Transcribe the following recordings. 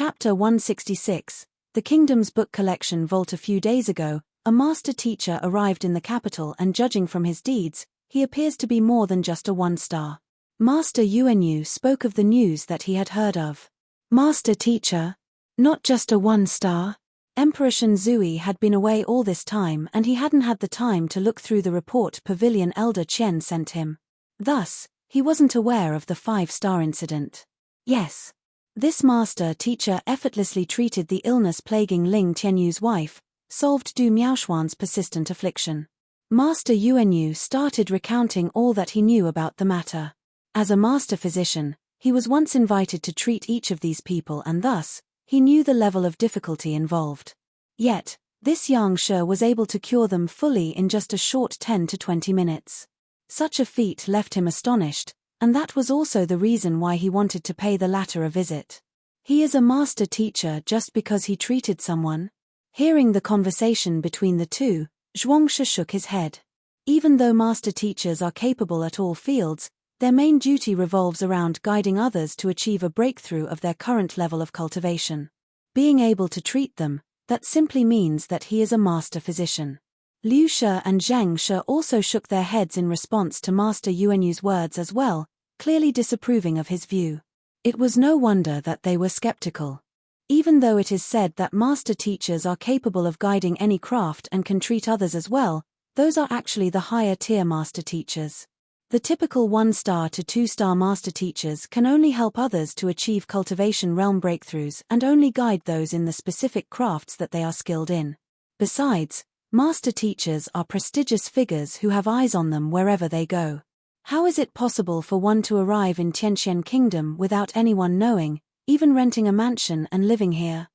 Chapter 166, The Kingdom's Book Collection Vault. A few days ago, a master teacher arrived in the capital, and judging from his deeds, he appears to be more than just a one-star. Master Yuanyu spoke of the news that he had heard of. Master teacher? Not just a one-star? Emperor Shenzui had been away all this time, and he hadn't had the time to look through the report Pavilion Elder Qian sent him. Thus, he wasn't aware of the 5-star incident. Yes. This master teacher effortlessly treated the illness plaguing Ling Tianyu's wife, solved Du Miaoshuan's persistent affliction. Master Yuanyu started recounting all that he knew about the matter. As a master physician, he was once invited to treat each of these people, and thus, he knew the level of difficulty involved. Yet, this Yang Shi was able to cure them fully in just a short 10 to 20 minutes. Such a feat left him astonished, and that was also the reason why he wanted to pay the latter a visit. He is a master teacher just because he treated someone? Hearing the conversation between the two, Zhuangshi shook his head. Even though master teachers are capable at all fields, their main duty revolves around guiding others to achieve a breakthrough of their current level of cultivation. Being able to treat them, that simply means that he is a master physician. Liu Shi and Zhang Shi also shook their heads in response to Master Yuanyu's words as well, clearly disapproving of his view. It was no wonder that they were skeptical. Even though it is said that master teachers are capable of guiding any craft and can treat others as well, those are actually the higher-tier master teachers. The typical 1-star to 2-star master teachers can only help others to achieve cultivation realm breakthroughs and only guide those in the specific crafts that they are skilled in. Besides, master teachers are prestigious figures who have eyes on them wherever they go. How is it possible for one to arrive in Tianxian Kingdom without anyone knowing, even renting a mansion and living here?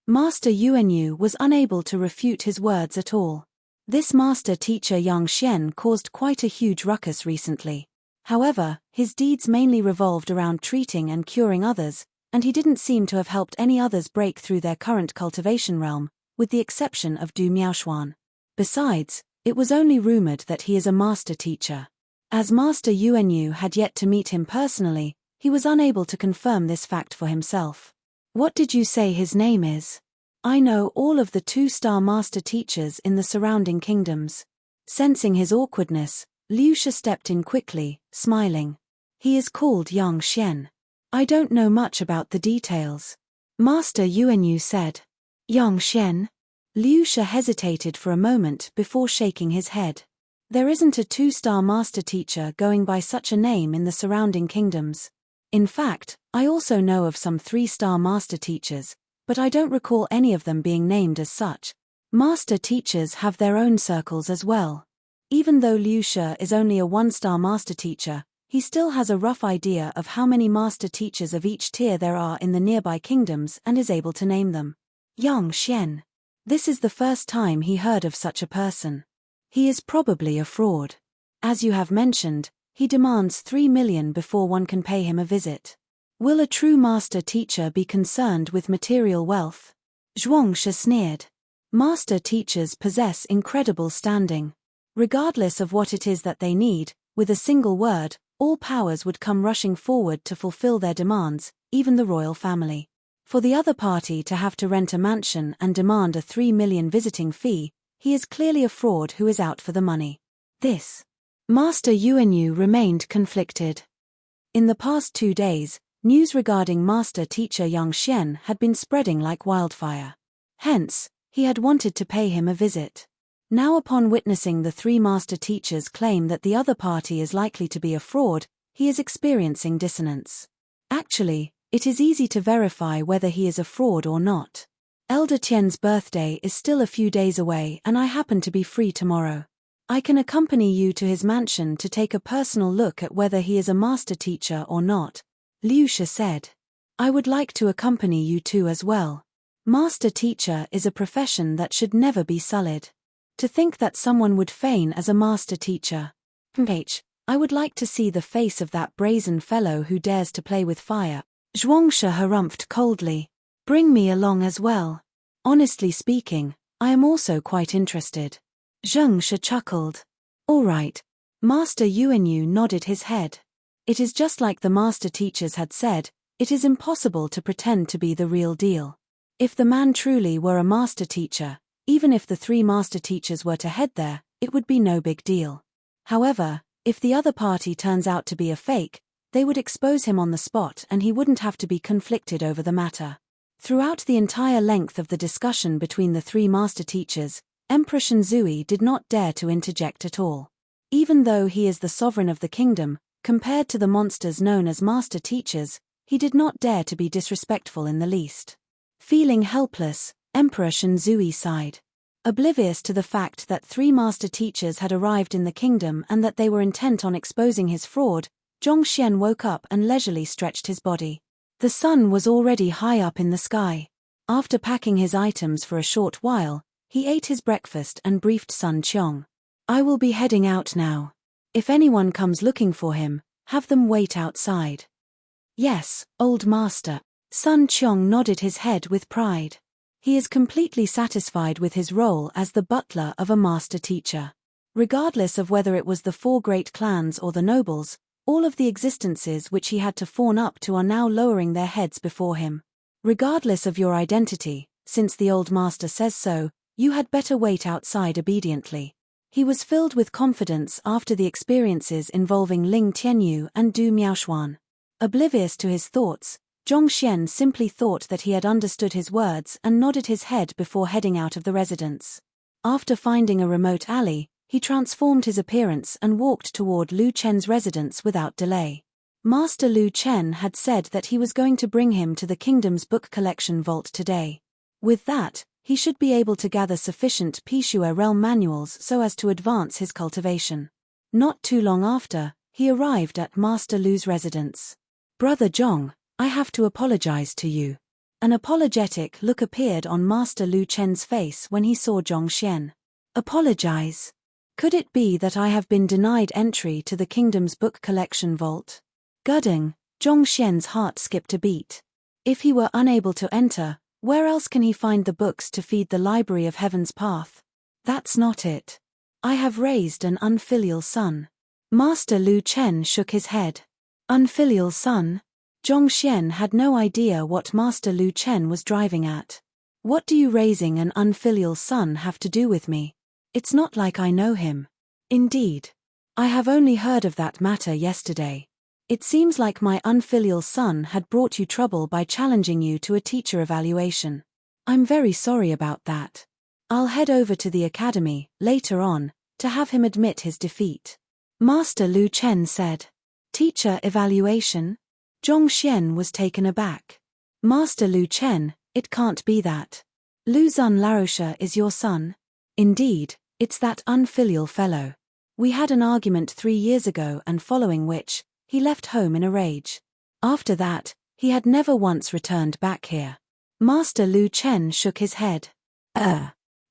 Master Yuanyu was unable to refute his words at all. This master teacher Yang Xian caused quite a huge ruckus recently. However, his deeds mainly revolved around treating and curing others, and he didn't seem to have helped any others break through their current cultivation realm, with the exception of Du Miaoshuan. Besides, it was only rumored that he is a master teacher. As Master Yuanyu had yet to meet him personally, he was unable to confirm this fact for himself. What did you say his name is? I know all of the 2-star master teachers in the surrounding kingdoms. Sensing his awkwardness, Liu Shi stepped in quickly, smiling. He is called Yang Xian. I don't know much about the details. Master Yuanyu said. Yang Xian? Liu Shi hesitated for a moment before shaking his head. There isn't a 2-star master teacher going by such a name in the surrounding kingdoms. In fact, I also know of some 3-star master teachers, but I don't recall any of them being named as such. Master teachers have their own circles as well. Even though Liu Shi is only a 1-star master teacher, he still has a rough idea of how many master teachers of each tier there are in the nearby kingdoms and is able to name them. Yang Xian. This is the first time he heard of such a person. He is probably a fraud. As you have mentioned, he demands 3 million before one can pay him a visit. Will a true master teacher be concerned with material wealth? Zhuangshi sneered. Master teachers possess incredible standing. Regardless of what it is that they need, with a single word, all powers would come rushing forward to fulfill their demands, even the royal family. For the other party to have to rent a mansion and demand a 3 million visiting fee, he is clearly a fraud who is out for the money. This. Master Yuanyu remained conflicted. In the past 2 days, news regarding master teacher Yang Xian had been spreading like wildfire. Hence, he had wanted to pay him a visit. Now, upon witnessing the 3 master teachers claim that the other party is likely to be a fraud, he is experiencing dissonance. Actually, it is easy to verify whether he is a fraud or not. Elder Tian's birthday is still a few days away, and I happen to be free tomorrow. I can accompany you to his mansion to take a personal look at whether he is a master teacher or not, Liu Shi said. I would like to accompany you too as well. Master teacher is a profession that should never be sullied. To think that someone would feign as a master teacher. I would like to see the face of that brazen fellow who dares to play with fire. Zhuangshi harumphed coldly. Bring me along as well. Honestly speaking, I am also quite interested. Zheng Shi chuckled. All right. Master Yuanyu nodded his head. It is just like the master teachers had said, It is impossible to pretend to be the real deal. If the man truly were a master teacher, even if the 3 master teachers were to head there, it would be no big deal. However, if the other party turns out to be a fake, they would expose him on the spot and he wouldn't have to be conflicted over the matter. Throughout the entire length of the discussion between the 3 master teachers, Emperor Shinzui did not dare to interject at all. Even though he is the sovereign of the kingdom, compared to the monsters known as master teachers, he did not dare to be disrespectful in the least. Feeling helpless, Emperor Shinzui sighed. Oblivious to the fact that 3 master teachers had arrived in the kingdom and that they were intent on exposing his fraud, Zhongxian woke up and leisurely stretched his body. The sun was already high up in the sky. After packing his items for a short while, he ate his breakfast and briefed Sun Qiong. I will be heading out now. If anyone comes looking for him, have them wait outside. Yes, old master. Sun Qiong nodded his head with pride. He is completely satisfied with his role as the butler of a master teacher. Regardless of whether it was the 4 great clans or the nobles, all of the existences which he had to fawn up to are now lowering their heads before him. Regardless of your identity, since the old master says so, you had better wait outside obediently. He was filled with confidence after the experiences involving Ling Tianyu and Du Miaoshuan. Oblivious to his thoughts, Zhongxian simply thought that he had understood his words and nodded his head before heading out of the residence. After finding a remote alley, he transformed his appearance and walked toward Lu Chen's residence without delay. Master Lu Chen had said that he was going to bring him to the kingdom's book collection vault today. With that, he should be able to gather sufficient Pishue realm manuals so as to advance his cultivation. Not too long after, he arrived at Master Lu's residence. Brother Zhong, I have to apologize to you. An apologetic look appeared on Master Lu Chen's face when he saw Zhongxian. Apologize? Could it be that I have been denied entry to the kingdom's book collection vault? Gudding, Zhongxian's heart skipped a beat. If he were unable to enter, where else can he find the books to feed the Library of Heaven's Path? That's not it. I have raised an unfilial son. Master Lu Chen shook his head. Unfilial son? Zhongxian had no idea what Master Lu Chen was driving at. What do you raising an unfilial son have to do with me? It's not like I know him. Indeed. I have only heard of that matter yesterday. It seems like my unfilial son had brought you trouble by challenging you to a teacher evaluation. I'm very sorry about that. I'll head over to the academy, later on, to have him admit his defeat. Master Lu Chen said. Teacher evaluation? Zhongxian was taken aback. Master Lu Chen, it can't be that. Lu Zun Laosha is your son? Indeed, it's that unfilial fellow. We had an argument 3 years ago and following which, he left home in a rage. After that, he had never once returned back here. Master Lu Chen shook his head.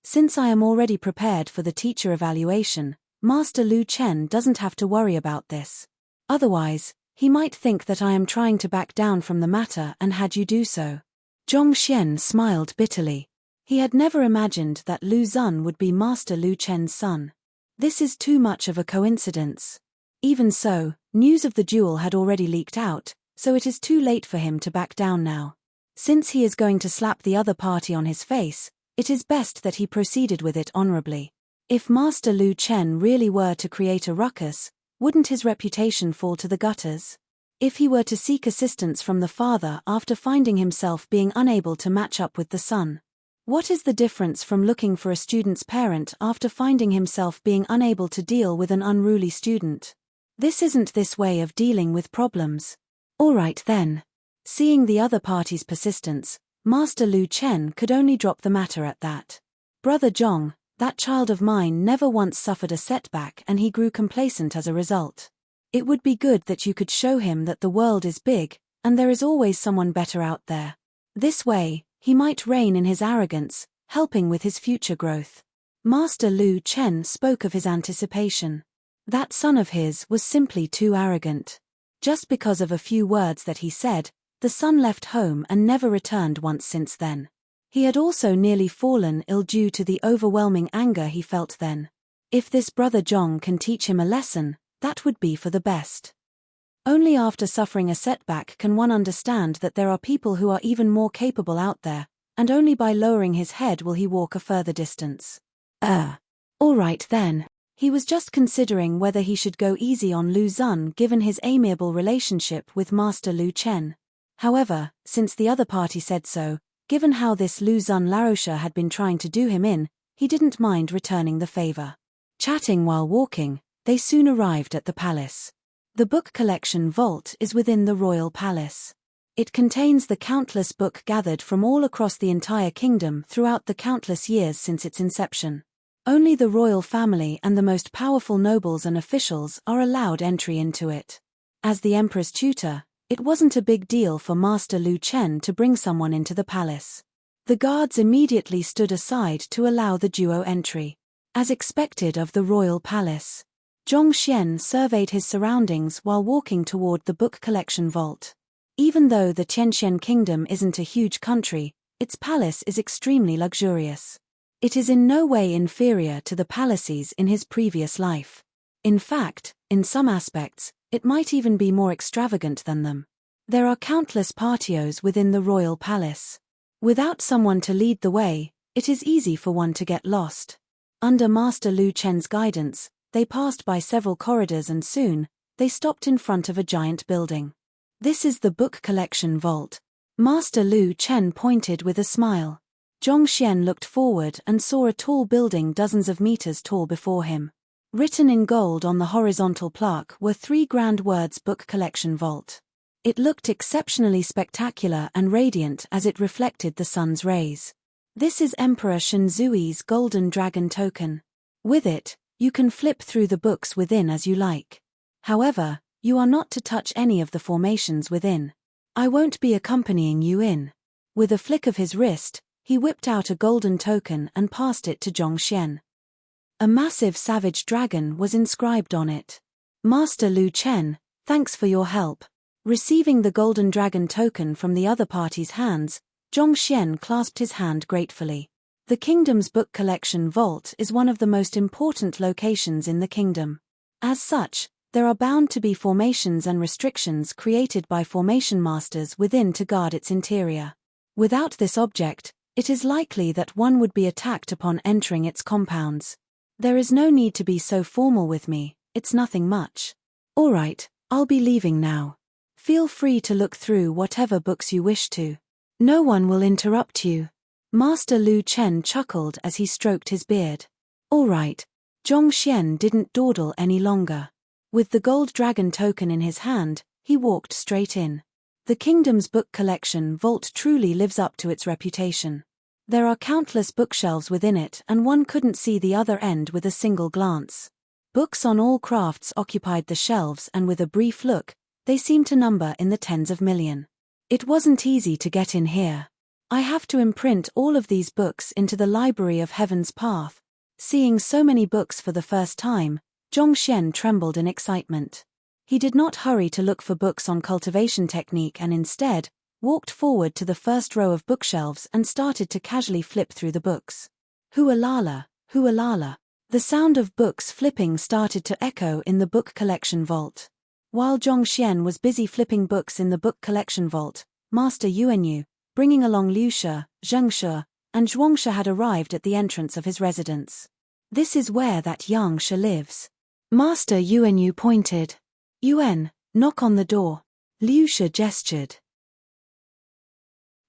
Since I am already prepared for the teacher evaluation, Master Lu Chen doesn't have to worry about this. Otherwise, he might think that I am trying to back down from the matter and had you do so. Zhongxian smiled bitterly. He had never imagined that Lu Zun would be Master Lu Chen's son. This is too much of a coincidence. Even so, news of the duel had already leaked out, so it is too late for him to back down now. Since he is going to slap the other party on his face, it is best that he proceeded with it honorably. If Master Lu Chen really were to create a ruckus, wouldn't his reputation fall to the gutters? If he were to seek assistance from the father after finding himself being unable to match up with the son? What is the difference from looking for a student's parent after finding himself being unable to deal with an unruly student? This isn't this way of dealing with problems. All right then. Seeing the other party's persistence, Master Lu Chen could only drop the matter at that. Brother Zhong, that child of mine never once suffered a setback and he grew complacent as a result. It would be good that you could show him that the world is big, and there is always someone better out there. This way, he might rein in his arrogance, helping with his future growth. Master Lu Chen spoke of his anticipation. That son of his was simply too arrogant. Just because of a few words that he said, the son left home and never returned once since then. He had also nearly fallen ill due to the overwhelming anger he felt then. If this brother Zhong can teach him a lesson, that would be for the best. Only after suffering a setback can one understand that there are people who are even more capable out there, and only by lowering his head will he walk a further distance. All right then. He was just considering whether he should go easy on Lu Xun given his amiable relationship with Master Lu Chen. However, since the other party said so, given how this Lu Xun Larocha had been trying to do him in, he didn't mind returning the favor. Chatting while walking, they soon arrived at the palace. The book collection vault is within the royal palace. It contains the countless books gathered from all across the entire kingdom throughout the countless years since its inception. Only the royal family and the most powerful nobles and officials are allowed entry into it. As the emperor's tutor, it wasn't a big deal for Master Lu Chen to bring someone into the palace. The guards immediately stood aside to allow the duo entry. As expected of the royal palace, Zhong Xian surveyed his surroundings while walking toward the book collection vault. Even though the Tianxian kingdom isn't a huge country, its palace is extremely luxurious. It is in no way inferior to the palaces in his previous life. In fact, in some aspects, it might even be more extravagant than them. There are countless patios within the royal palace. Without someone to lead the way, it is easy for one to get lost. Under Master Lu Chen's guidance, they passed by several corridors and soon, they stopped in front of a giant building. This is the book collection vault. Master Lu Chen pointed with a smile. Zhong Xian looked forward and saw a tall building dozens of meters tall before him. Written in gold on the horizontal plaque were 3 grand words Book Collection Vault. It looked exceptionally spectacular and radiant as it reflected the sun's rays. This is Emperor Shenzui's Golden Dragon token. With it, you can flip through the books within as you like. However, you are not to touch any of the formations within. I won't be accompanying you in. With a flick of his wrist, he whipped out a golden token and passed it to Zhong Xian. A massive savage dragon was inscribed on it. Master Lu Chen, thanks for your help. Receiving the golden dragon token from the other party's hands, Zhong Xian clasped his hand gratefully. The kingdom's book collection vault is one of the most important locations in the kingdom. As such, there are bound to be formations and restrictions created by formation masters within to guard its interior. Without this object, it is likely that one would be attacked upon entering its compounds. There is no need to be so formal with me, it's nothing much. All right, I'll be leaving now. Feel free to look through whatever books you wish to. No one will interrupt you. Master Lu Chen chuckled as he stroked his beard. All right. Zhong Xian didn't dawdle any longer. With the gold dragon token in his hand, he walked straight in. The kingdom's book collection vault truly lives up to its reputation. There are countless bookshelves within it and one couldn't see the other end with a single glance. Books on all crafts occupied the shelves and with a brief look, they seemed to number in the tens of million. It wasn't easy to get in here. I have to imprint all of these books into the Library of Heaven's Path. Seeing so many books for the first time, Zhong Xian trembled in excitement. He did not hurry to look for books on cultivation technique and instead, walked forward to the first row of bookshelves and started to casually flip through the books. Hualala, hualala. The sound of books flipping started to echo in the book collection vault. While Zhong Xian was busy flipping books in the book collection vault, Master Yuanyu, bringing along Liu Shi, Zheng Shi, and Zhuangshi had arrived at the entrance of his residence. This is where that Yang Shi lives. Master Yuanyu pointed. Yuan, knock on the door. Liu Shi gestured.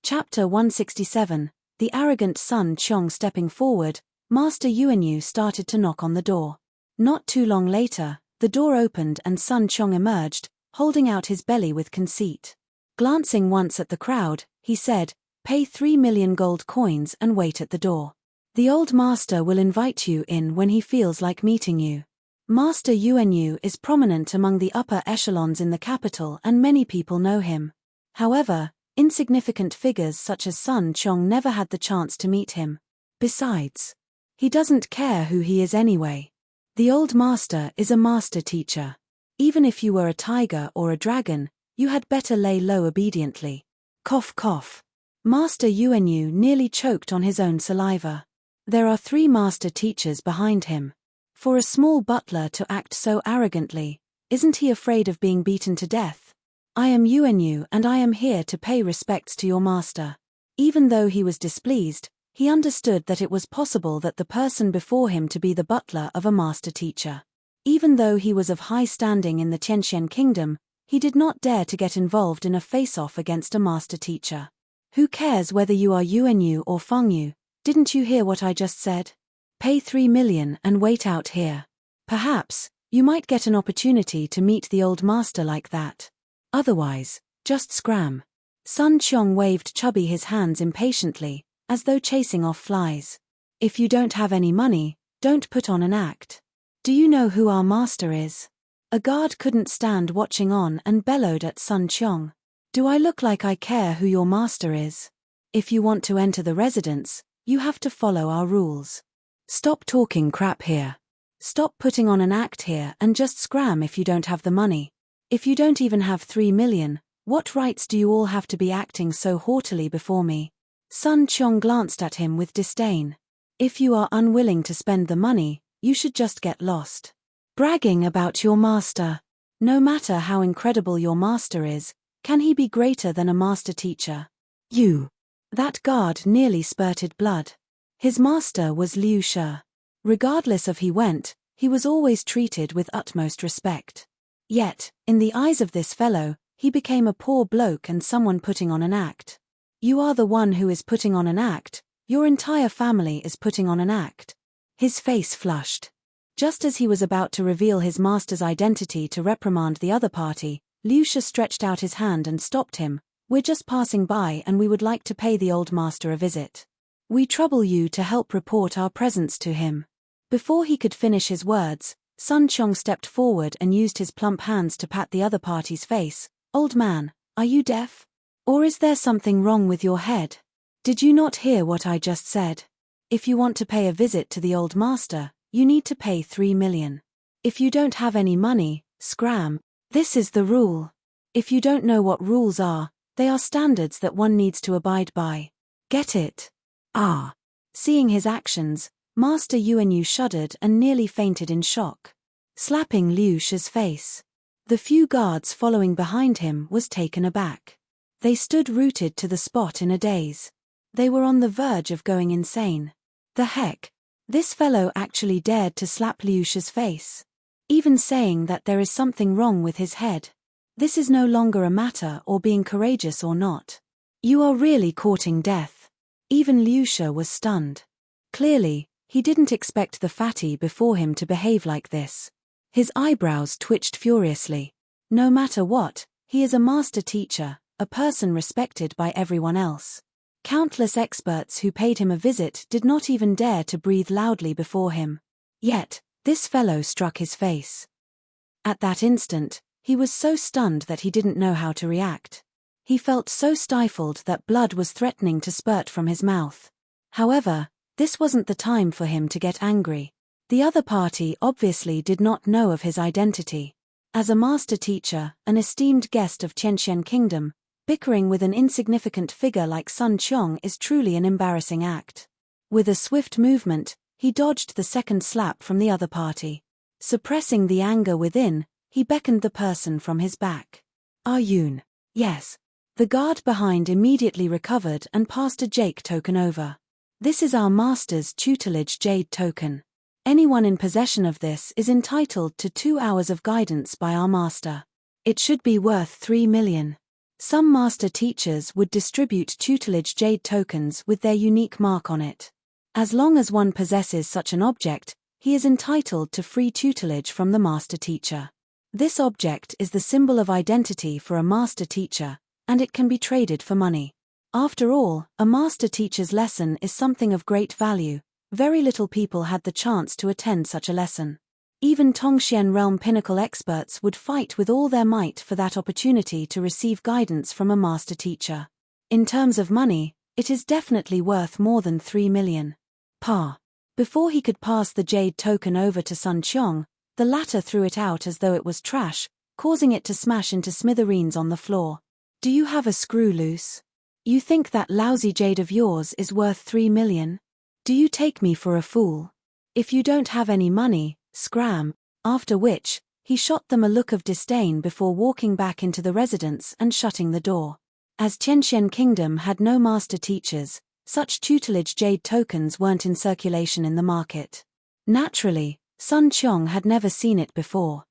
Chapter 167, The Arrogant Sun Qiong stepping forward, Master Yuanyu started to knock on the door. Not too long later, the door opened and Sun Qiong emerged, holding out his belly with conceit. Glancing once at the crowd, he said, "Pay 3 million gold coins and wait at the door. The old master will invite you in when he feels like meeting you." Master Yuanyu is prominent among the upper echelons in the capital and many people know him. However, insignificant figures such as Sun Qiong never had the chance to meet him. Besides, he doesn't care who he is anyway. The old master is a master teacher. Even if you were a tiger or a dragon, you had better lay low obediently. Cough cough. Master Yuanyu nearly choked on his own saliva. There are 3 master teachers behind him. For a small butler to act so arrogantly, Isn't he afraid of being beaten to death? I am Yuanyu and I am here to pay respects to your master. Even though he was displeased, he understood that it was possible that the person before him to be the butler of a master teacher. Even though he was of high standing in the Tianxian kingdom, he did not dare to get involved in a face-off against a master teacher. Who cares whether you are Yuanyu or Fengyu? Didn't you hear what I just said? Pay 3 million and wait out here. Perhaps, you might get an opportunity to meet the old master like that. Otherwise, just scram. Sun Qiong waved Chubby his hands impatiently, as though chasing off flies. If you don't have any money, don't put on an act. Do you know who our master is? A guard couldn't stand watching on and bellowed at Sun Qiong. Do I look like I care who your master is? If you want to enter the residence, you have to follow our rules. Stop talking crap here. Stop putting on an act here and just scram if you don't have the money. If you don't even have 3 million, what rights do you all have to be acting so haughtily before me? Sun Qiong glanced at him with disdain. If you are unwilling to spend the money, you should just get lost. Bragging about your master. No matter how incredible your master is, can he be greater than a master teacher? You. That guard nearly spurted blood. His master was Liu Shi. Regardless of he went, he was always treated with utmost respect. Yet, in the eyes of this fellow, he became a poor bloke and someone putting on an act. You are the one who is putting on an act, your entire family is putting on an act. His face flushed. Just as he was about to reveal his master's identity to reprimand the other party, Liu Shi stretched out his hand and stopped him. We're just passing by and we would like to pay the old master a visit. We trouble you to help report our presence to him. Before he could finish his words, Sun Qiong stepped forward and used his plump hands to pat the other party's face. Old man, are you deaf? Or is there something wrong with your head? Did you not hear what I just said? If you want to pay a visit to the old master, you need to pay 3 million. If you don't have any money, scram. This is the rule. If you don't know what rules are, they are standards that one needs to abide by. Get it? Ah. Seeing his actions, Master Yuanyu shuddered and nearly fainted in shock. Slapping Liu Shi's face. The few guards following behind him was taken aback. They stood rooted to the spot in a daze. They were on the verge of going insane. The heck? This fellow actually dared to slap Liu Shi's face. Even saying that there is something wrong with his head. This is no longer a matter of being courageous or not. You are really courting death. Even Liu Shi was stunned. Clearly, he didn't expect the fatty before him to behave like this. His eyebrows twitched furiously. No matter what, he is a master teacher, a person respected by everyone else. Countless experts who paid him a visit did not even dare to breathe loudly before him. Yet, this fellow struck his face. At that instant, he was so stunned that he didn't know how to react. He felt so stifled that blood was threatening to spurt from his mouth. However, this wasn't the time for him to get angry. The other party obviously did not know of his identity. As a master teacher, an esteemed guest of Tianxian Kingdom, bickering with an insignificant figure like Sun Qiong is truly an embarrassing act. With a swift movement, he dodged the second slap from the other party. Suppressing the anger within, he beckoned the person from his back. Yun. Yes. The guard behind immediately recovered and passed a jade token over. This is our master's tutelage jade token. Anyone in possession of this is entitled to 2 hours of guidance by our master. It should be worth 3 million. Some master teachers would distribute tutelage jade tokens with their unique mark on it. As long as one possesses such an object, he is entitled to free tutelage from the master teacher. This object is the symbol of identity for a master teacher, and it can be traded for money. After all, a master teacher's lesson is something of great value. Very little people had the chance to attend such a lesson. Even Tongxian realm pinnacle experts would fight with all their might for that opportunity to receive guidance from a master teacher. In terms of money, it is definitely worth more than 3 million. Before he could pass the jade token over to Sun Qiong, the latter threw it out as though it was trash, causing it to smash into smithereens on the floor. Do you have a screw loose? You think that lousy jade of yours is worth 3 million? Do you take me for a fool? If you don't have any money, scram. After which, He shot them a look of disdain before walking back into the residence and shutting the door. As Qianxian Kingdom had no master teachers, such tutelage jade tokens weren't in circulation in the market. Naturally, Sun Qiong had never seen it before.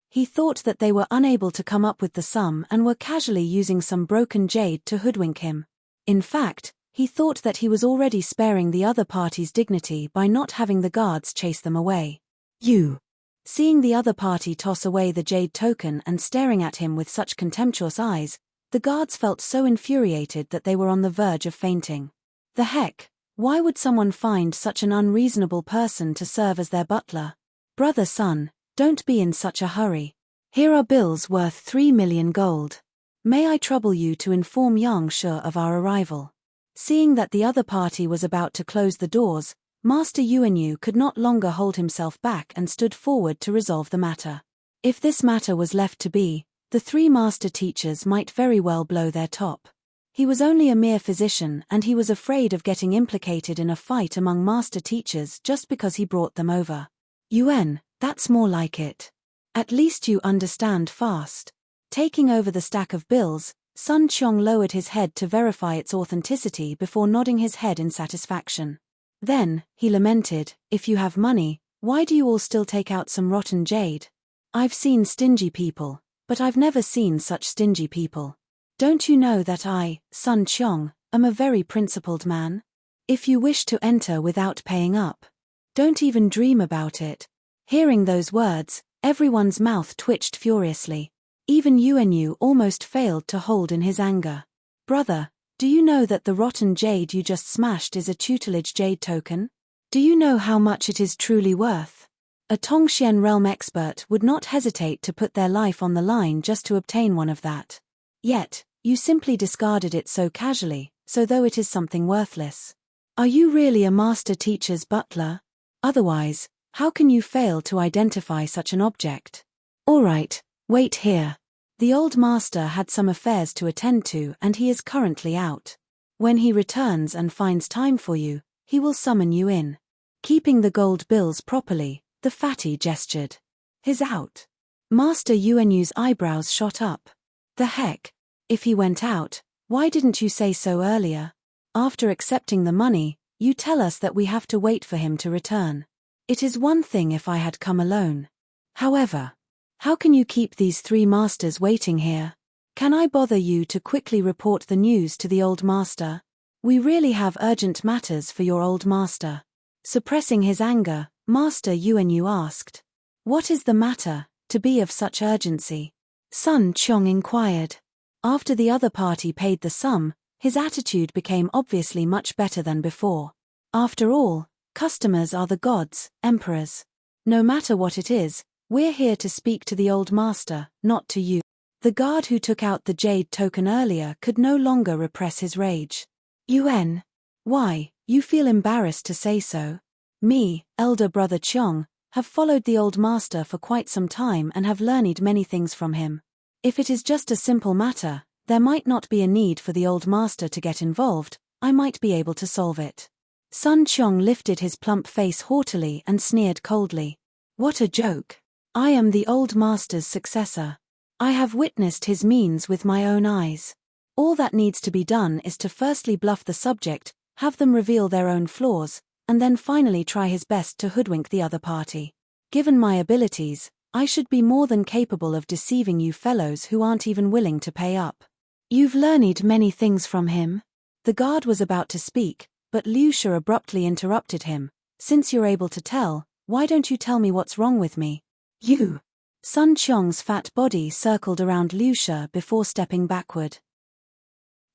He thought that they were unable to come up with the sum and were casually using some broken jade to hoodwink him. In fact, he thought that he was already sparing the other party's dignity by not having the guards chase them away. You. Seeing the other party toss away the jade token and staring at him with such contemptuous eyes, the guards felt so infuriated that they were on the verge of fainting. The heck, why would someone find such an unreasonable person to serve as their butler? Brother Sun, don't be in such a hurry. Here are bills worth 3 million gold. May I trouble you to inform Yang Shi of our arrival? Seeing that the other party was about to close the doors, Master Yuanyu could not longer hold himself back and stood forward to resolve the matter. If this matter was left to be, the three master teachers might very well blow their top. He was only a mere physician and he was afraid of getting implicated in a fight among master teachers just because he brought them over. Yuan, that's more like it. At least you understand fast. Taking over the stack of bills, Sun Qiong lowered his head to verify its authenticity before nodding his head in satisfaction. Then, he lamented, if you have money, why do you all still take out some rotten jade? I've seen stingy people, but I've never seen such stingy people. Don't you know that I, Sun Qiong, am a very principled man? If you wish to enter without paying up, don't even dream about it. Hearing those words, everyone's mouth twitched furiously. Even Yuanyu almost failed to hold in his anger. Brother, do you know that the rotten jade you just smashed is a tutelage jade token? Do you know how much it is truly worth? A Tongxian realm expert would not hesitate to put their life on the line just to obtain one of that. Yet, you simply discarded it so casually, so though it is something worthless. Are you really a master teacher's butler? Otherwise, how can you fail to identify such an object? All right, wait here. The old master had some affairs to attend to and he is currently out. When he returns and finds time for you, he will summon you in. Keeping the gold bills properly, the fatty gestured. He's out. Master Yuanyu's eyebrows shot up. The heck? If he went out, why didn't you say so earlier? After accepting the money, you tell us that we have to wait for him to return. It is one thing if I had come alone. However, how can you keep these three masters waiting here? Can I bother you to quickly report the news to the old master? We really have urgent matters for your old master. Suppressing his anger, Master Yuanyu asked. What is the matter, to be of such urgency? Sun Qiong inquired. After the other party paid the sum, his attitude became obviously much better than before. After all, customers are the gods, emperors. No matter what it is, we're here to speak to the old master, not to you. The guard who took out the jade token earlier could no longer repress his rage. Yuan. Why, you feel embarrassed to say so. Me, elder brother Qiong, have followed the old master for quite some time and have learned many things from him. If it is just a simple matter, there might not be a need for the old master to get involved, I might be able to solve it. Sun Qiong lifted his plump face haughtily and sneered coldly. What a joke. I am the old master's successor. I have witnessed his means with my own eyes. All that needs to be done is to firstly bluff the subject, have them reveal their own flaws, and then finally try his best to hoodwink the other party. Given my abilities, I should be more than capable of deceiving you fellows who aren't even willing to pay up. You've learned many things from him. The guard was about to speak, but Liu Shi abruptly interrupted him. Since you're able to tell, why don't you tell me what's wrong with me? You. Sun Qiong's fat body circled around Liu Shi before stepping backward.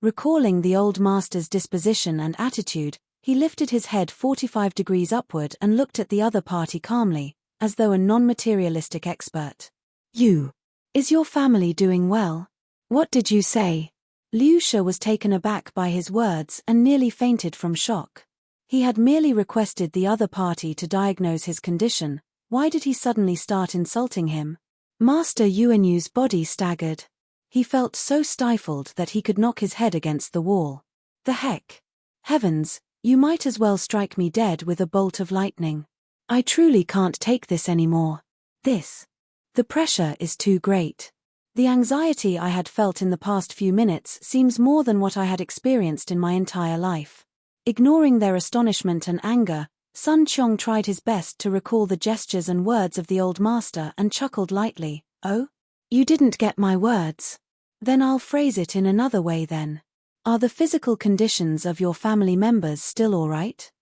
Recalling the old master's disposition and attitude, he lifted his head 45 degrees upward and looked at the other party calmly, as though a non-materialistic expert. You. Is your family doing well? What did you say? Liu Shi was taken aback by his words and nearly fainted from shock. He had merely requested the other party to diagnose his condition. Why did he suddenly start insulting him? Master Yuanyu's body staggered. He felt so stifled that he could knock his head against the wall. The heck? Heavens, you might as well strike me dead with a bolt of lightning. I truly can't take this anymore. This The pressure is too great. The anxiety I had felt in the past few minutes seems more than what I had experienced in my entire life. Ignoring their astonishment and anger, Sun Chong tried his best to recall the gestures and words of the old master and chuckled lightly. "Oh? You didn't get my words? Then I'll phrase it in another way then. Are the physical conditions of your family members still all right?"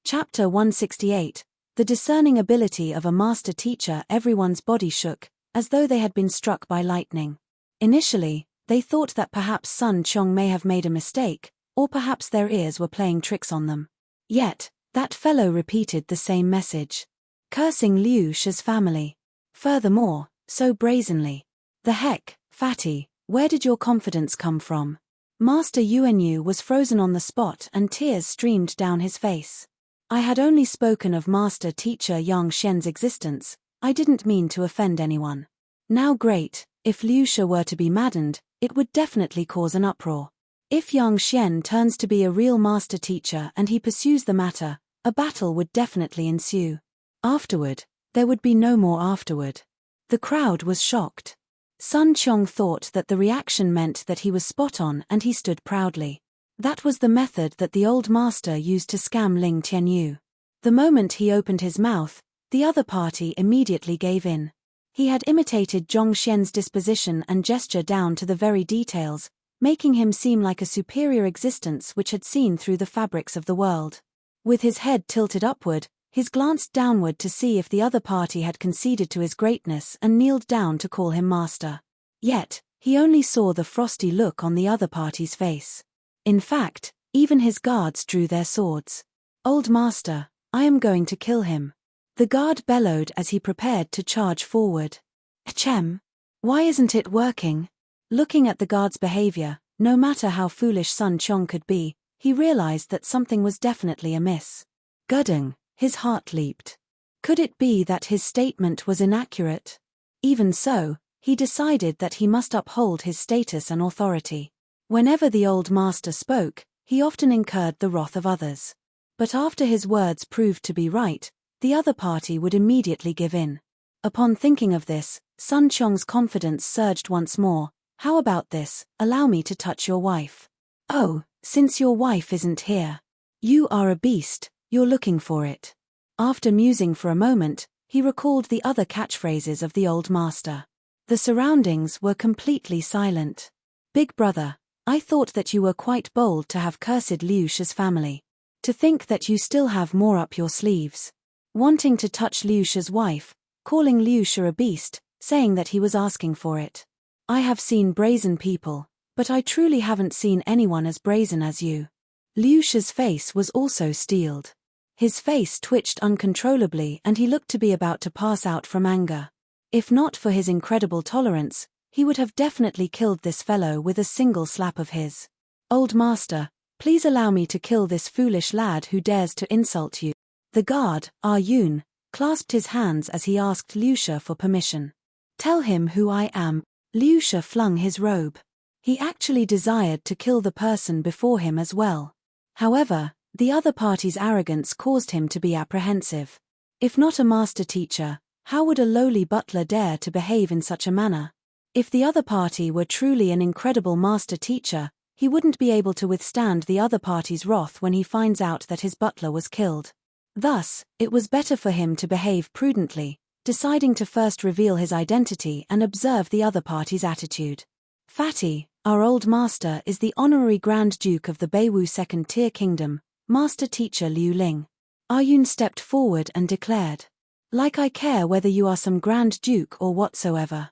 Chapter 168. The discerning ability of a master teacher. Everyone's body shook, as though they had been struck by lightning. Initially, they thought that perhaps Sun Chong may have made a mistake, or perhaps their ears were playing tricks on them. Yet, that fellow repeated the same message, cursing Liu Shi's family. Furthermore, so brazenly. The heck, Fatty, where did your confidence come from? Master Yuanyu was frozen on the spot and tears streamed down his face. I had only spoken of Master Teacher Yang Xian's existence. I didn't mean to offend anyone. Now great, if Liu Shi were to be maddened, it would definitely cause an uproar. If Yang Xian turns to be a real master teacher and he pursues the matter, a battle would definitely ensue. Afterward, there would be no more afterward. The crowd was shocked. Sun Chong thought that the reaction meant that he was spot on and he stood proudly. That was the method that the old master used to scam Ling Tianyu. The moment he opened his mouth, the other party immediately gave in. He had imitated Zhong Xian's disposition and gesture down to the very details, making him seem like a superior existence which had seen through the fabrics of the world. With his head tilted upward, he glanced downward to see if the other party had conceded to his greatness and kneeled down to call him master. Yet, he only saw the frosty look on the other party's face. In fact, even his guards drew their swords. "Old master, I am going to kill him." The guard bellowed as he prepared to charge forward. "Achem! Why isn't it working?" Looking at the guard's behavior, no matter how foolish Sun Chong could be, he realized that something was definitely amiss. Gudung, his heart leaped. Could it be that his statement was inaccurate? Even so, he decided that he must uphold his status and authority. Whenever the old master spoke, he often incurred the wrath of others. But after his words proved to be right, the other party would immediately give in. Upon thinking of this, Sun Chong's confidence surged once more. "How about this? Allow me to touch your wife." "Oh, since your wife isn't here. You are a beast, you're looking for it." After musing for a moment, he recalled the other catchphrases of the old master. The surroundings were completely silent. "Big brother, I thought that you were quite bold to have cursed Liu Shi's family. To think that you still have more up your sleeves. Wanting to touch Liu Shi's wife, calling Liu Shi a beast, saying that he was asking for it. I have seen brazen people, but I truly haven't seen anyone as brazen as you." Liu Shi's face was also steeled. His face twitched uncontrollably and he looked to be about to pass out from anger. If not for his incredible tolerance, he would have definitely killed this fellow with a single slap of his. "Old master, please allow me to kill this foolish lad who dares to insult you." The guard, Yun, clasped his hands as he asked Liu Shi for permission. "Tell him who I am." Liu Shi flung his robe. He actually desired to kill the person before him as well. However, the other party's arrogance caused him to be apprehensive. If not a master teacher, how would a lowly butler dare to behave in such a manner? If the other party were truly an incredible master teacher, he wouldn't be able to withstand the other party's wrath when he finds out that his butler was killed. Thus, it was better for him to behave prudently, deciding to first reveal his identity and observe the other party's attitude. "Fatty, our old master is the honorary Grand Duke of the Beiwu Second-Tier Kingdom, Master Teacher Liu Ling." Yun stepped forward and declared, "Like I care whether you are some Grand Duke or whatsoever."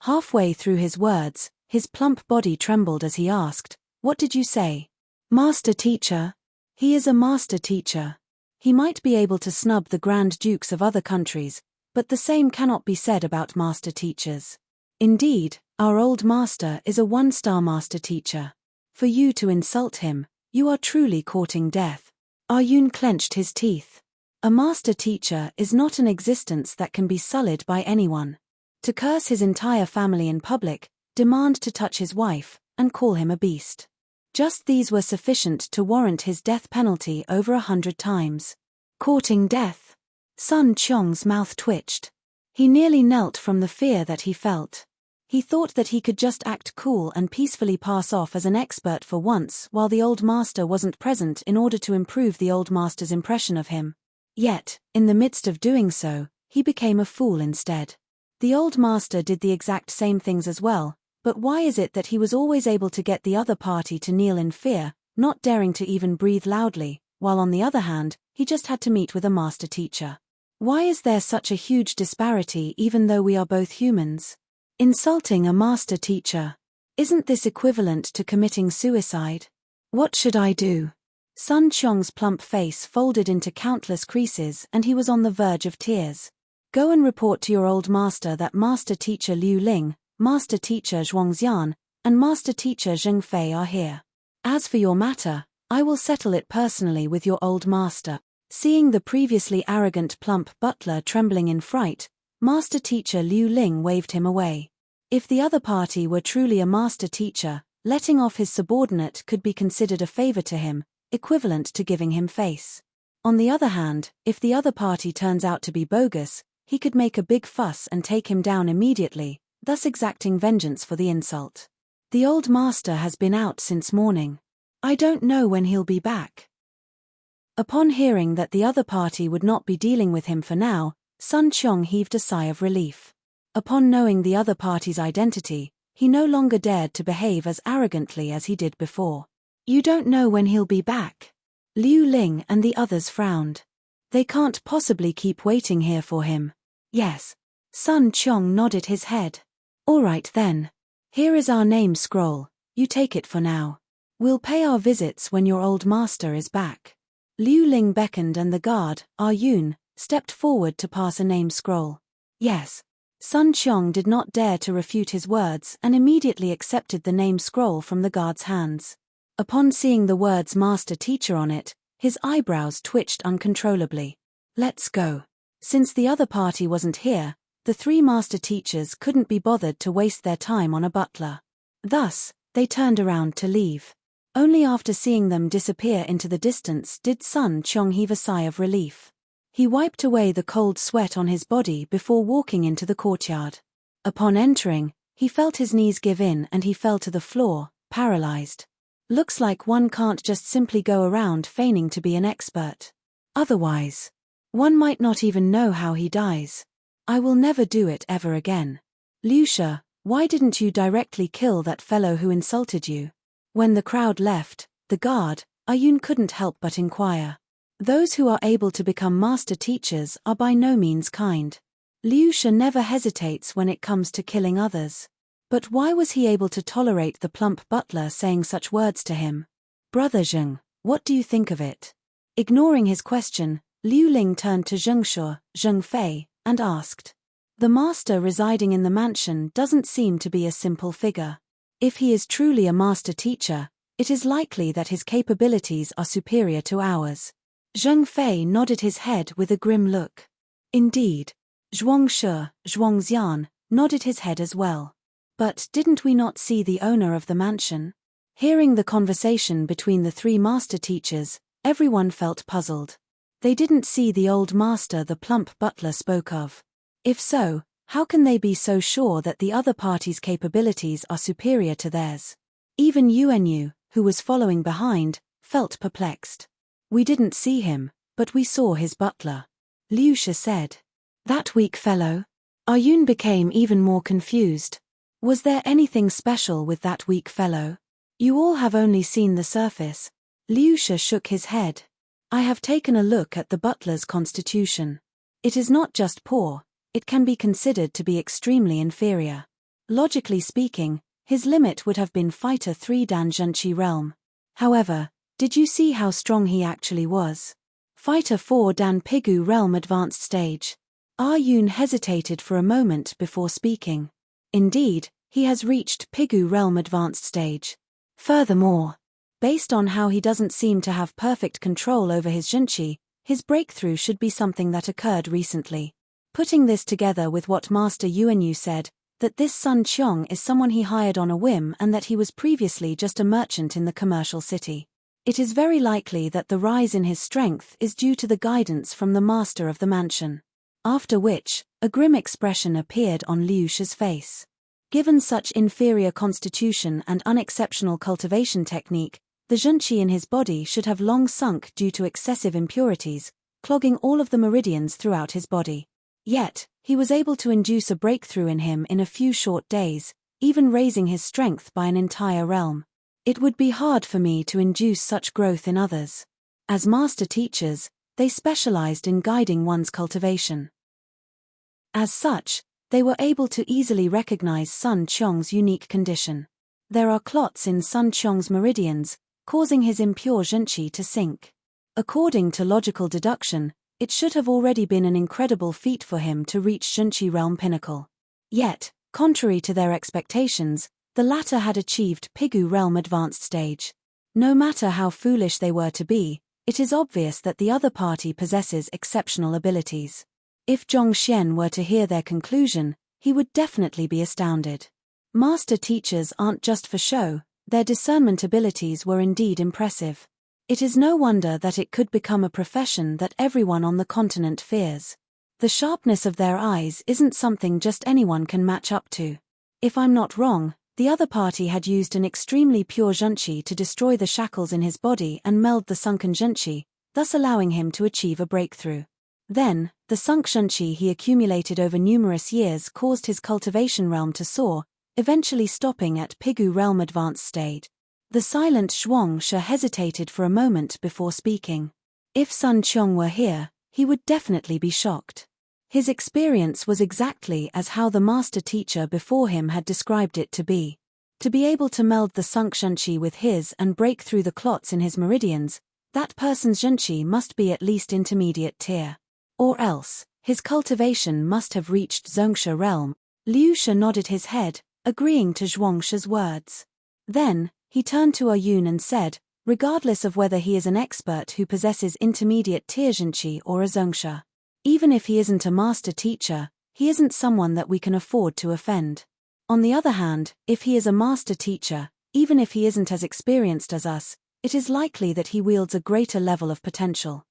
Halfway through his words, his plump body trembled as he asked, "What did you say?" "Master Teacher." "He is a master teacher. He might be able to snub the Grand Dukes of other countries, but the same cannot be said about master teachers. Indeed, our old master is a one-star master teacher. For you to insult him, you are truly courting death." Yun clenched his teeth. A master teacher is not an existence that can be sullied by anyone. To curse his entire family in public, demand to touch his wife, and call him a beast. Just these were sufficient to warrant his death penalty over 100 times. Courting death. Sun Qiong's mouth twitched. He nearly knelt from the fear that he felt. He thought that he could just act cool and peacefully pass off as an expert for once while the old master wasn't present in order to improve the old master's impression of him. Yet, in the midst of doing so, he became a fool instead. The old master did the exact same things as well, but why is it that he was always able to get the other party to kneel in fear, not daring to even breathe loudly, while on the other hand, he just had to meet with a master teacher? Why is there such a huge disparity even though we are both humans? Insulting a master teacher. Isn't this equivalent to committing suicide? What should I do? Sun Qiong's plump face folded into countless creases and he was on the verge of tears. Go and report to your old master that Master Teacher Liu Ling, Master Teacher Zhuangxian, and Master Teacher Zheng Fei are here. As for your matter, I will settle it personally with your old master. Seeing the previously arrogant plump butler trembling in fright, Master Teacher Liu Ling waved him away. If the other party were truly a master teacher, letting off his subordinate could be considered a favor to him, equivalent to giving him face. On the other hand, if the other party turns out to be bogus, he could make a big fuss and take him down immediately, thus exacting vengeance for the insult. The old master has been out since morning. I don't know when he'll be back. Upon hearing that the other party would not be dealing with him for now, Sun Qiong heaved a sigh of relief. Upon knowing the other party's identity, he no longer dared to behave as arrogantly as he did before. You don't know when he'll be back? Liu Ling and the others frowned. They can't possibly keep waiting here for him. Yes. Sun Qiong nodded his head. All right then. Here is our name scroll, you take it for now. We'll pay our visits when your old master is back. Liu Ling beckoned and the guard, Yun, stepped forward to pass a name scroll. Yes. Sun Qiong did not dare to refute his words and immediately accepted the name scroll from the guard's hands. Upon seeing the words Master Teacher on it, his eyebrows twitched uncontrollably. Let's go. Since the other party wasn't here, the three master teachers couldn't be bothered to waste their time on a butler. Thus, they turned around to leave. Only after seeing them disappear into the distance did Sun Qiong heave a sigh of relief. He wiped away the cold sweat on his body before walking into the courtyard. Upon entering, he felt his knees give in and he fell to the floor, paralyzed. Looks like one can't just simply go around feigning to be an expert. Otherwise, one might not even know how he dies. I will never do it ever again. Liusha, why didn't you directly kill that fellow who insulted you? When the crowd left, the guard, Yun couldn't help but inquire. Those who are able to become master teachers are by no means kind. Liusha never hesitates when it comes to killing others. But why was he able to tolerate the plump butler saying such words to him? Brother Zheng, what do you think of it? Ignoring his question, Liu Ling turned to Zhengshu, Zheng Fei, and asked. The master residing in the mansion doesn't seem to be a simple figure. If he is truly a master teacher, it is likely that his capabilities are superior to ours. Zheng Fei nodded his head with a grim look. Indeed. Zhuangshi, Zhuangxian, nodded his head as well. But didn't we not see the owner of the mansion? Hearing the conversation between the three master teachers, everyone felt puzzled. They didn't see the old master the plump butler spoke of. If so, how can they be so sure that the other party's capabilities are superior to theirs? Even Yuanyu, who was following behind, felt perplexed. We didn't see him, but we saw his butler. Liusha said. That weak fellow? Yun became even more confused. Was there anything special with that weak fellow? You all have only seen the surface. Liusha shook his head. I have taken a look at the butler's constitution. It is not just poor, it can be considered to be extremely inferior. Logically speaking, his limit would have been Fighter 3 Dan Zhenqi realm. However, did you see how strong he actually was? Fighter 4 Dan Pigu realm advanced stage. Yun hesitated for a moment before speaking. Indeed, he has reached Pigu realm advanced stage. Furthermore, based on how he doesn't seem to have perfect control over his Zhenqi, his breakthrough should be something that occurred recently. Putting this together with what Master Yuanyu said, that this Sun Qiong is someone he hired on a whim and that he was previously just a merchant in the commercial city. It is very likely that the rise in his strength is due to the guidance from the master of the mansion. After which, a grim expression appeared on Liu Shi's face. Given such inferior constitution and unexceptional cultivation technique, the zhenqi in his body should have long sunk due to excessive impurities, clogging all of the meridians throughout his body. Yet, he was able to induce a breakthrough in him in a few short days, even raising his strength by an entire realm. It would be hard for me to induce such growth in others. As master teachers, they specialized in guiding one's cultivation. As such, they were able to easily recognize Sun Qiong's unique condition. There are clots in Sun Qiong's meridians, causing his impure zhenqi to sink. According to logical deduction, it should have already been an incredible feat for him to reach zhenqi realm pinnacle. Yet, contrary to their expectations, the latter had achieved Pigu realm advanced stage. No matter how foolish they were to be, it is obvious that the other party possesses exceptional abilities. If Zhongxian were to hear their conclusion, he would definitely be astounded. Master teachers aren't just for show, their discernment abilities were indeed impressive. It is no wonder that it could become a profession that everyone on the continent fears. The sharpness of their eyes isn't something just anyone can match up to. If I'm not wrong, the other party had used an extremely pure zhenqi to destroy the shackles in his body and meld the sunken zhenqi, thus allowing him to achieve a breakthrough. Then, the sunk zhenqi he accumulated over numerous years caused his cultivation realm to soar, eventually stopping at Pigu realm advanced stage. The silent Zhuangshi hesitated for a moment before speaking. If Sun Qiong were here, he would definitely be shocked. His experience was exactly as how the master teacher before him had described it to be. To be able to meld the sunk zhenqi with his and break through the clots in his meridians, that person's zhenqi must be at least intermediate tier. Or else, his cultivation must have reached Zhongsha realm. Liu Shi nodded his head, agreeing to Zhuangshi's words. Then, he turned to Yun and said, regardless of whether he is an expert who possesses intermediate tier zhenqi or a Zhongsha. Even if he isn't a master teacher, he isn't someone that we can afford to offend. On the other hand, if he is a master teacher, even if he isn't as experienced as us, it is likely that he wields a greater level of potential.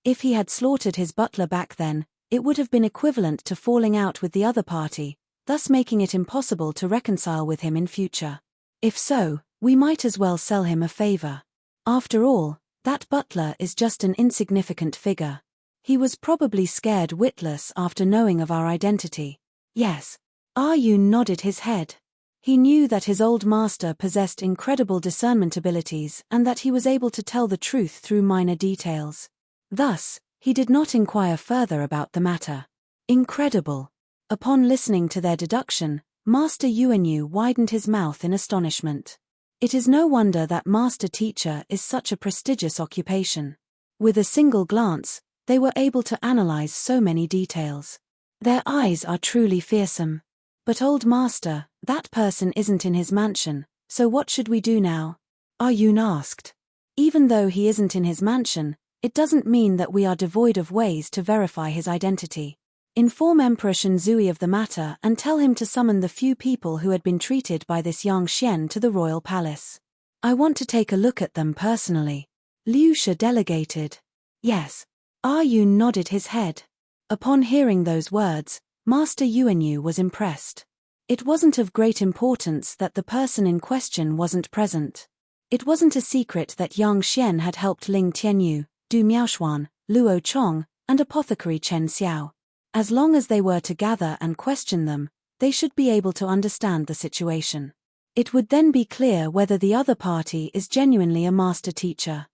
If he had slaughtered his butler back then, it would have been equivalent to falling out with the other party, thus making it impossible to reconcile with him in future. If so, we might as well sell him a favor. After all, that butler is just an insignificant figure. He was probably scared witless after knowing of our identity. Yes. Yun nodded his head. He knew that his old master possessed incredible discernment abilities and that he was able to tell the truth through minor details. Thus, he did not inquire further about the matter. Incredible. Upon listening to their deduction, Master Yuanyu widened his mouth in astonishment. It is no wonder that master teacher is such a prestigious occupation. With a single glance, they were able to analyze so many details. Their eyes are truly fearsome. But old master, that person isn't in his mansion, so what should we do now? Yun asked. Even though he isn't in his mansion, it doesn't mean that we are devoid of ways to verify his identity. Inform Emperor Shinzui of the matter and tell him to summon the few people who had been treated by this Yang Xian to the royal palace. I want to take a look at them personally. Liu Shi delegated. Yes. Yun nodded his head. Upon hearing those words, Master Yuanyu was impressed. It wasn't of great importance that the person in question wasn't present. It wasn't a secret that Yang Xian had helped Ling Tianyu, Du Miaoshuan, Luo Chong, and apothecary Chen Xiao. As long as they were to gather and question them, they should be able to understand the situation. It would then be clear whether the other party is genuinely a master teacher.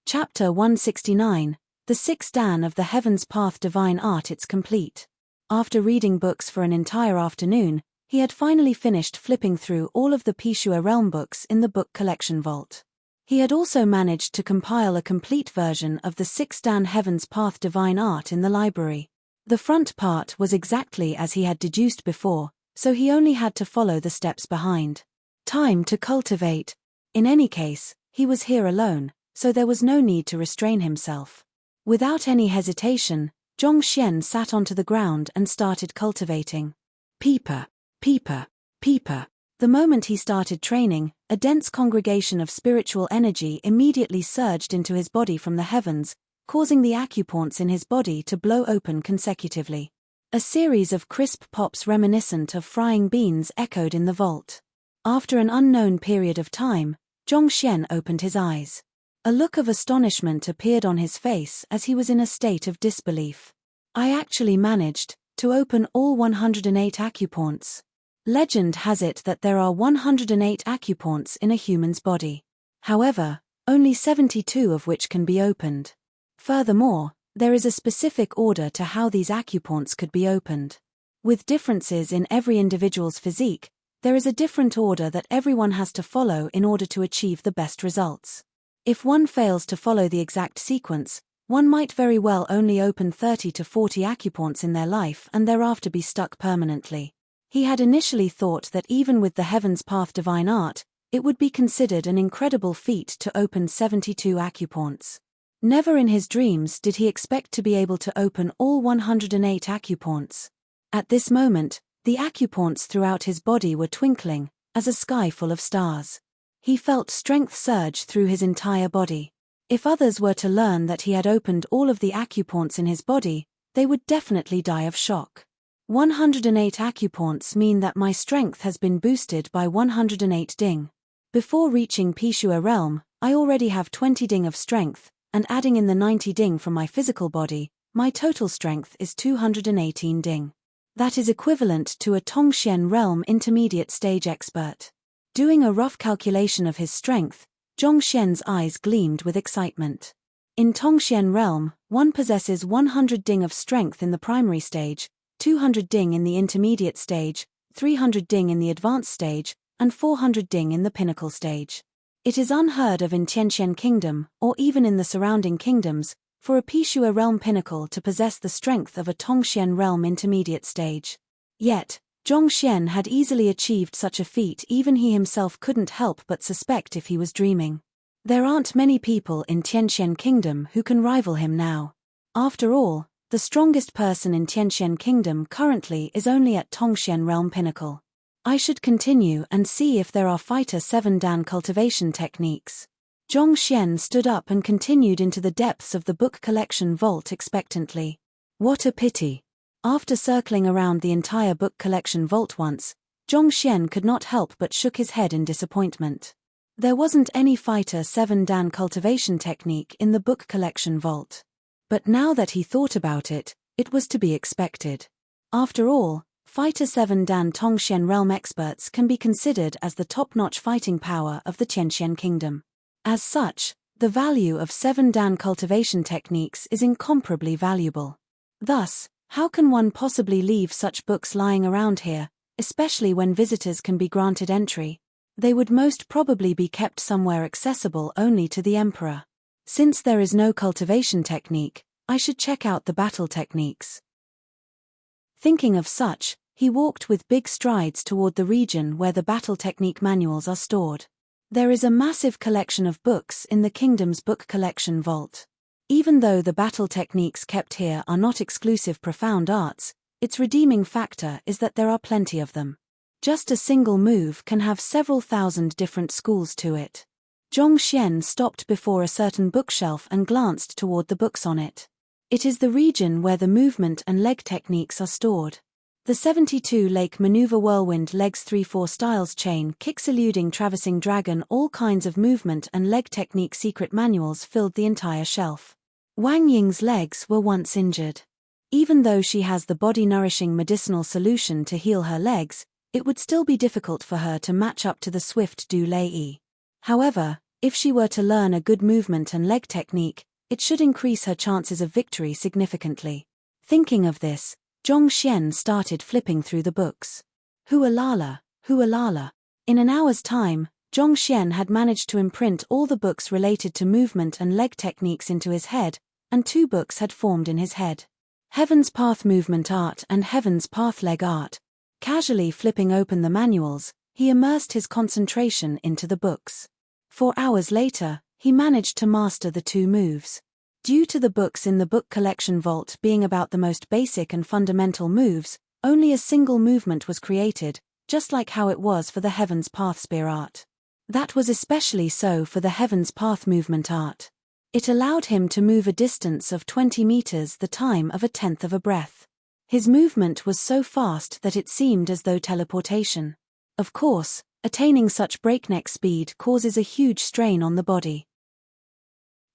Chapter 169, The Sixth Dan of the Heaven's Path Divine Art. It's complete. After reading books for an entire afternoon, he had finally finished flipping through all of the Pishua realm books in the book collection vault. He had also managed to compile a complete version of the Sixth Dan Heaven's Path Divine Art in the library. The front part was exactly as he had deduced before, so he only had to follow the steps behind. Time to cultivate. In any case, he was here alone, so there was no need to restrain himself. Without any hesitation, Zhongxian sat onto the ground and started cultivating. Peeper, peeper, peeper. The moment he started training, a dense congregation of spiritual energy immediately surged into his body from the heavens, causing the acupoints in his body to blow open consecutively. A series of crisp pops reminiscent of frying beans echoed in the vault. After an unknown period of time, Zhongxian opened his eyes. A look of astonishment appeared on his face as he was in a state of disbelief. I actually managed to open all 108 acupoints. Legend has it that there are 108 acupoints in a human's body. However, only 72 of which can be opened. Furthermore, there is a specific order to how these acupoints could be opened. With differences in every individual's physique, there is a different order that everyone has to follow in order to achieve the best results. If one fails to follow the exact sequence, one might very well only open 30 to 40 acupoints in their life and thereafter be stuck permanently. He had initially thought that even with the Heaven's Path divine art, it would be considered an incredible feat to open 72 acupoints. Never in his dreams did he expect to be able to open all 108 acupoints. At this moment, the acupoints throughout his body were twinkling, as a sky full of stars. He felt strength surge through his entire body. If others were to learn that he had opened all of the acupoints in his body, they would definitely die of shock. 108 acupoints mean that my strength has been boosted by 108 ding. Before reaching Pishua realm, I already have 20 ding of strength, and adding in the 90 ding from my physical body, my total strength is 218 ding. That is equivalent to a Tongxian realm intermediate stage expert. Doing a rough calculation of his strength, Zhongxian's eyes gleamed with excitement. In Tongxian realm, one possesses 100 ding of strength in the primary stage, 200 ding in the intermediate stage, 300 ding in the advanced stage, and 400 ding in the pinnacle stage. It is unheard of in Tianqian Kingdom, or even in the surrounding kingdoms, for a Pishua realm pinnacle to possess the strength of a Tongxian realm intermediate stage. Yet, Zhongxian had easily achieved such a feat even he himself couldn't help but suspect if he was dreaming. There aren't many people in Tianqian Kingdom who can rival him now. After all, the strongest person in Tianqian Kingdom currently is only at Tongxian realm pinnacle. I should continue and see if there are fighter 7 Dan cultivation techniques. Zhongxian stood up and continued into the depths of the book collection vault expectantly. What a pity. After circling around the entire book collection vault once, Zhongxian could not help but shook his head in disappointment. There wasn't any fighter 7 Dan cultivation technique in the book collection vault. But now that he thought about it, it was to be expected. After all, fighter 7 Dan Tongxian realm experts can be considered as the top-notch fighting power of the Tianqian Kingdom. As such, the value of 7 Dan cultivation techniques is incomparably valuable. Thus, how can one possibly leave such books lying around here, especially when visitors can be granted entry? They would most probably be kept somewhere accessible only to the Emperor. Since there is no cultivation technique, I should check out the battle techniques. Thinking of such, he walked with big strides toward the region where the battle technique manuals are stored. There is a massive collection of books in the kingdom's book collection vault. Even though the battle techniques kept here are not exclusive profound arts, its redeeming factor is that there are plenty of them. Just a single move can have several thousand different schools to it. Zhongxian stopped before a certain bookshelf and glanced toward the books on it. It is the region where the movement and leg techniques are stored. The 72 Lake Maneuver Whirlwind Legs 3-4 Styles Chain Kicks Eluding Traversing Dragon all kinds of movement and leg technique secret manuals filled the entire shelf. Wang Ying's legs were once injured. Even though she has the body-nourishing medicinal solution to heal her legs, it would still be difficult for her to match up to the swift Du Lei. However, if she were to learn a good movement and leg technique, it should increase her chances of victory significantly. Thinking of this, Zhongxian started flipping through the books. Hualala, hualala. In an hour's time, Zhongxian had managed to imprint all the books related to movement and leg techniques into his head, and 2 books had formed in his head. Heaven's Path Movement Art and Heaven's Path Leg Art. Casually flipping open the manuals, he immersed his concentration into the books. 4 hours later, he managed to master the 2 moves. Due to the books in the book collection vault being about the most basic and fundamental moves, only a single movement was created, just like how it was for the Heaven's Path spear art. That was especially so for the Heaven's Path movement art. It allowed him to move a distance of 20 meters the time of a tenth of a breath. His movement was so fast that it seemed as though teleportation. Of course, attaining such breakneck speed causes a huge strain on the body.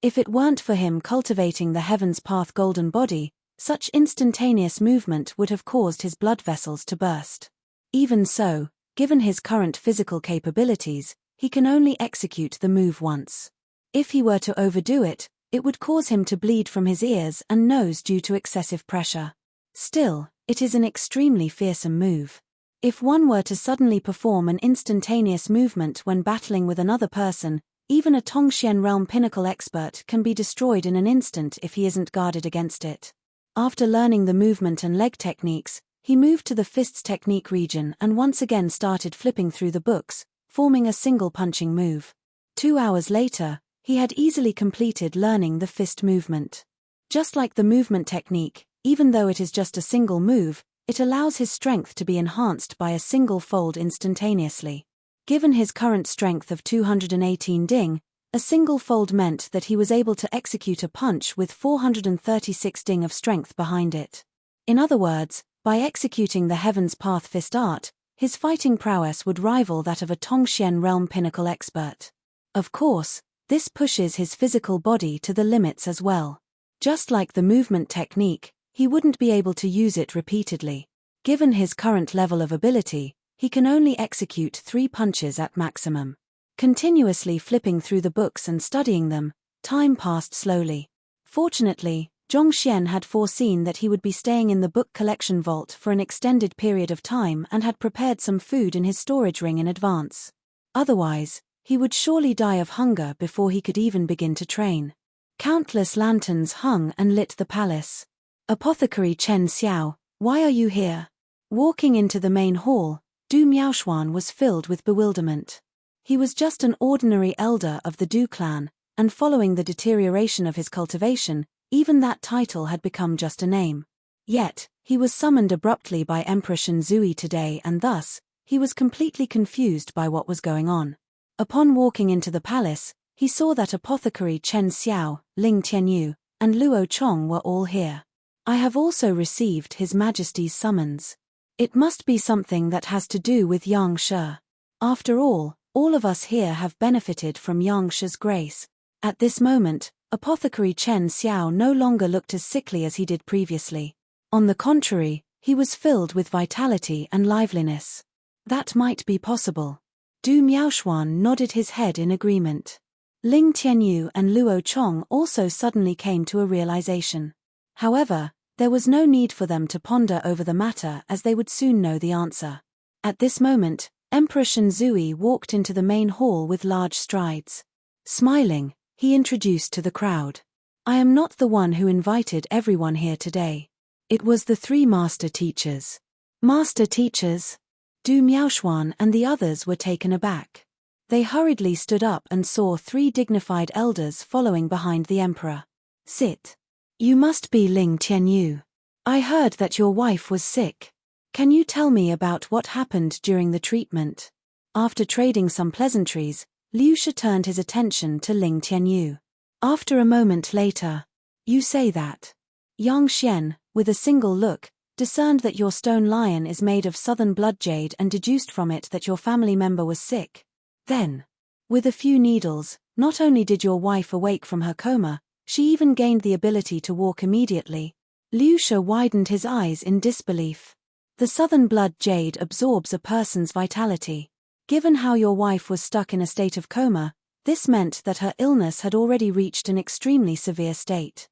If it weren't for him cultivating the Heaven's Path golden body, such instantaneous movement would have caused his blood vessels to burst. Even so, given his current physical capabilities, he can only execute the move once. If he were to overdo it, it would cause him to bleed from his ears and nose due to excessive pressure. Still, it is an extremely fearsome move. If one were to suddenly perform an instantaneous movement when battling with another person, even a Tongxian realm pinnacle expert can be destroyed in an instant if he isn't guarded against it. After learning the movement and leg techniques, he moved to the fists technique region and once again started flipping through the books, forming a single punching move. 2 hours later, he had easily completed learning the fist movement. Just like the movement technique, even though it is just a single move, it allows his strength to be enhanced by a single fold instantaneously. Given his current strength of 218 ding, a single fold meant that he was able to execute a punch with 436 ding of strength behind it. In other words, by executing the Heaven's Path fist art, his fighting prowess would rival that of a Tongxian realm pinnacle expert. Of course, this pushes his physical body to the limits as well. Just like the movement technique, he wouldn't be able to use it repeatedly. Given his current level of ability, he can only execute 3 punches at maximum. Continuously flipping through the books and studying them, time passed slowly. Fortunately, Zhongxian had foreseen that he would be staying in the book collection vault for an extended period of time and had prepared some food in his storage ring in advance. Otherwise, he would surely die of hunger before he could even begin to train. Countless lanterns hung and lit the palace. Apothecary Chen Xiao, why are you here? Walking into the main hall, Du Miaoshuan was filled with bewilderment. He was just an ordinary elder of the Du clan, and following the deterioration of his cultivation, even that title had become just a name. Yet, he was summoned abruptly by Emperor Shenzui today and thus, he was completely confused by what was going on. Upon walking into the palace, he saw that Apothecary Chen Xiao, Ling Tianyu, and Luo Chong were all here. I have also received His Majesty's summons. It must be something that has to do with Yang Shi. After all of us here have benefited from Yang Shi's grace. At this moment, Apothecary Chen Xiao no longer looked as sickly as he did previously. On the contrary, he was filled with vitality and liveliness. That might be possible. Du Miaoshuan nodded his head in agreement. Ling Tianyu and Luo Chong also suddenly came to a realization. However, there was no need for them to ponder over the matter as they would soon know the answer. At this moment, Emperor Shenzui walked into the main hall with large strides. Smiling, he introduced to the crowd. I am not the one who invited everyone here today. It was the 3 master teachers. Master teachers? Du Miaoshuan and the others were taken aback. They hurriedly stood up and saw 3 dignified elders following behind the emperor. Sit. You must be Ling Tianyu. I heard that your wife was sick. Can you tell me about what happened during the treatment? After trading some pleasantries, Liu Shi turned his attention to Ling Tianyu. After a moment later, you say that. Yang Xian, with a single look, discerned that your stone lion is made of southern blood jade and deduced from it that your family member was sick. Then, with a few needles, not only did your wife awake from her coma, she even gained the ability to walk immediately. Liu Shi widened his eyes in disbelief. The southern blood jade absorbs a person's vitality. Given how your wife was stuck in a state of coma, this meant that her illness had already reached an extremely severe state.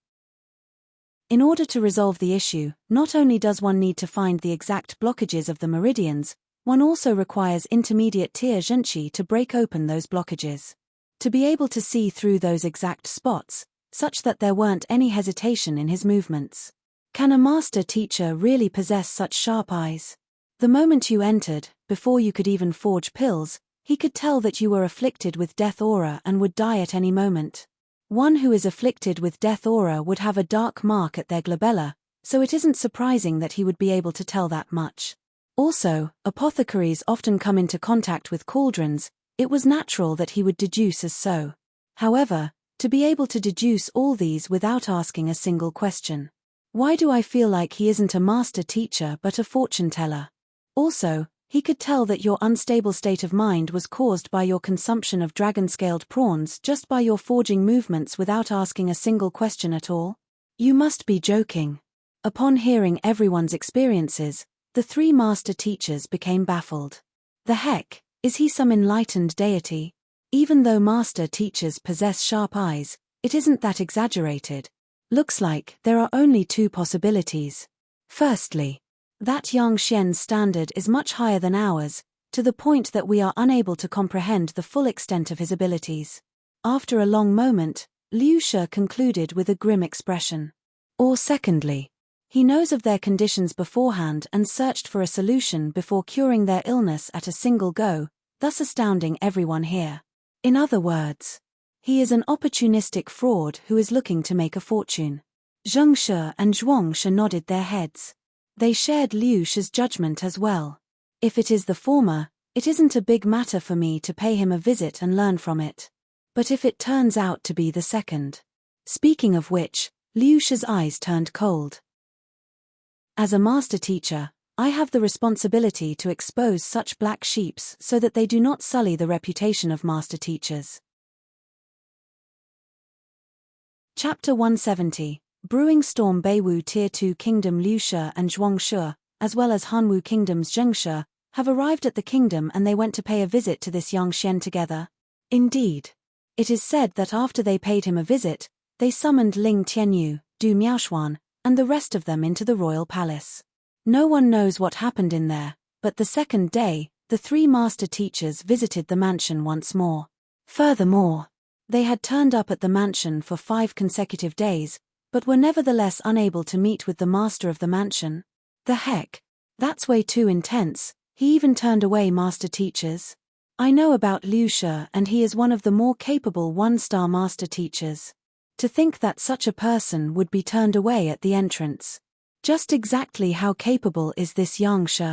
In order to resolve the issue, not only does one need to find the exact blockages of the meridians, one also requires intermediate tier zhenqi to break open those blockages. To be able to see through those exact spots, such that there weren't any hesitation in his movements. Can a master teacher really possess such sharp eyes? The moment you entered, before you could even forge pills, he could tell that you were afflicted with death aura and would die at any moment. One who is afflicted with death aura would have a dark mark at their glabella, so it isn't surprising that he would be able to tell that much. Also, apothecaries often come into contact with cauldrons. It was natural that he would deduce as so. However, to be able to deduce all these without asking a single question. Why do I feel like he isn't a master teacher but a fortune teller? Also, he could tell that your unstable state of mind was caused by your consumption of dragon-scaled prawns just by your forging movements without asking a single question at all? You must be joking. Upon hearing everyone's experiences, the three master teachers became baffled. The heck, is he some enlightened deity? Even though master teachers possess sharp eyes, it isn't that exaggerated. Looks like there are only two possibilities. Firstly, that Yang Xian's standard is much higher than ours, to the point that we are unable to comprehend the full extent of his abilities. After a long moment, Liu Shi concluded with a grim expression. Or secondly, he knows of their conditions beforehand and searched for a solution before curing their illness at a single go, thus astounding everyone here. In other words, he is an opportunistic fraud who is looking to make a fortune. Zheng Shi and Zhuang Shi nodded their heads. They shared Liu Shi's judgment as well. If it is the former, it isn't a big matter for me to pay him a visit and learn from it. But if it turns out to be the second. Speaking of which, Liu Shi's eyes turned cold. As a master teacher, I have the responsibility to expose such black sheeps so that they do not sully the reputation of master teachers. Chapter 170, Brewing Storm. Beiwu Tier 2 Kingdom. Liu Shi and Zhuang Shi, as well as Hanwu Kingdom's Zheng Shi, have arrived at the kingdom and they went to pay a visit to this Yang Xian together. Indeed. It is said that after they paid him a visit, they summoned Ling Tianyu, Du Miaoshuan, and the rest of them into the royal palace. No one knows what happened in there, but the second day, the three master teachers visited the mansion once more. Furthermore, they had turned up at the mansion for 5 consecutive days, but were nevertheless unable to meet with the master of the mansion. The heck? That's way too intense. He even turned away master teachers. I know about Liu Shi and he is one of the more capable 1-star master teachers. To think that such a person would be turned away at the entrance. Just exactly how capable is this Yang Shi?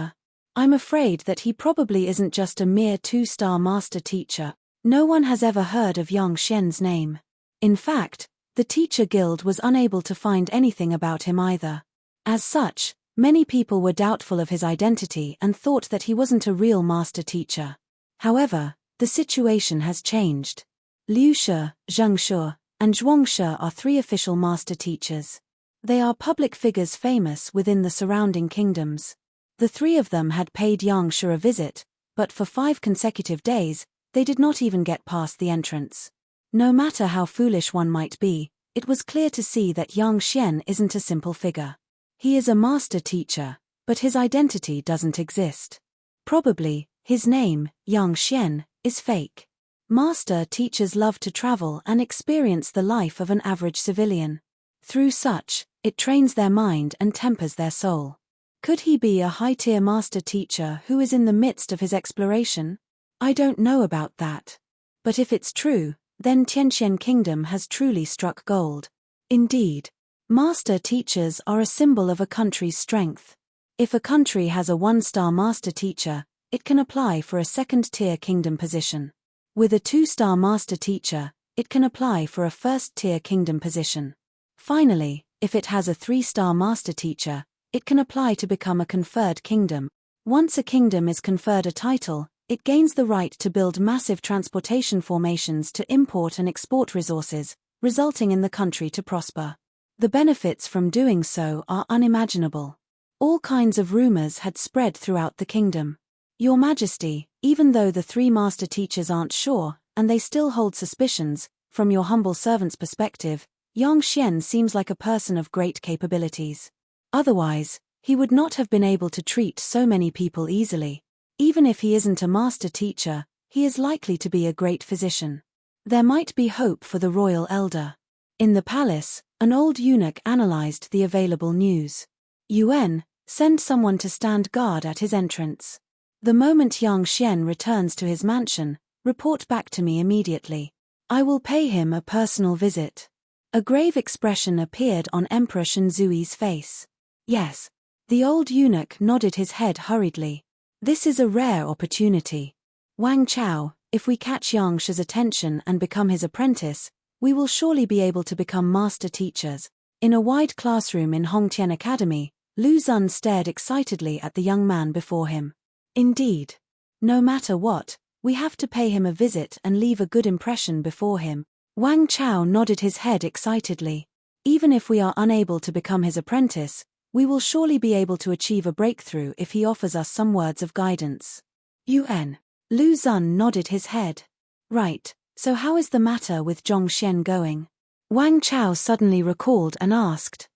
I'm afraid that he probably isn't just a mere 2-star master teacher. No one has ever heard of Yang Xian's name. In fact, the teacher guild was unable to find anything about him either. As such, many people were doubtful of his identity and thought that he wasn't a real master teacher. However, the situation has changed. Liu Shi, Zheng Shi, and Zhuang Shi are 3 official master teachers. They are public figures famous within the surrounding kingdoms. The 3 of them had paid Yang Shi a visit, but for 5 consecutive days, they did not even get past the entrance. No matter how foolish one might be, it was clear to see that Yang Xian isn't a simple figure. He is a master teacher, but his identity doesn't exist. Probably, his name, Yang Xian, is fake. Master teachers love to travel and experience the life of an average civilian. Through such, it trains their mind and tempers their soul. Could he be a high-tier master teacher who is in the midst of his exploration? I don't know about that. But if it's true, then Tianxian Kingdom has truly struck gold. Indeed, master teachers are a symbol of a country's strength. If a country has a 1-star master teacher, it can apply for a 2nd-tier kingdom position. With a 2-star master teacher, it can apply for a 1st-tier kingdom position. Finally, if it has a 3-star master teacher, it can apply to become a conferred kingdom. Once a kingdom is conferred a title, it gains the right to build massive transportation formations to import and export resources, resulting in the country to prosper. The benefits from doing so are unimaginable. All kinds of rumors had spread throughout the kingdom. Your Majesty, even though the 3 master teachers aren't sure, and they still hold suspicions, from your humble servant's perspective, Yang Xian seems like a person of great capabilities. Otherwise, he would not have been able to treat so many people easily. Even if he isn't a master teacher, he is likely to be a great physician. There might be hope for the royal elder. In the palace, an old eunuch analyzed the available news. Yuan, send someone to stand guard at his entrance. The moment Yang Xian returns to his mansion, report back to me immediately. I will pay him a personal visit. A grave expression appeared on Emperor Shenzui's face. Yes. The old eunuch nodded his head hurriedly. This is a rare opportunity. Wang Chao, if we catch Yang Shi's attention and become his apprentice, we will surely be able to become master teachers. In a wide classroom in Hongtian Academy, Lu Xun stared excitedly at the young man before him. Indeed. No matter what, we have to pay him a visit and leave a good impression before him. Wang Chao nodded his head excitedly. Even if we are unable to become his apprentice, we will surely be able to achieve a breakthrough if he offers us some words of guidance. UN. Lu Xun nodded his head. Right, so how is the matter with Zhongxian going? Wang Chao suddenly recalled and asked.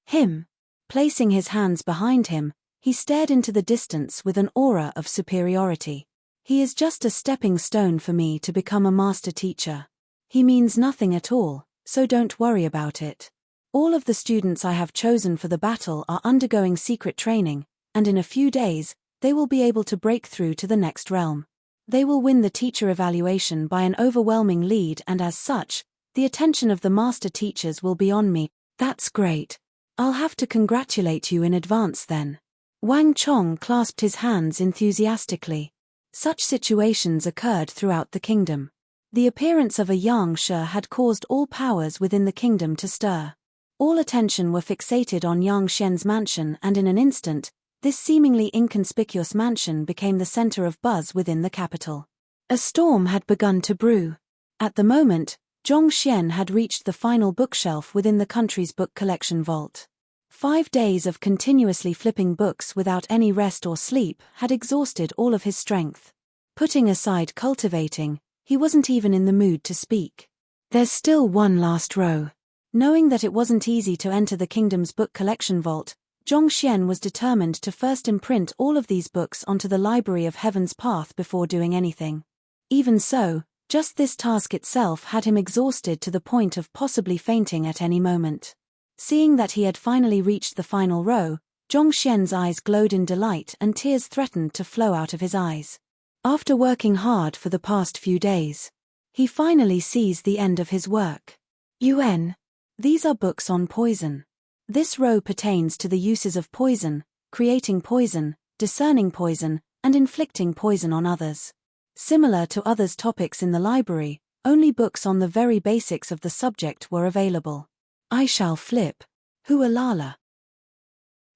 Him. Placing his hands behind him, he stared into the distance with an aura of superiority. He is just a stepping stone for me to become a master teacher. He means nothing at all, so don't worry about it. All of the students I have chosen for the battle are undergoing secret training, and in a few days, they will be able to break through to the next realm. They will win the teacher evaluation by an overwhelming lead, and as such, the attention of the master teachers will be on me. That's great. I'll have to congratulate you in advance then. Wang Chong clasped his hands enthusiastically. Such situations occurred throughout the kingdom. The appearance of a Yang Shi had caused all powers within the kingdom to stir. All attention were fixated on Yang Xian's mansion, and in an instant, this seemingly inconspicuous mansion became the center of buzz within the capital. A storm had begun to brew. At the moment, Zhongxian had reached the final bookshelf within the country's book collection vault. 5 days of continuously flipping books without any rest or sleep had exhausted all of his strength. Putting aside cultivating, he wasn't even in the mood to speak. There's still one last row. Knowing that it wasn't easy to enter the kingdom's book collection vault, Zhongxian was determined to first imprint all of these books onto the Library of Heaven's Path before doing anything. Even so, just this task itself had him exhausted to the point of possibly fainting at any moment. Seeing that he had finally reached the final row, Zhongxian's eyes glowed in delight and tears threatened to flow out of his eyes. After working hard for the past few days, he finally sees the end of his work. UN. These are books on poison. This row pertains to the uses of poison, creating poison, discerning poison, and inflicting poison on others. Similar to others' topics in the library, only books on the very basics of the subject were available. I shall flip. Hualala.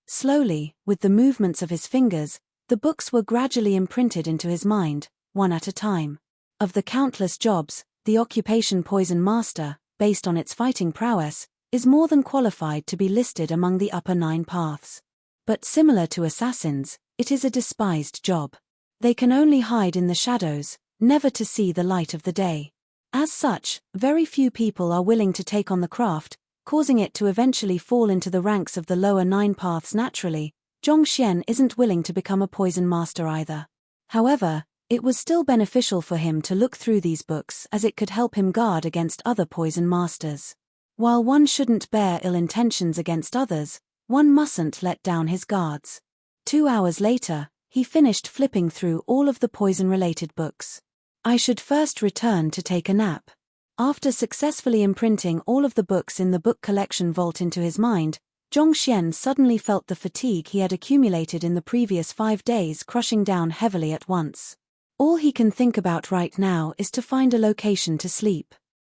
Slowly, with the movements of his fingers, the books were gradually imprinted into his mind, one at a time. Of the countless jobs, the occupation Poison Master, based on its fighting prowess, is more than qualified to be listed among the upper 9 paths. But similar to assassins, it is a despised job. They can only hide in the shadows, never to see the light of the day. As such, very few people are willing to take on the craft, causing it to eventually fall into the ranks of the lower 9 paths naturally. Zhongxian isn't willing to become a poison master either. However, it was still beneficial for him to look through these books as it could help him guard against other poison masters. While one shouldn't bear ill intentions against others, one mustn't let down his guards. 2 hours later, he finished flipping through all of the poison-related books. I should first return to take a nap. After successfully imprinting all of the books in the book collection vault into his mind, Zhongxian suddenly felt the fatigue he had accumulated in the previous 5 days crushing down heavily at once. All he can think about right now is to find a location to sleep.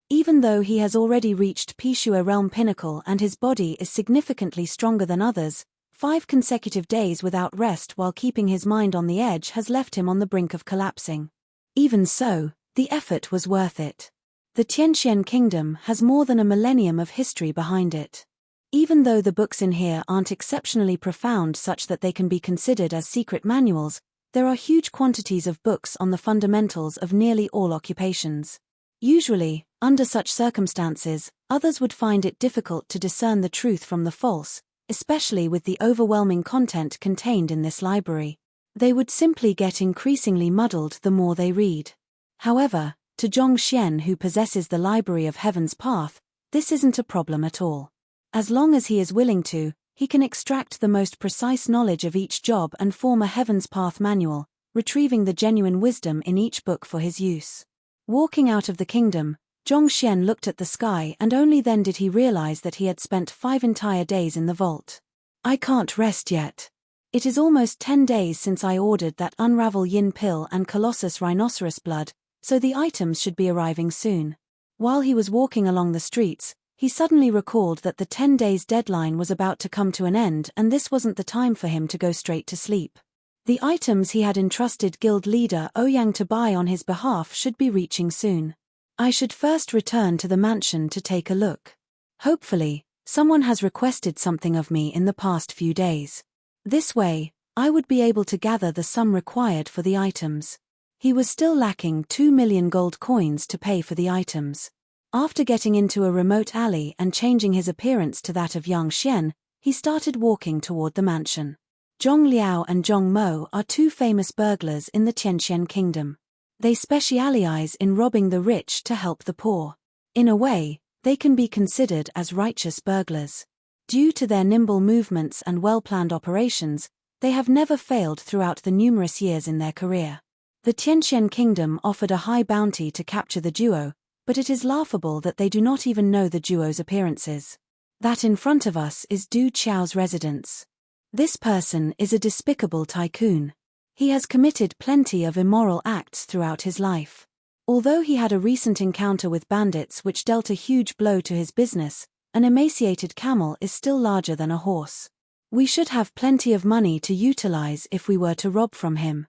Even though he has already reached Pishua Realm Pinnacle and his body is significantly stronger than others, 5 consecutive days without rest while keeping his mind on the edge has left him on the brink of collapsing. Even so, the effort was worth it. The Tianxian Kingdom has more than a millennium of history behind it. Even though the books in here aren't exceptionally profound such that they can be considered as secret manuals, there are huge quantities of books on the fundamentals of nearly all occupations. Usually, under such circumstances, others would find it difficult to discern the truth from the false, especially with the overwhelming content contained in this library. They would simply get increasingly muddled the more they read. However, to Zhongxian, who possesses the Library of Heaven's Path, this isn't a problem at all. As long as he is willing to, he can extract the most precise knowledge of each job and form a Heaven's Path manual, retrieving the genuine wisdom in each book for his use. Walking out of the kingdom, Zhongxian looked at the sky and only then did he realize that he had spent 5 entire days in the vault. I can't rest yet. It is almost 10 days since I ordered that unravel yin pill and colossus rhinoceros blood, so the items should be arriving soon. While he was walking along the streets, he suddenly recalled that the 10 days deadline was about to come to an end, and this wasn't the time for him to go straight to sleep. The items he had entrusted guild leader Ouyang to buy on his behalf should be reaching soon. I should first return to the mansion to take a look. Hopefully, someone has requested something of me in the past few days. This way, I would be able to gather the sum required for the items. He was still lacking 2 million gold coins to pay for the items. After getting into a remote alley and changing his appearance to that of Yang Xian, he started walking toward the mansion. Zhong Liao and Zhong Mo are two famous burglars in the Tianqian kingdom. They specialize in robbing the rich to help the poor. In a way, they can be considered as righteous burglars. Due to their nimble movements and well-planned operations, they have never failed throughout the numerous years in their career. The Tianqian kingdom offered a high bounty to capture the duo, but it is laughable that they do not even know the duo's appearances. That in front of us is Du Qiao's residence. This person is a despicable tycoon. He has committed plenty of immoral acts throughout his life. Although he had a recent encounter with bandits which dealt a huge blow to his business, an emaciated camel is still larger than a horse. We should have plenty of money to utilize if we were to rob from him.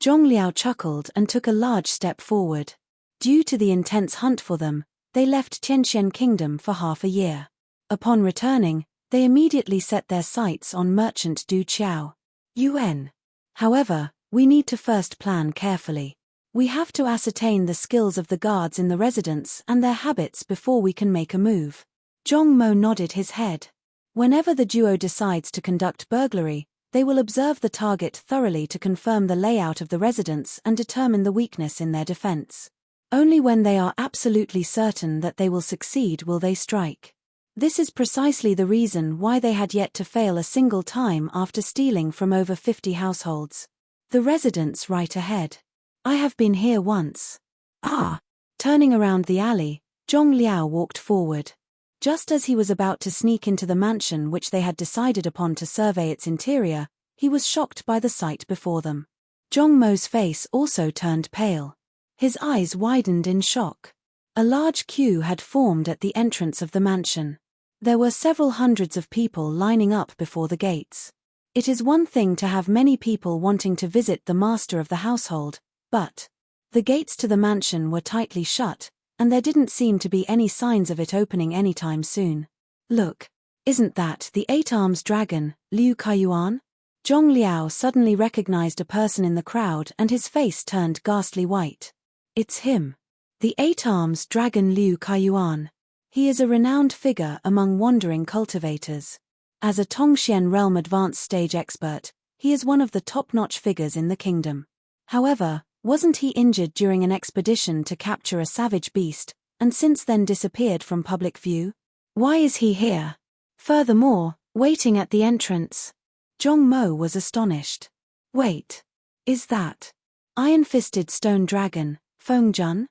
Zhong Liao chuckled and took a large step forward. Due to the intense hunt for them, they left Tianqian Kingdom for half a year. Upon returning, they immediately set their sights on merchant Du Qiao. Yuan. However, we need to first plan carefully. We have to ascertain the skills of the guards in the residence and their habits before we can make a move. Zhong Mo nodded his head. Whenever the duo decides to conduct burglary, they will observe the target thoroughly to confirm the layout of the residence and determine the weakness in their defense. Only when they are absolutely certain that they will succeed will they strike. This is precisely the reason why they had yet to fail a single time after stealing from over 50 households. The residence right ahead. I have been here once. Ah! Turning around the alley, Zhong Liao walked forward. Just as he was about to sneak into the mansion which they had decided upon to survey its interior, he was shocked by the sight before them. Zhong Mo's face also turned pale. His eyes widened in shock. A large queue had formed at the entrance of the mansion. There were several hundreds of people lining up before the gates. It is one thing to have many people wanting to visit the master of the household, but the gates to the mansion were tightly shut, and there didn't seem to be any signs of it opening anytime soon. Look, isn't that the eight-armed dragon, Liu Kaiyuan? Zhong Liao suddenly recognized a person in the crowd and his face turned ghastly white. It's him. The eight-armed dragon Liu Kaiyuan. He is a renowned figure among wandering cultivators. As a Tongxian realm advanced stage expert, he is one of the top-notch figures in the kingdom. However, wasn't he injured during an expedition to capture a savage beast, and since then disappeared from public view? Why is he here? Furthermore, waiting at the entrance. Zhong Mo was astonished. Wait. Is that iron-fisted stone dragon, Feng Jun?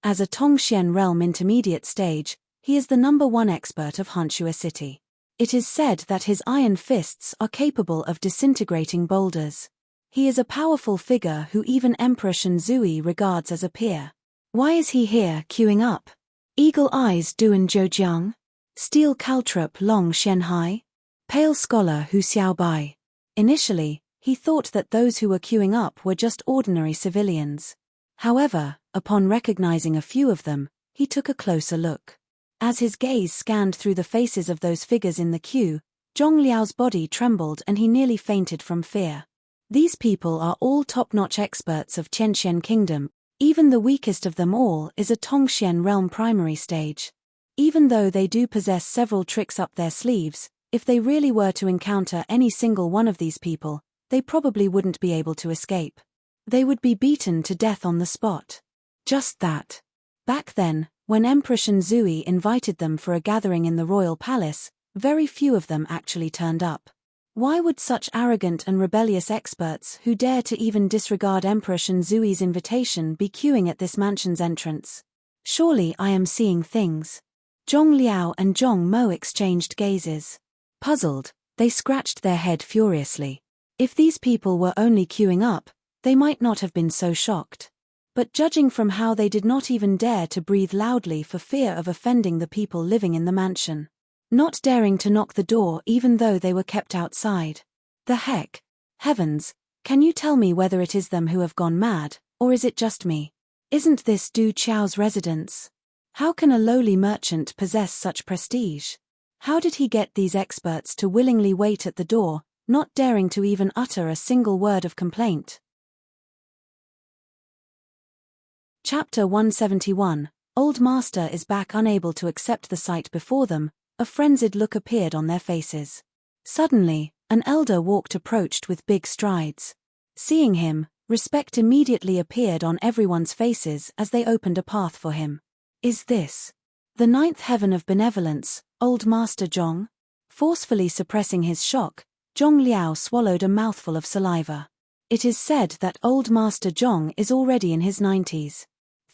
As a Tongxian realm intermediate stage, he is the #1 expert of Hanshua City. It is said that his iron fists are capable of disintegrating boulders. He is a powerful figure who even Emperor Shenzui regards as a peer. Why is he here queuing up? Eagle Eyes Duan Zhoujiang? Steel Caltrop Long Shenhai? Pale Scholar Hu Xiaobai? Initially, he thought that those who were queuing up were just ordinary civilians. However, upon recognizing a few of them, he took a closer look. As his gaze scanned through the faces of those figures in the queue, Zhong Liao's body trembled and he nearly fainted from fear. These people are all top-notch experts of Tianqian Kingdom. Even the weakest of them all is a Tongxian realm primary stage. Even though they do possess several tricks up their sleeves, if they really were to encounter any single one of these people, they probably wouldn't be able to escape. They would be beaten to death on the spot. Just that. Back then, when Emperor Shenzui invited them for a gathering in the royal palace, very few of them actually turned up. Why would such arrogant and rebellious experts who dare to even disregard Emperor Shenzui's invitation be queuing at this mansion's entrance? Surely I am seeing things. Zhong Liao and Zhong Mo exchanged gazes. Puzzled, they scratched their head furiously. If these people were only queuing up, they might not have been so shocked. But judging from how they did not even dare to breathe loudly for fear of offending the people living in the mansion. Not daring to knock the door even though they were kept outside. The heck? Heavens, can you tell me whether it is them who have gone mad, or is it just me? Isn't this Du Qiao's residence? How can a lowly merchant possess such prestige? How did he get these experts to willingly wait at the door, not daring to even utter a single word of complaint? Chapter 171. Old Master is back. Unable to accept the sight before them, a frenzied look appeared on their faces. Suddenly, an elder approached with big strides. Seeing him, respect immediately appeared on everyone's faces as they opened a path for him. Is this the ninth heaven of benevolence, Old Master Zhong? Forcefully suppressing his shock, Zhong Liao swallowed a mouthful of saliva. It is said that Old Master Zhong is already in his 90s.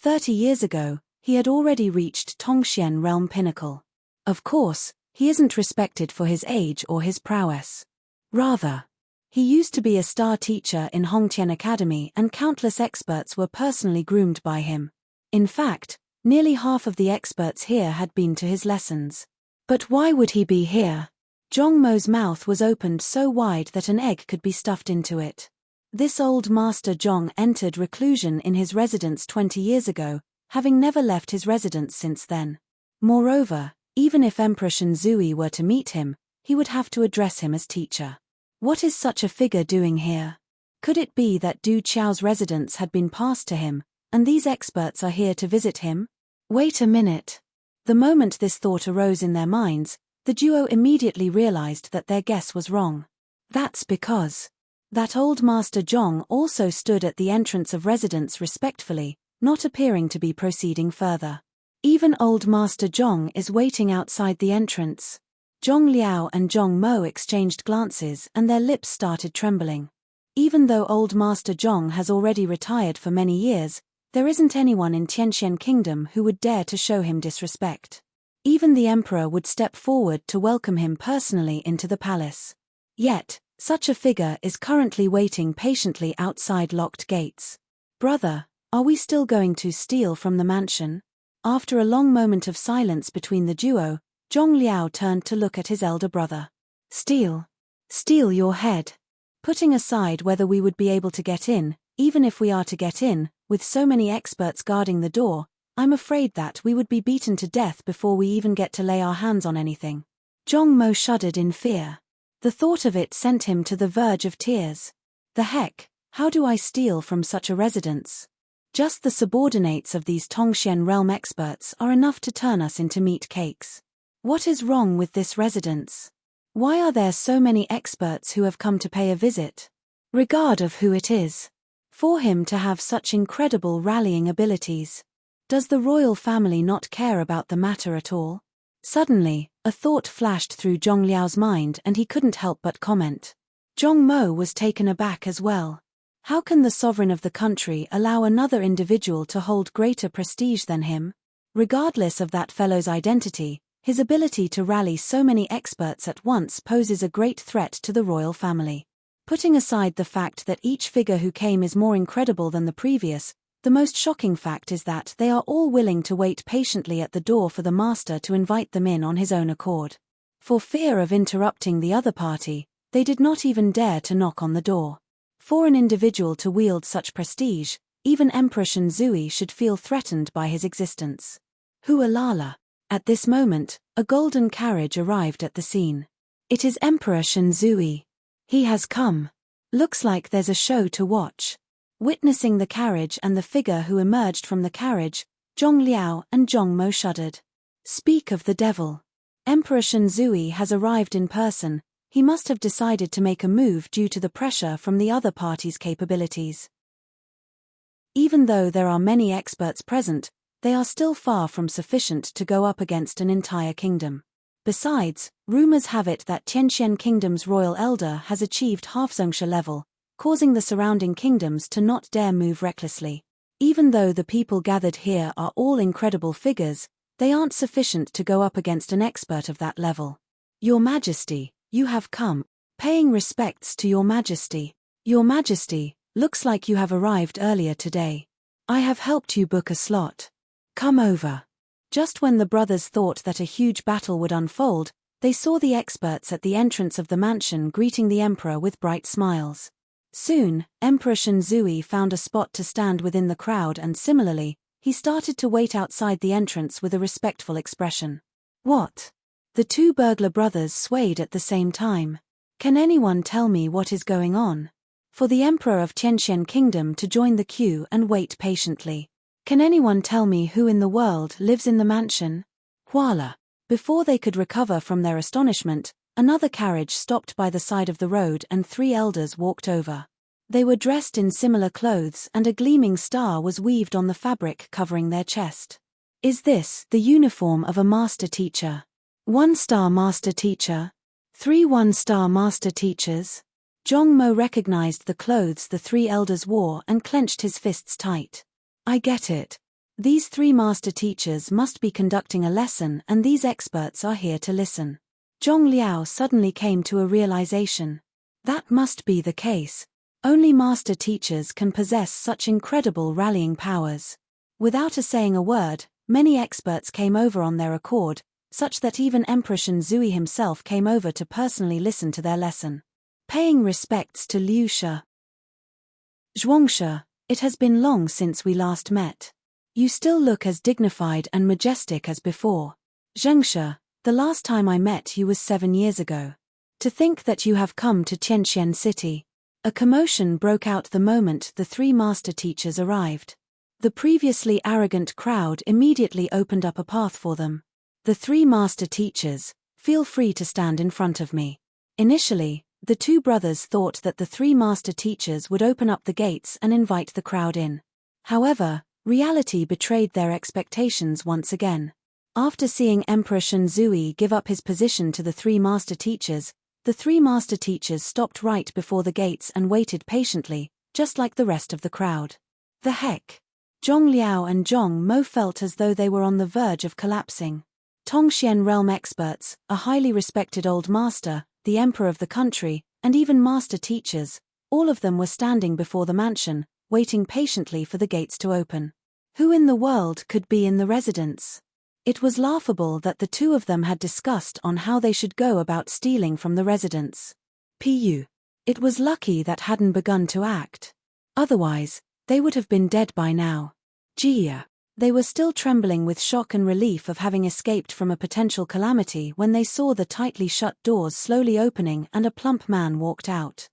30 years ago, he had already reached Tongxian realm pinnacle. Of course, he isn't respected for his age or his prowess. Rather, he used to be a star teacher in Hongtian Academy and countless experts were personally groomed by him. In fact, nearly half of the experts here had been to his lessons. But why would he be here? Zhong Mo's mouth was opened so wide that an egg could be stuffed into it. This old Master Zhong entered reclusion in his residence 20 years ago, having never left his residence since then. Moreover, even if Emperor Shenzui were to meet him, he would have to address him as teacher. What is such a figure doing here? Could it be that Du Qiao's residence had been passed to him, and these experts are here to visit him? Wait a minute. The moment this thought arose in their minds, the duo immediately realized that their guess was wrong. That's because that old Master Zhong also stood at the entrance of residence respectfully, not appearing to be proceeding further. Even old Master Zhong is waiting outside the entrance. Zhong Liao and Zhong Mo exchanged glances and their lips started trembling. Even though old Master Zhong has already retired for many years, there isn't anyone in Tianxian Kingdom who would dare to show him disrespect. Even the emperor would step forward to welcome him personally into the palace. Yet, such a figure is currently waiting patiently outside locked gates. Brother, are we still going to steal from the mansion? After a long moment of silence between the duo, Zhong Liao turned to look at his elder brother. Steal? Steal your head. Putting aside whether we would be able to get in, even if we are to get in, with so many experts guarding the door, I'm afraid that we would be beaten to death before we even get to lay our hands on anything. Zhong Mo shuddered in fear. The thought of it sent him to the verge of tears. The heck, how do I steal from such a residence? Just the subordinates of these Tongxian realm experts are enough to turn us into meat cakes. What is wrong with this residence? Why are there so many experts who have come to pay a visit? Regard of who it is. For him to have such incredible rallying abilities. Does the royal family not care about the matter at all? Suddenly, a thought flashed through Zhong Liao's mind and he couldn't help but comment. Zhong Mo was taken aback as well. How can the sovereign of the country allow another individual to hold greater prestige than him? Regardless of that fellow's identity, his ability to rally so many experts at once poses a great threat to the royal family. Putting aside the fact that each figure who came is more incredible than the previous, the most shocking fact is that they are all willing to wait patiently at the door for the master to invite them in on his own accord. For fear of interrupting the other party, they did not even dare to knock on the door. For an individual to wield such prestige, even Emperor Shenzui should feel threatened by his existence. Hualala. At this moment, a golden carriage arrived at the scene. It is Emperor Shenzui. He has come. Looks like there's a show to watch. Witnessing the carriage and the figure who emerged from the carriage, Zhong Liao and Zhong Mo shuddered. Speak of the devil. Emperor Shenzui has arrived in person. He must have decided to make a move due to the pressure from the other party's capabilities. Even though there are many experts present, they are still far from sufficient to go up against an entire kingdom. Besides, rumors have it that Tianxian Kingdom's royal elder has achieved half-Zhongsha level, causing the surrounding kingdoms to not dare move recklessly. Even though the people gathered here are all incredible figures, They aren't sufficient to go up against an expert of that level. Your Majesty, you have come. Paying respects to Your Majesty. Your Majesty, looks like you have arrived earlier today. I have helped you book a slot. Come over. Just when the brothers thought that a huge battle would unfold, they saw the experts at the entrance of the mansion greeting the emperor with bright smiles. Soon, Emperor Shenzui found a spot to stand within the crowd and similarly, he started to wait outside the entrance with a respectful expression. What? The two burglar brothers swayed at the same time. Can anyone tell me what is going on? For the Emperor of Tianxian Kingdom to join the queue and wait patiently. Can anyone tell me who in the world lives in the mansion? Voila! Before they could recover from their astonishment, another carriage stopped by the side of the road and 3 elders walked over. They were dressed in similar clothes and a gleaming star was weaved on the fabric covering their chest. Is this the uniform of a master teacher? 1-star master teacher? 3 1-star master teachers? Zhong Mo recognized the clothes the 3 elders wore and clenched his fists tight. I get it. These 3 master teachers must be conducting a lesson and these experts are here to listen. Zhong Liao suddenly came to a realization. That must be the case. Only master teachers can possess such incredible rallying powers. Without saying a word, many experts came over on their accord, such that even Emperor Shenzui himself came over to personally listen to their lesson. Paying respects to Liu Shi. Zhuangshi, it has been long since we last met. You still look as dignified and majestic as before. Zhengshi, the last time I met you was 7 years ago. To think that you have come to Tianxian City. A commotion broke out the moment the 3 master teachers arrived. The previously arrogant crowd immediately opened up a path for them. The 3 master teachers, feel free to stand in front of me. Initially, the 2 brothers thought that the 3 master teachers would open up the gates and invite the crowd in. However, reality betrayed their expectations once again. After seeing Emperor Shenzui give up his position to the 3 master teachers, the 3 master teachers stopped right before the gates and waited patiently, just like the rest of the crowd. The heck? Zhong Liao and Zhong Mo felt as though they were on the verge of collapsing. Tongxian realm experts, a highly respected old master, the emperor of the country, and even master teachers, all of them were standing before the mansion, waiting patiently for the gates to open. Who in the world could be in the residence? It was laughable that the 2 of them had discussed on how they should go about stealing from the residence. Pu. It was lucky that hadn't begun to act. Otherwise, they would have been dead by now. Jia. They were still trembling with shock and relief of having escaped from a potential calamity when they saw the tightly shut doors slowly opening and a plump man walked out.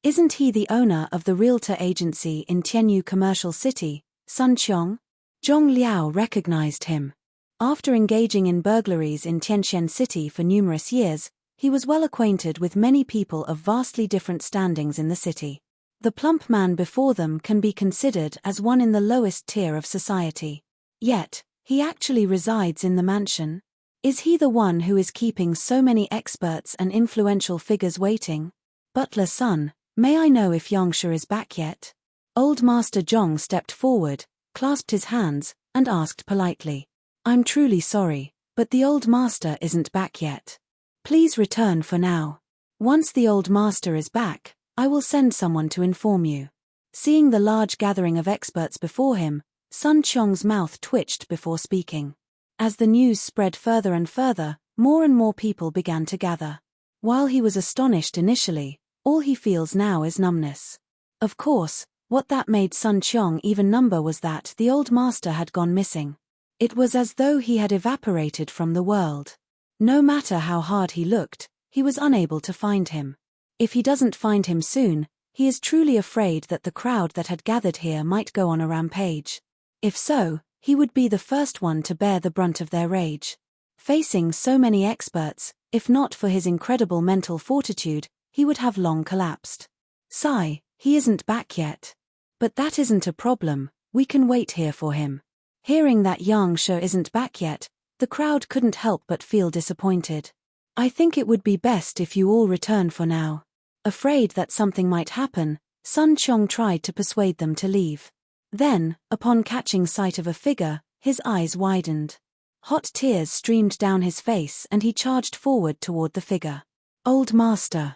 Isn't he the owner of the realtor agency in Tianyu Commercial City, Sun Qiong? Zhong Liao recognized him. After engaging in burglaries in Tianxian City for numerous years, he was well acquainted with many people of vastly different standings in the city. The plump man before them can be considered as one in the lowest tier of society. Yet, he actually resides in the mansion. Is he the one who is keeping so many experts and influential figures waiting? Butler son, may I know if Yangsha is back yet? Old Master Zhong stepped forward, clasped his hands, and asked politely. I'm truly sorry, but the old master isn't back yet. Please return for now. Once the old master is back, I will send someone to inform you. Seeing the large gathering of experts before him, Sun Qiong's mouth twitched before speaking. As the news spread further and further, more and more people began to gather. While he was astonished initially, all he feels now is numbness. Of course, what that made Sun Qiong even number was that the old master had gone missing. It was as though he had evaporated from the world. No matter how hard he looked, he was unable to find him. If he doesn't find him soon, he is truly afraid that the crowd that had gathered here might go on a rampage. If so, he would be the first one to bear the brunt of their rage. Facing so many experts, if not for his incredible mental fortitude, he would have long collapsed. Sigh, he isn't back yet. But that isn't a problem, we can wait here for him. Hearing that Yang Shi isn't back yet, the crowd couldn't help but feel disappointed. I think it would be best if you all return for now. Afraid that something might happen, Sun Qiong tried to persuade them to leave. Then, upon catching sight of a figure, His eyes widened. Hot tears streamed down his face and he charged forward toward the figure. Old master.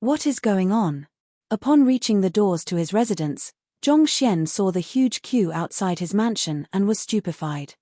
What is going on? Upon reaching the doors to his residence, Zhongxian saw the huge queue outside his mansion and was stupefied.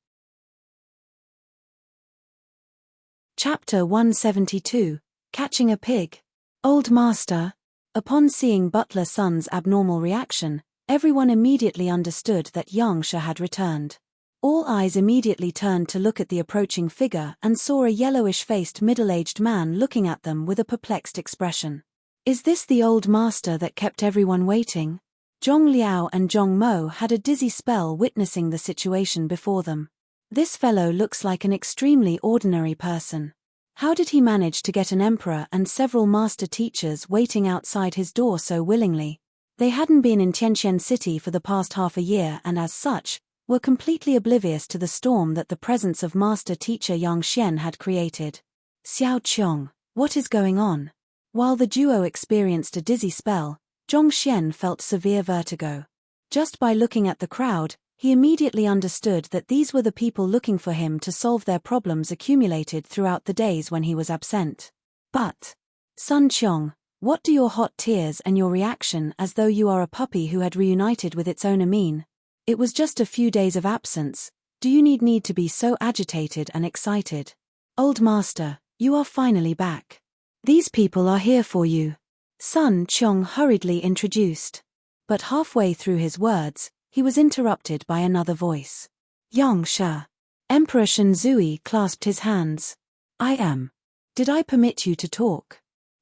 Chapter 172, Catching a Pig. Old master. Upon seeing Butler Sun's abnormal reaction, everyone immediately understood that Yangsha had returned. All eyes immediately turned to look at the approaching figure and saw a yellowish-faced middle-aged man looking at them with a perplexed expression. Is this the old master that kept everyone waiting? Zhong Liao and Zhong Mo had a dizzy spell witnessing the situation before them. This fellow looks like an extremely ordinary person. How did he manage to get an emperor and several master teachers waiting outside his door so willingly? They hadn't been in Tianqian City for the past half a year and as such, were completely oblivious to the storm that the presence of master teacher Yang Xian had created. Xiao Qiong, what is going on? While the duo experienced a dizzy spell, Zhongxian felt severe vertigo. Just by looking at the crowd, he immediately understood that these were the people looking for him to solve their problems accumulated throughout the days when he was absent. But, Sun Qiong, what do your hot tears and your reaction as though you are a puppy who had reunited with its owner mean? It was just a few days of absence. Do you need to be so agitated and excited? Old master, you are finally back. These people are here for you. Sun Qiong hurriedly introduced. But halfway through his words, he was interrupted by another voice. Yangsha. Emperor Shenzui clasped his hands. I am. Did I permit you to talk?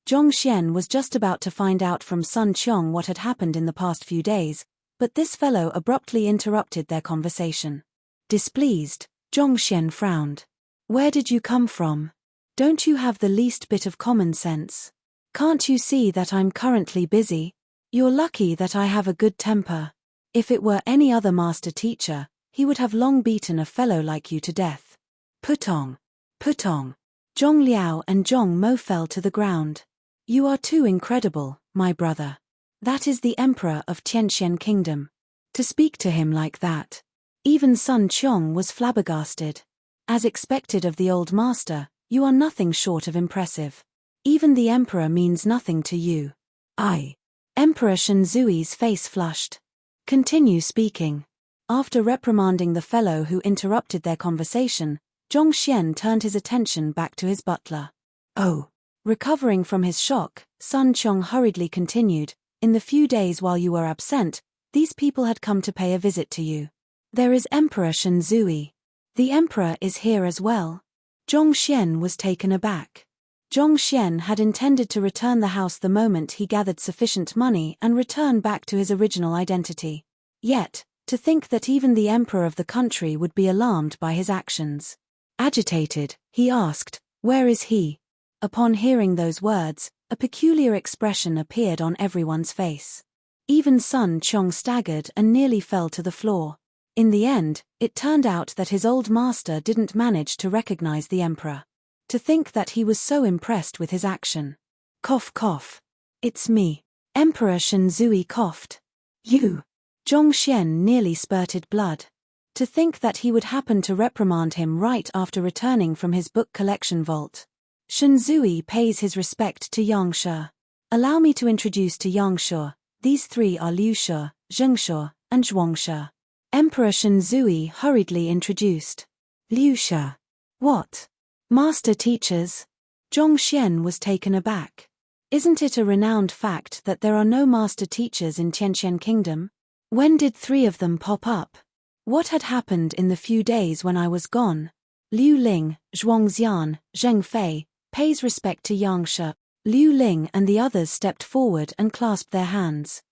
Zhongxian was just about to find out from Sun Qiong what had happened in the past few days, but this fellow abruptly interrupted their conversation. Displeased, Zhongxian frowned. Where did you come from? Don't you have the least bit of common sense? Can't you see that I'm currently busy? You're lucky that I have a good temper. If it were any other master teacher, he would have long beaten a fellow like you to death. Putong. Putong. Zhong Liao and Zhong Mo fell to the ground. You are too incredible, my brother. That is the emperor of Tianqian Kingdom. To speak to him like that. Even Sun Qiong was flabbergasted. As expected of the old master, you are nothing short of impressive. Even the emperor means nothing to you. Emperor Shenzui's face flushed. Continue speaking. After reprimanding the fellow who interrupted their conversation, Zhongxian turned his attention back to his butler. Oh. Recovering from his shock, Sun Qiong hurriedly continued, in the few days while you were absent, these people had come to pay a visit to you. There is Emperor Shenzui. The emperor is here as well. Zhongxian was taken aback. Zhongxian had intended to return the house the moment he gathered sufficient money and return back to his original identity. Yet, to think that even the emperor of the country would be alarmed by his actions. Agitated, he asked, where is he? Upon hearing those words, a peculiar expression appeared on everyone's face. Even Sun Qiong staggered and nearly fell to the floor. In the end, it turned out that his old master didn't manage to recognize the emperor. To think that he was so impressed with his action. Cough cough. It's me. Emperor Shenzui coughed. You. Zhongxian nearly spurted blood. To think that he would happen to reprimand him right after returning from his book collection vault. Shenzui pays his respect to Yangsha. Allow me to introduce to Yangsha. These three are Liu Shi, Zheng Shi, and Zhuangshi. Emperor Shenzui hurriedly introduced. Liu Shi. What? Master teachers? Zhongxian was taken aback. Isn't it a renowned fact that there are no master teachers in Tianqian Kingdom? When did three of them pop up? What had happened in the few days when I was gone? Liu Ling, Zhuangxian, Zheng Fei, pays respect to Yangsha. Liu Ling and the others stepped forward and clasped their hands.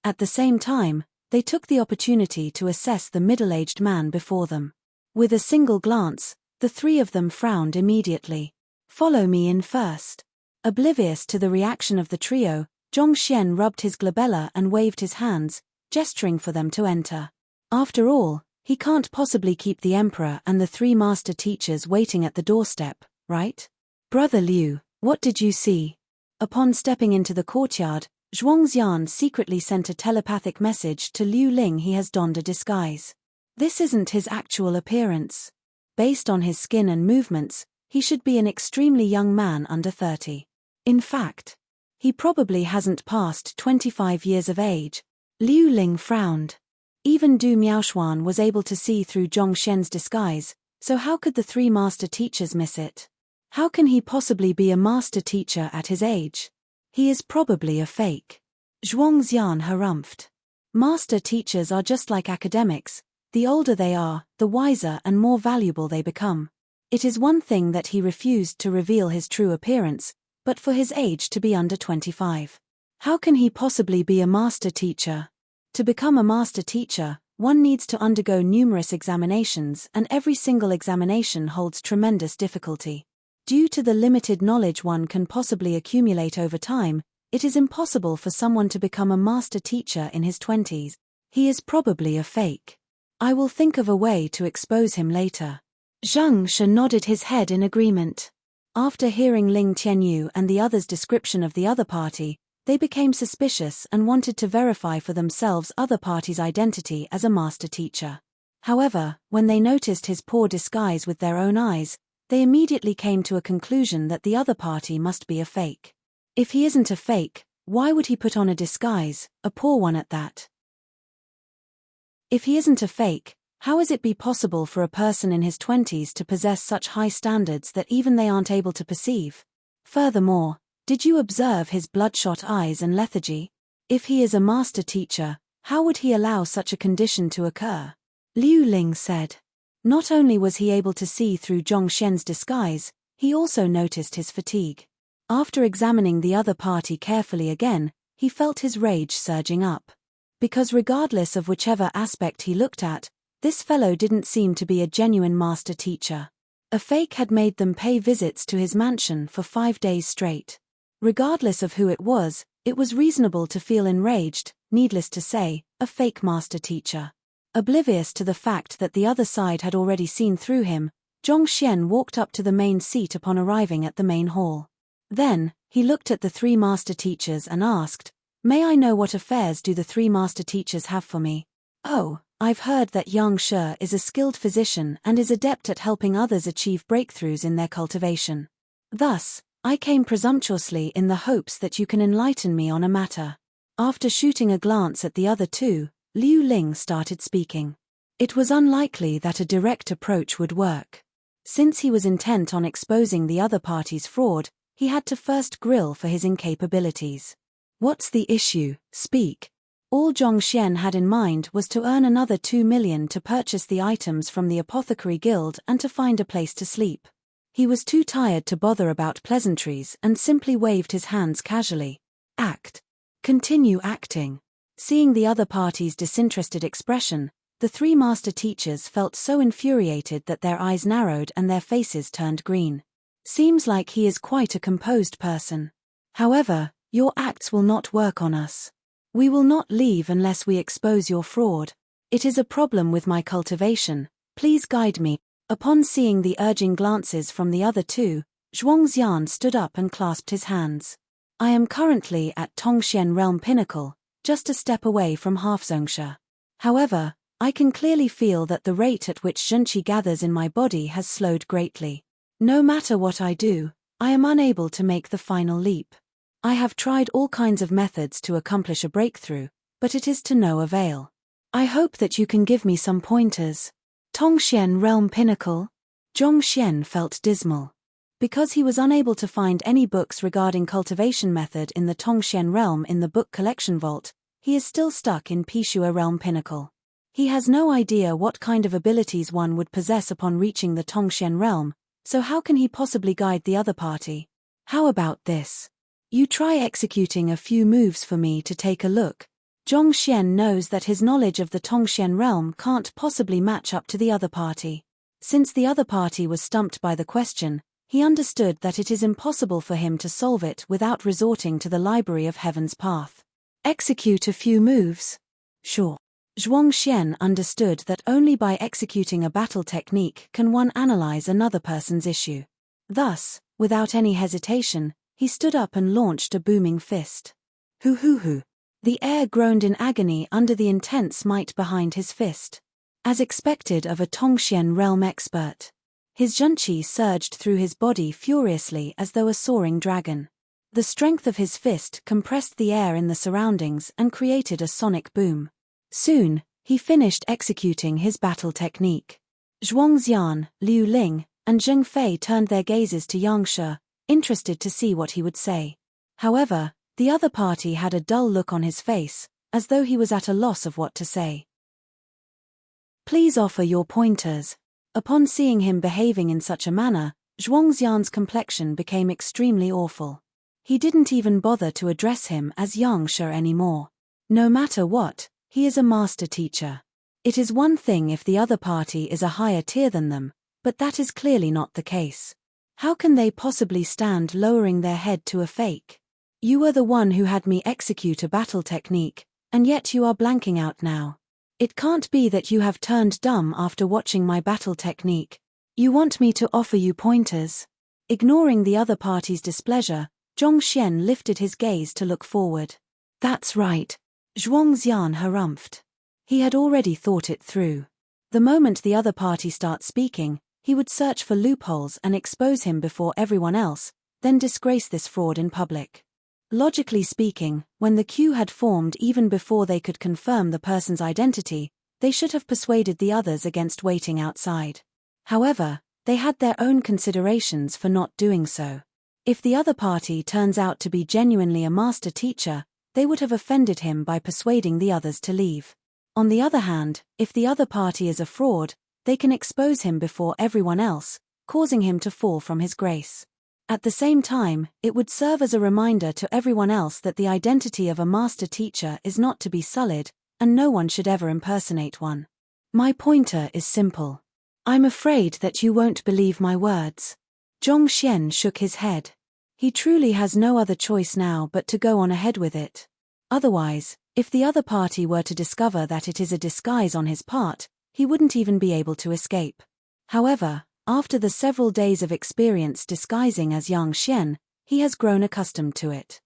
At the same time, they took the opportunity to assess the middle-aged man before them. With a single glance, the three of them frowned immediately. Follow me in first. Oblivious to the reaction of the trio, Zhongxian rubbed his glabella and waved his hands, gesturing for them to enter. After all, he can't possibly keep the emperor and the three master teachers waiting at the doorstep, right? Brother Liu, what did you see? Upon stepping into the courtyard, Zhuangxian secretly sent a telepathic message to Liu Ling. He has donned a disguise. This isn't his actual appearance. Based on his skin and movements, he should be an extremely young man under 30. In fact, he probably hasn't passed 25 years of age. Liu Ling frowned. Even Du Miaoshuan was able to see through Zhongxian's disguise, so how could the three master teachers miss it? How can he possibly be a master teacher at his age? He is probably a fake. Zhuangxian harumphed. Master teachers are just like academics. The older they are, the wiser and more valuable they become. It is one thing that he refused to reveal his true appearance, but for his age to be under 25. How can he possibly be a master teacher? To become a master teacher, one needs to undergo numerous examinations, and every single examination holds tremendous difficulty. Due to the limited knowledge one can possibly accumulate over time, it is impossible for someone to become a master teacher in his 20s. He is probably a fake. I will think of a way to expose him later. Zheng Shi nodded his head in agreement. After hearing Ling Tianyu and the others' description of the other party, they became suspicious and wanted to verify for themselves other party's identity as a master teacher. However, when they noticed his poor disguise with their own eyes, they immediately came to a conclusion that the other party must be a fake. If he isn't a fake, why would he put on a disguise, a poor one at that? If he isn't a fake, how is it be possible for a person in his 20s to possess such high standards that even they aren't able to perceive? Furthermore, did you observe his bloodshot eyes and lethargy? If he is a master teacher, how would he allow such a condition to occur? Liu Ling said. Not only was he able to see through Zhongxian's disguise, he also noticed his fatigue. After examining the other party carefully again, he felt his rage surging up. Because regardless of whichever aspect he looked at, this fellow didn't seem to be a genuine master teacher. A fake had made them pay visits to his mansion for 5 days straight. Regardless of who it was reasonable to feel enraged, needless to say, a fake master teacher. Oblivious to the fact that the other side had already seen through him, Zhongxian walked up to the main seat upon arriving at the main hall. Then, he looked at the three master teachers and asked, "May I know what affairs do the three master teachers have for me?" "Oh, I've heard that Yang Shi is a skilled physician and is adept at helping others achieve breakthroughs in their cultivation. Thus, I came presumptuously in the hopes that you can enlighten me on a matter." After shooting a glance at the other two, Liu Ling started speaking. It was unlikely that a direct approach would work. Since he was intent on exposing the other party's fraud, he had to first grill for his incapabilities. "What's the issue? Speak." All Zhongxian had in mind was to earn another 2 million to purchase the items from the apothecary guild and to find a place to sleep. He was too tired to bother about pleasantries and simply waved his hands casually. "Act. Continue acting." Seeing the other party's disinterested expression, the three master teachers felt so infuriated that their eyes narrowed and their faces turned green. "Seems like he is quite a composed person. However, your acts will not work on us. We will not leave unless we expose your fraud. It is a problem with my cultivation. Please guide me." Upon seeing the urging glances from the other two, Zhuangxian stood up and clasped his hands. "I am currently at Tongxian Realm Pinnacle, just a step away from Half-Zongsha. However, I can clearly feel that the rate at which Zhenqi gathers in my body has slowed greatly. No matter what I do, I am unable to make the final leap. I have tried all kinds of methods to accomplish a breakthrough, but it is to no avail. I hope that you can give me some pointers." Tongxian Realm Pinnacle? Zhongxian felt dismal. Because he was unable to find any books regarding cultivation method in the Tongxian Realm in the book collection vault, he is still stuck in Pishua Realm Pinnacle. He has no idea what kind of abilities one would possess upon reaching the Tongxian Realm, so how can he possibly guide the other party? "How about this? You try executing a few moves for me to take a look." Zhongxian knows that his knowledge of the Tongxian realm can't possibly match up to the other party. Since the other party was stumped by the question, he understood that it is impossible for him to solve it without resorting to the Library of Heaven's Path. Execute a few moves? Sure. Zhuangxian understood that only by executing a battle technique can one analyze another person's issue. Thus, without any hesitation, he stood up and launched a booming fist. Hoo hoo hoo. The air groaned in agony under the intense might behind his fist. as expected of a Tongxian realm expert. His zhenqi surged through his body furiously as though a soaring dragon. The strength of his fist compressed the air in the surroundings and created a sonic boom. Soon, he finished executing his battle technique. Zhuangxian, Liu Ling, and Zheng Fei turned their gazes to Yang Shi, interested to see what he would say. However, the other party had a dull look on his face, as though he was at a loss of what to say. Please offer your pointers. Upon seeing him behaving in such a manner, Zhuangxian's complexion became extremely awful. He didn't even bother to address him as Yang Shi anymore. No matter what, he is a master teacher. It is one thing if the other party is a higher tier than them, but that is clearly not the case. How can they possibly stand lowering their head to a fake? You were the one who had me execute a battle technique, and yet you are blanking out now. It can't be that you have turned dumb after watching my battle technique. You want me to offer you pointers? Ignoring the other party's displeasure, Zhongxian lifted his gaze to look forward. That's right. Zhuangxian harumphed. He had already thought it through. The moment the other party starts speaking, he would search for loopholes and expose him before everyone else, then disgrace this fraud in public. Logically speaking, when the queue had formed even before they could confirm the person's identity, they should have persuaded the others against waiting outside. However, they had their own considerations for not doing so. If the other party turns out to be genuinely a master teacher, they would have offended him by persuading the others to leave. On the other hand, if the other party is a fraud, they can expose him before everyone else, causing him to fall from his grace. At the same time, it would serve as a reminder to everyone else that the identity of a master teacher is not to be sullied, and no one should ever impersonate one. My pointer is simple. I'm afraid that you won't believe my words. Zhongxian shook his head. He truly has no other choice now but to go on ahead with it. Otherwise, if the other party were to discover that it is a disguise on his part, he wouldn't even be able to escape. However, after the several days of experience disguising as Yang Xian, he has grown accustomed to it.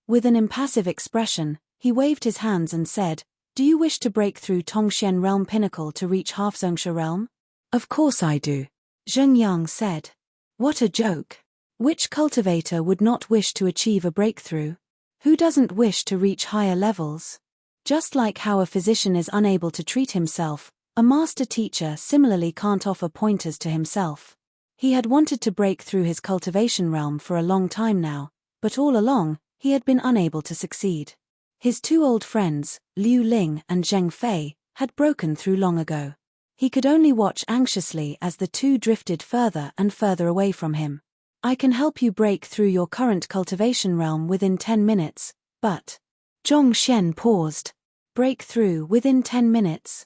With an impassive expression, he waved his hands and said, "Do you wish to break through Tongxian realm pinnacle to reach Half-Zongsha realm?" "Of course I do," Zheng Yang said. "What a joke. Which cultivator would not wish to achieve a breakthrough? Who doesn't wish to reach higher levels? Just like how a physician is unable to treat himself, a master teacher similarly can't offer pointers to himself. He had wanted to break through his cultivation realm for a long time now, but all along, he had been unable to succeed. His two old friends, Liu Ling and Zheng Fei, had broken through long ago. He could only watch anxiously as the two drifted further and further away from him. "I can help you break through your current cultivation realm within 10 minutes, but..." Zhongxian paused. Break through within 10 minutes?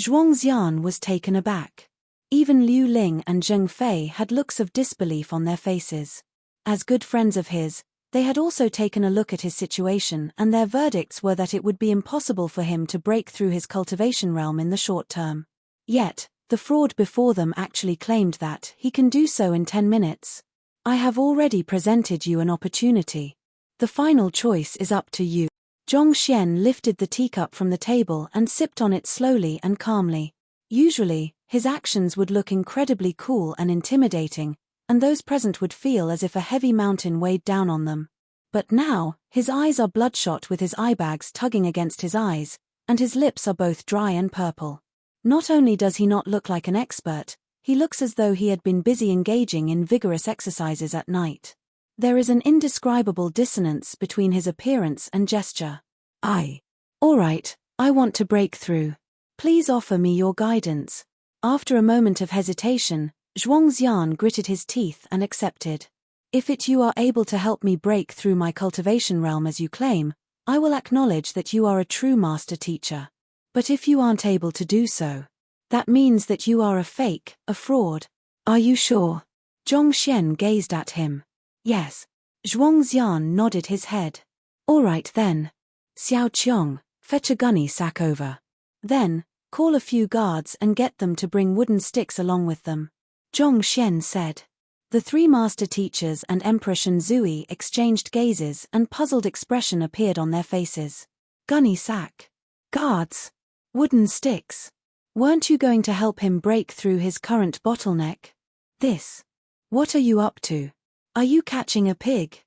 Zhuangxian was taken aback. Even Liu Ling and Zheng Fei had looks of disbelief on their faces. As good friends of his, they had also taken a look at his situation and their verdicts were that it would be impossible for him to break through his cultivation realm in the short term. Yet, the fraud before them actually claimed that he can do so in 10 minutes. "I have already presented you an opportunity. The final choice is up to you." Zhongxian lifted the teacup from the table and sipped on it slowly and calmly. Usually, his actions would look incredibly cool and intimidating, and those present would feel as if a heavy mountain weighed down on them. But now, his eyes are bloodshot with his eye bags tugging against his eyes, and his lips are both dry and purple. Not only does he not look like an expert, he looks as though he had been busy engaging in vigorous exercises at night. There is an indescribable dissonance between his appearance and gesture. All right, I want to break through. Please offer me your guidance." After a moment of hesitation, Zhuangxian gritted his teeth and accepted. "If you are able to help me break through my cultivation realm as you claim, I will acknowledge that you are a true master teacher. But if you aren't able to do so, that means that you are a fake, a fraud. Are you sure?" Zhongxian gazed at him. "Yes." Zhuangxian nodded his head. "All right then. Xiao Qiong, fetch a gunny sack over. Then, call a few guards and get them to bring wooden sticks along with them," Zhongxian said. The three master teachers and Emperor Shenzui exchanged gazes and puzzled expression appeared on their faces. Gunny sack. Guards. Wooden sticks. Weren't you going to help him break through his current bottleneck? This. What are you up to? Are you catching a pig?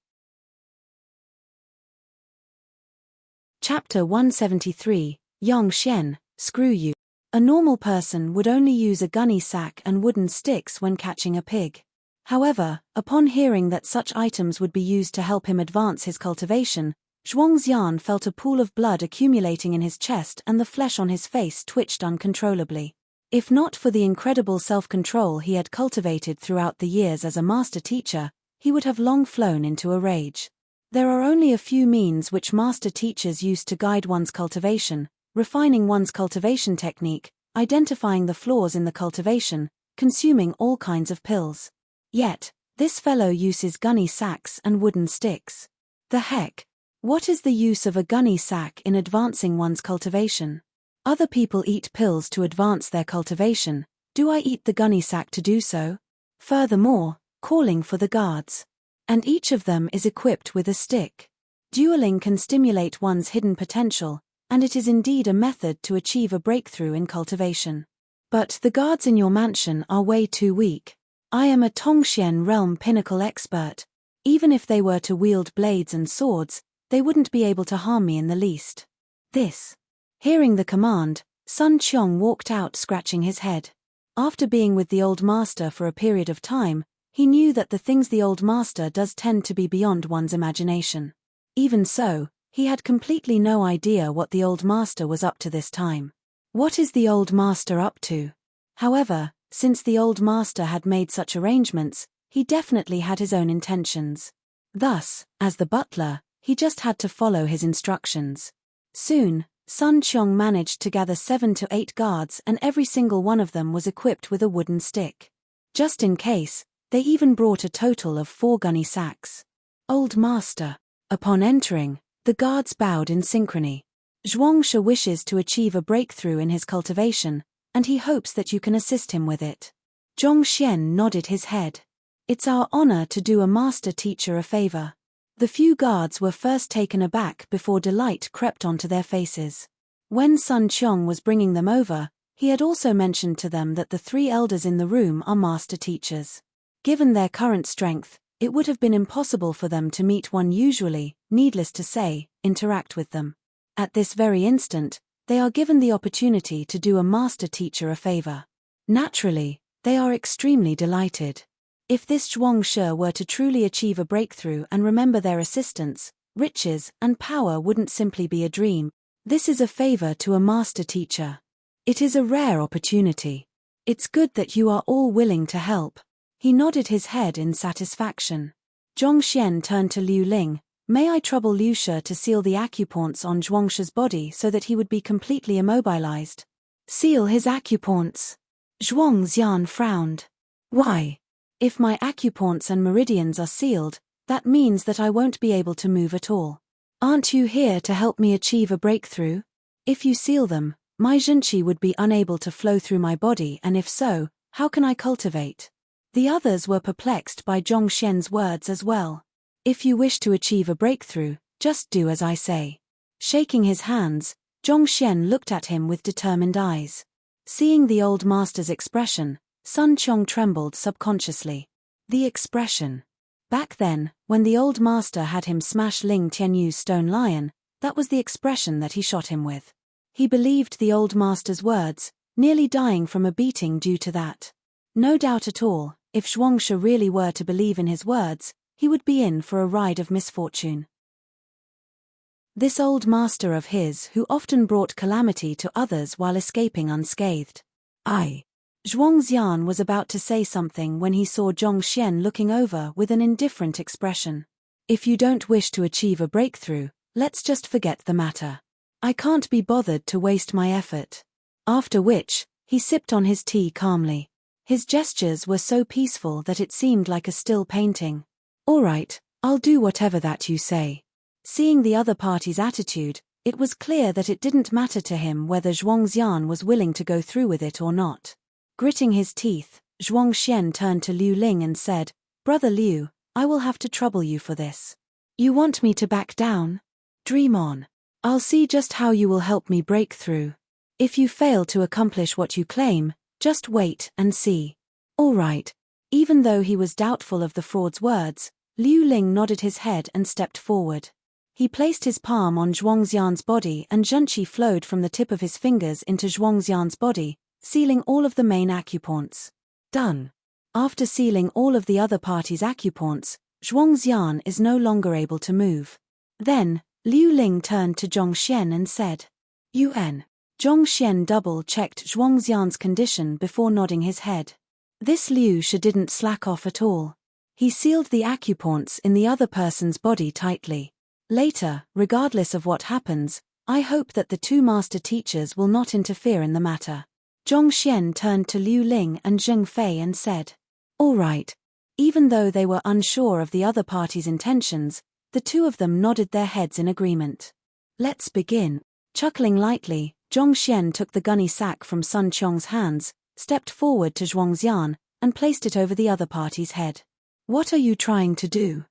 Chapter 173, Yang Xian, Screw You. A normal person would only use a gunny sack and wooden sticks when catching a pig. However, upon hearing that such items would be used to help him advance his cultivation, Zhuangxian felt a pool of blood accumulating in his chest and the flesh on his face twitched uncontrollably. If not for the incredible self-control he had cultivated throughout the years as a master teacher, he would have long flown into a rage. There are only a few means which master teachers use to guide one's cultivation: refining one's cultivation technique, identifying the flaws in the cultivation, consuming all kinds of pills. Yet, this fellow uses gunny sacks and wooden sticks. The heck? What is the use of a gunny sack in advancing one's cultivation? Other people eat pills to advance their cultivation. Do I eat the gunny sack to do so? Furthermore, calling for the guards. And each of them is equipped with a stick. Dueling can stimulate one's hidden potential, and it is indeed a method to achieve a breakthrough in cultivation. But the guards in your mansion are way too weak. I am a Tongxian realm pinnacle expert. Even if they were to wield blades and swords, they wouldn't be able to harm me in the least. This. Hearing the command, Sun Qiong walked out scratching his head. After being with the old master for a period of time, he knew that the things the old master does tend to be beyond one's imagination. Even so, he had completely no idea what the old master was up to this time. What is the old master up to? However, since the old master had made such arrangements, he definitely had his own intentions. Thus, as the butler, he just had to follow his instructions. Soon, Sun Qiong managed to gather 7 to 8 guards, and every single one of them was equipped with a wooden stick. Just in case, they even brought a total of 4 gunny sacks. Old master. Upon entering, the guards bowed in synchrony. Zhuangshi wishes to achieve a breakthrough in his cultivation, and he hopes that you can assist him with it. Zhongxian nodded his head. It's our honor to do a master teacher a favor. The few guards were first taken aback before delight crept onto their faces. When Sun Qiong was bringing them over, he had also mentioned to them that the 3 elders in the room are master teachers. Given their current strength, it would have been impossible for them to meet one usually, needless to say, interact with them. At this very instant, they are given the opportunity to do a master teacher a favor. Naturally, they are extremely delighted. If this Zhuangshi were to truly achieve a breakthrough and remember their assistance, riches and power wouldn't simply be a dream. This is a favor to a master teacher. It is a rare opportunity. It's good that you are all willing to help. He nodded his head in satisfaction. Zhongxian turned to Liu Ling. May I trouble Liu Shi to seal the acupoints on Zhuangshi's body so that he would be completely immobilized? Seal his acupoints? Zhuangxian frowned. Why? If my acupoints and meridians are sealed, that means that I won't be able to move at all. Aren't you here to help me achieve a breakthrough? If you seal them, my zhenqi would be unable to flow through my body, and if so, how can I cultivate? The others were perplexed by Zhongxian's words as well. If you wish to achieve a breakthrough, just do as I say. Shaking his hands, Zhongxian looked at him with determined eyes. Seeing the old master's expression, Sun Qiong trembled subconsciously. The expression. Back then, when the old master had him smash Ling Tianyu's stone lion, that was the expression that he shot him with. He believed the old master's words, nearly dying from a beating due to that. No doubt at all, if Zhuangshi really were to believe in his words, he would be in for a ride of misfortune. This old master of his who often brought calamity to others while escaping unscathed. Zhuangxian was about to say something when he saw Zhongxian looking over with an indifferent expression. If you don't wish to achieve a breakthrough, let's just forget the matter. I can't be bothered to waste my effort. After which, he sipped on his tea calmly. His gestures were so peaceful that it seemed like a still painting. All right, I'll do whatever that you say. Seeing the other party's attitude, it was clear that it didn't matter to him whether Zhuangxian was willing to go through with it or not. Gritting his teeth, Zhuangxian turned to Liu Ling and said, Brother Liu, I will have to trouble you for this. You want me to back down? Dream on. I'll see just how you will help me break through. If you fail to accomplish what you claim, just wait and see. All right. Even though he was doubtful of the fraud's words, Liu Ling nodded his head and stepped forward. He placed his palm on Zhuangxian's body and Zhenqi flowed from the tip of his fingers into Zhuangxian's body, sealing all of the main acupoints. Done. After sealing all of the other party's acupoints, Zhuangxian is no longer able to move. Then, Liu Ling turned to Zhongxian and said, "Yuan." Zhongxian double-checked Zhuangxian's condition before nodding his head. This Liu Shi didn't slack off at all. He sealed the acupoints in the other person's body tightly. Later, regardless of what happens, I hope that the two master teachers will not interfere in the matter. Zhongxian turned to Liu Ling and Zheng Fei and said, "All right." Even though they were unsure of the other party's intentions, the two of them nodded their heads in agreement. "Let's begin." Chuckling lightly, Zhongxian took the gunny sack from Sun Qiong's hands, stepped forward to Zhuangxian, and placed it over the other party's head. "What are you trying to do?"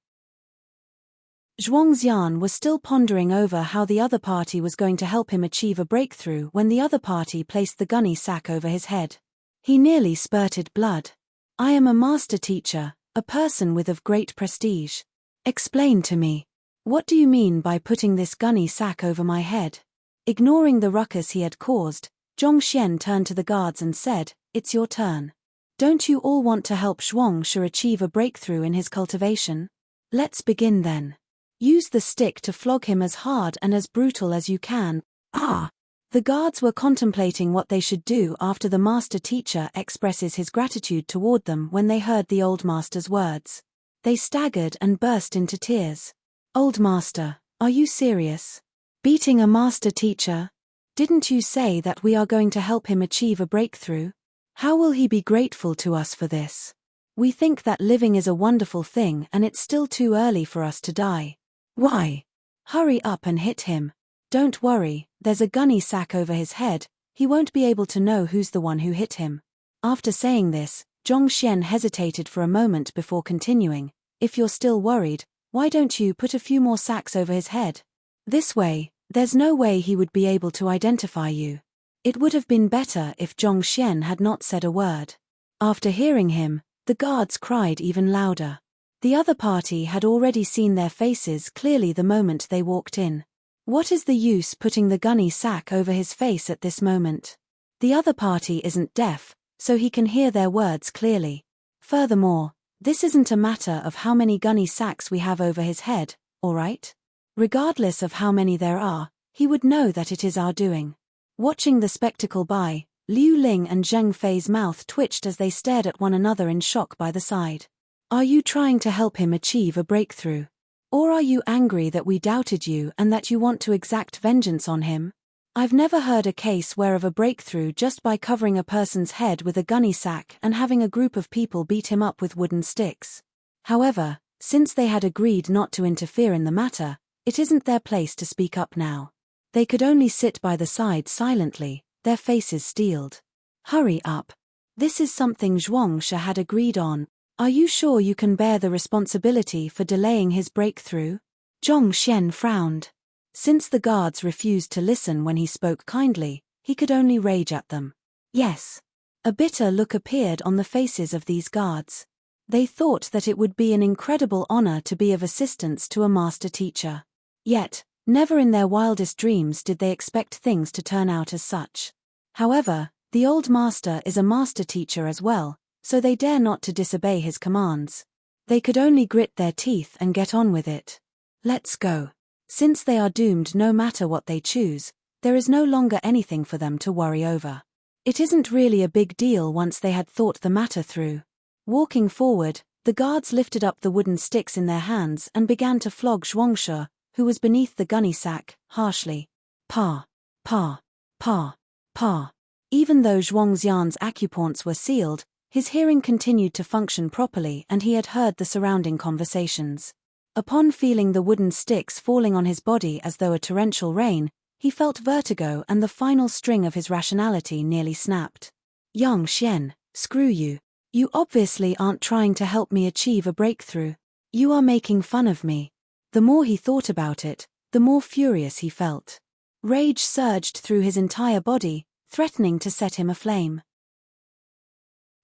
Zhuangxian was still pondering over how the other party was going to help him achieve a breakthrough when the other party placed the gunny sack over his head. He nearly spurted blood. "I am a master teacher, a person with of great prestige. Explain to me. What do you mean by putting this gunny sack over my head?" Ignoring the ruckus he had caused, Zhongxian turned to the guards and said, "It's your turn. Don't you all want to help Zhuangshi achieve a breakthrough in his cultivation? Let's begin then. Use the stick to flog him as hard and as brutal as you can." Ah! The guards were contemplating what they should do after the master teacher expresses his gratitude toward them when they heard the old master's words. They staggered and burst into tears. "Old master, are you serious? Beating a master teacher? Didn't you say that we are going to help him achieve a breakthrough? How will he be grateful to us for this? We think that living is a wonderful thing and it's still too early for us to die. Why? Hurry up and hit him. Don't worry, there's a gunny sack over his head, he won't be able to know who's the one who hit him." After saying this, Zhongxian hesitated for a moment before continuing, "If you're still worried, why don't you put a few more sacks over his head? This way, there's no way he would be able to identify you." It would have been better if Zhongxian had not said a word. After hearing him, the guards cried even louder. The other party had already seen their faces clearly the moment they walked in. What is the use putting the gunny sack over his face at this moment? The other party isn't deaf, so he can hear their words clearly. Furthermore, this isn't a matter of how many gunny sacks we have over his head, alright? Regardless of how many there are, he would know that it is our doing. Watching the spectacle by, Liu Ling and Zheng Fei's mouth twitched as they stared at one another in shock by the side. "Are you trying to help him achieve a breakthrough? Or are you angry that we doubted you and that you want to exact vengeance on him? I've never heard a case where of a breakthrough just by covering a person's head with a gunny sack and having a group of people beat him up with wooden sticks." However, since they had agreed not to interfere in the matter, it isn't their place to speak up now. They could only sit by the side silently, their faces steeled. "Hurry up. This is something Zhuangshi had agreed on. Are you sure you can bear the responsibility for delaying his breakthrough?" Zhongxian frowned. Since the guards refused to listen when he spoke kindly, he could only rage at them. Yes. A bitter look appeared on the faces of these guards. They thought that it would be an incredible honor to be of assistance to a master teacher. Yet, never in their wildest dreams did they expect things to turn out as such. However, the old master is a master teacher as well, so they dare not to disobey his commands. They could only grit their teeth and get on with it. Let's go. Since they are doomed no matter what they choose, there is no longer anything for them to worry over. It isn't really a big deal once they had thought the matter through. Walking forward, the guards lifted up the wooden sticks in their hands and began to flog Zhuangshi, who was beneath the gunny sack, harshly. Pa, pa, pa, pa. Even though Zhuangxian's acupoints were sealed, his hearing continued to function properly and he had heard the surrounding conversations. Upon feeling the wooden sticks falling on his body as though a torrential rain, he felt vertigo and the final string of his rationality nearly snapped. "Yang Xian, screw you. You obviously aren't trying to help me achieve a breakthrough. You are making fun of me." The more he thought about it, the more furious he felt. Rage surged through his entire body, threatening to set him aflame.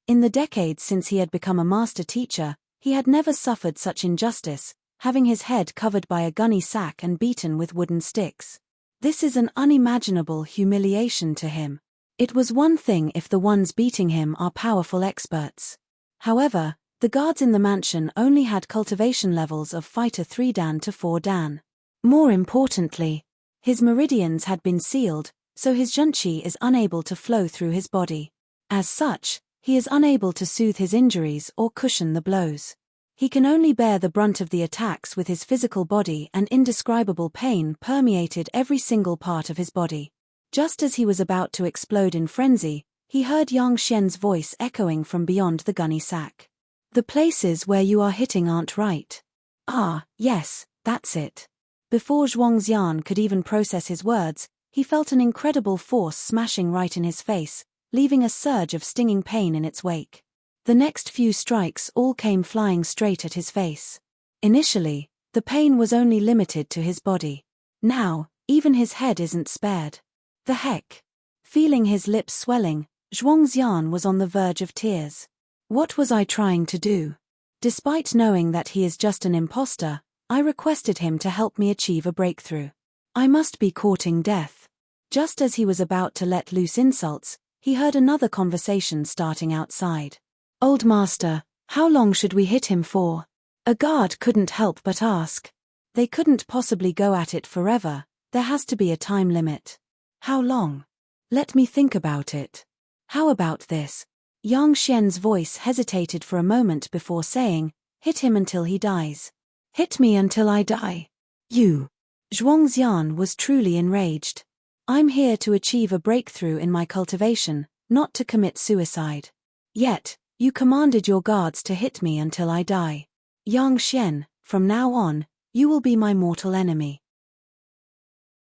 In the decades since he had become a master teacher, he had never suffered such injustice, having his head covered by a gunny sack and beaten with wooden sticks. This is an unimaginable humiliation to him. It was one thing if the ones beating him are powerful experts. However, the guards in the mansion only had cultivation levels of fighter 3 Dan to 4 Dan. More importantly, his meridians had been sealed, so his junqi is unable to flow through his body. As such, he is unable to soothe his injuries or cushion the blows. He can only bear the brunt of the attacks with his physical body, and indescribable pain permeated every single part of his body. Just as he was about to explode in frenzy, he heard Yang Xian's voice echoing from beyond the gunny sack. The places where you are hitting aren't right. Ah, yes, that's it. Before Zhuangxian could even process his words, he felt an incredible force smashing right in his face, leaving a surge of stinging pain in its wake. The next few strikes all came flying straight at his face. Initially, the pain was only limited to his body. Now, even his head isn't spared. The heck? Feeling his lips swelling, Zhuangxian was on the verge of tears. What was I trying to do? Despite knowing that he is just an imposter, I requested him to help me achieve a breakthrough. I must be courting death. Just as he was about to let loose insults, he heard another conversation starting outside. Old master, how long should we hit him for? A guard couldn't help but ask. They couldn't possibly go at it forever, there has to be a time limit. How long? Let me think about it. How about this? Yang Xian's voice hesitated for a moment before saying, hit him until he dies. Hit me until I die. You. Zhuangxian was truly enraged. I'm here to achieve a breakthrough in my cultivation, not to commit suicide. Yet, you commanded your guards to hit me until I die. Yang Xian, from now on, you will be my mortal enemy.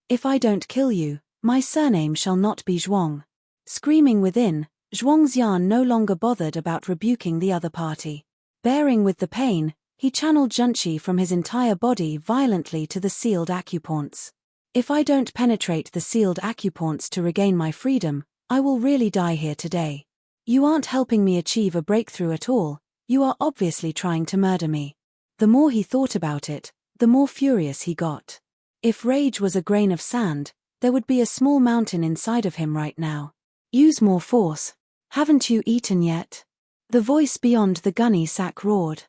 If I don't kill you, my surname shall not be Zhuang. Screaming within, Zhuangxian no longer bothered about rebuking the other party. Bearing with the pain, he channeled junqi from his entire body violently to the sealed acupoints. If I don't penetrate the sealed acupoints to regain my freedom, I will really die here today. You aren't helping me achieve a breakthrough at all, you are obviously trying to murder me. The more he thought about it, the more furious he got. If rage was a grain of sand, there would be a small mountain inside of him right now. Use more force. Haven't you eaten yet? The voice beyond the gunny sack roared.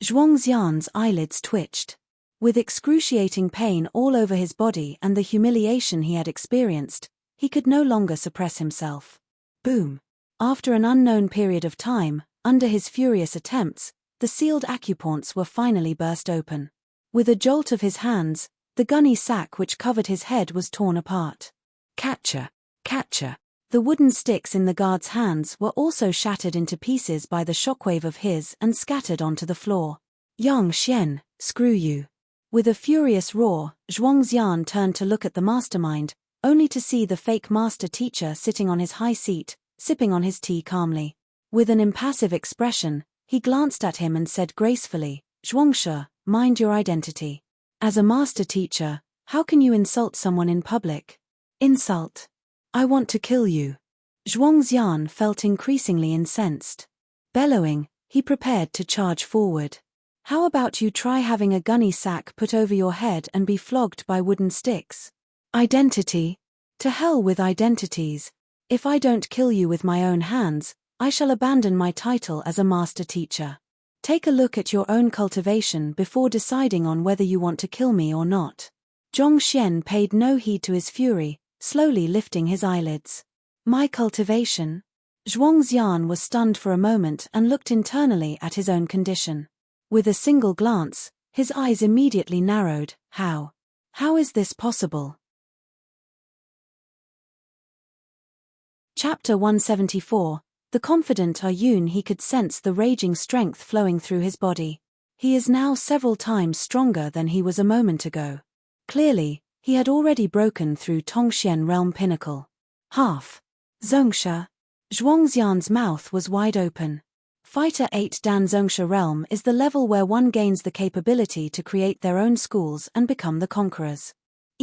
Zhuangxian's eyelids twitched. With excruciating pain all over his body and the humiliation he had experienced, he could no longer suppress himself. Boom. After an unknown period of time, under his furious attempts, the sealed acupoints were finally burst open. With a jolt of his hands, the gunny sack which covered his head was torn apart. Catcher! Catcher! The wooden sticks in the guard's hands were also shattered into pieces by the shockwave of his and scattered onto the floor. Yang Xian, screw you. With a furious roar, Zhuangxian turned to look at the mastermind, only to see the fake master teacher sitting on his high seat, sipping on his tea calmly. With an impassive expression, he glanced at him and said gracefully, Zhuangshe, mind your identity. As a master teacher, how can you insult someone in public? Insult. I want to kill you. Zhuangxian felt increasingly incensed. Bellowing, he prepared to charge forward. How about you try having a gunny sack put over your head and be flogged by wooden sticks? Identity? To hell with identities. If I don't kill you with my own hands, I shall abandon my title as a master teacher. Take a look at your own cultivation before deciding on whether you want to kill me or not. Zhong Xian paid no heed to his fury, slowly lifting his eyelids. My cultivation? Zhuangxian was stunned for a moment and looked internally at his own condition. With a single glance, his eyes immediately narrowed. How? How is this possible? Chapter 174. The confident Yun. He could sense the raging strength flowing through his body. He is now several times stronger than he was a moment ago. Clearly, he had already broken through Tongxian realm pinnacle. Half. Zongsha. Zhuangxian's mouth was wide open. Fighter 8 Dan Zongsha realm is the level where one gains the capability to create their own schools and become the conquerors.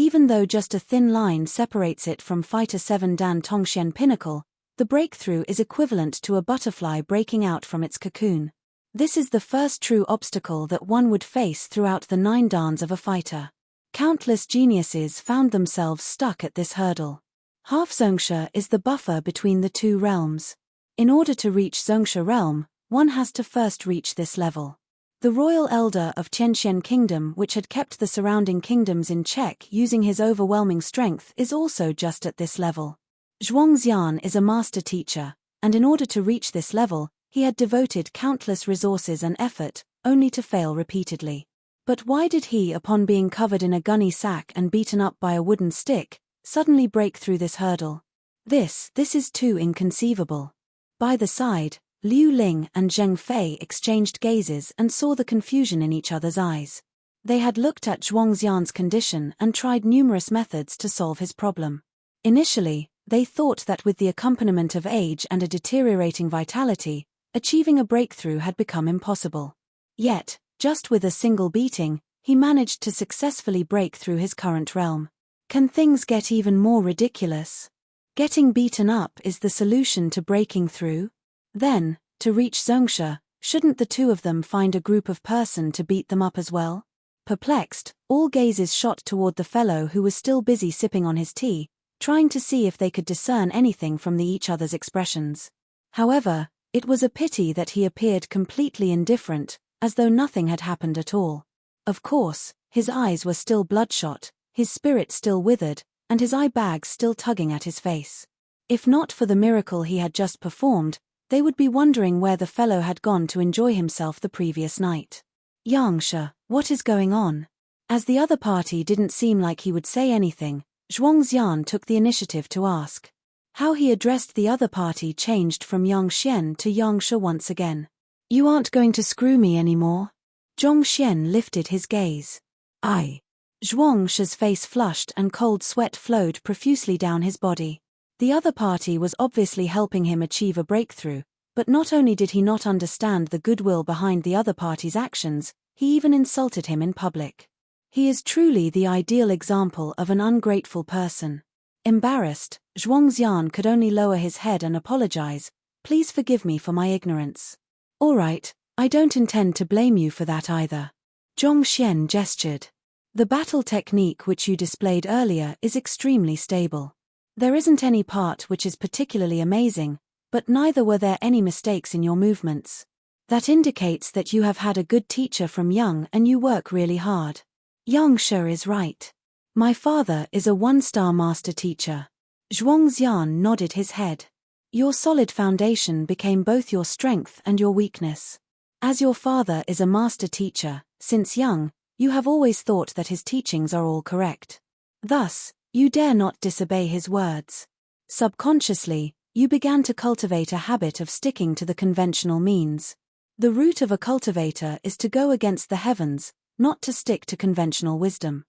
Even though just a thin line separates it from Fighter 7 Dan Tongxian Pinnacle, the breakthrough is equivalent to a butterfly breaking out from its cocoon. This is the first true obstacle that one would face throughout the 9 dans of a fighter. Countless geniuses found themselves stuck at this hurdle. Half Zhongsha is the buffer between the two realms. In order to reach Zhongsha realm, one has to first reach this level. The royal elder of Tianxian Kingdom, which had kept the surrounding kingdoms in check using his overwhelming strength, is also just at this level. Zhuangxian is a master teacher, and in order to reach this level, he had devoted countless resources and effort, only to fail repeatedly. But why did he, upon being covered in a gunny sack and beaten up by a wooden stick, suddenly break through this hurdle? This is too inconceivable. By the side, Liu Ling and Zheng Fei exchanged gazes and saw the confusion in each other's eyes. They had looked at Zhuangxian's condition and tried numerous methods to solve his problem. Initially, they thought that with the accompaniment of age and a deteriorating vitality, achieving a breakthrough had become impossible. Yet, just with a single beating, he managed to successfully break through his current realm. Can things get even more ridiculous? Getting beaten up is the solution to breaking through? Then, to reach Zhongsha, shouldn't the two of them find a group of person to beat them up as well? Perplexed, all gazes shot toward the fellow who was still busy sipping on his tea, trying to see if they could discern anything from each other's expressions. However, it was a pity that he appeared completely indifferent, as though nothing had happened at all. Of course, his eyes were still bloodshot, his spirit still withered, and his eye bags still tugging at his face. If not for the miracle he had just performed, they would be wondering where the fellow had gone to enjoy himself the previous night. Yangsha, what is going on? As the other party didn't seem like he would say anything, Zhuangxian took the initiative to ask. How he addressed the other party changed from Yangxian to Yangsha once again. You aren't going to screw me anymore? Zhongxian lifted his gaze. I. Zhuangsha's face flushed and cold sweat flowed profusely down his body. The other party was obviously helping him achieve a breakthrough, but not only did he not understand the goodwill behind the other party's actions, he even insulted him in public. He is truly the ideal example of an ungrateful person. Embarrassed, Zhuangxian could only lower his head and apologize. Please forgive me for my ignorance. All right, I don't intend to blame you for that either. Zhongxian gestured. The battle technique which you displayed earlier is extremely stable. There isn't any part which is particularly amazing, but neither were there any mistakes in your movements. That indicates that you have had a good teacher from young and you work really hard. Yangsha is right. My father is a 1-star master teacher. Zhuangxian nodded his head. Your solid foundation became both your strength and your weakness. As your father is a master teacher, since young, you have always thought that his teachings are all correct. Thus, you dare not disobey his words. Subconsciously, you began to cultivate a habit of sticking to the conventional means. The root of a cultivator is to go against the heavens, not to stick to conventional wisdom.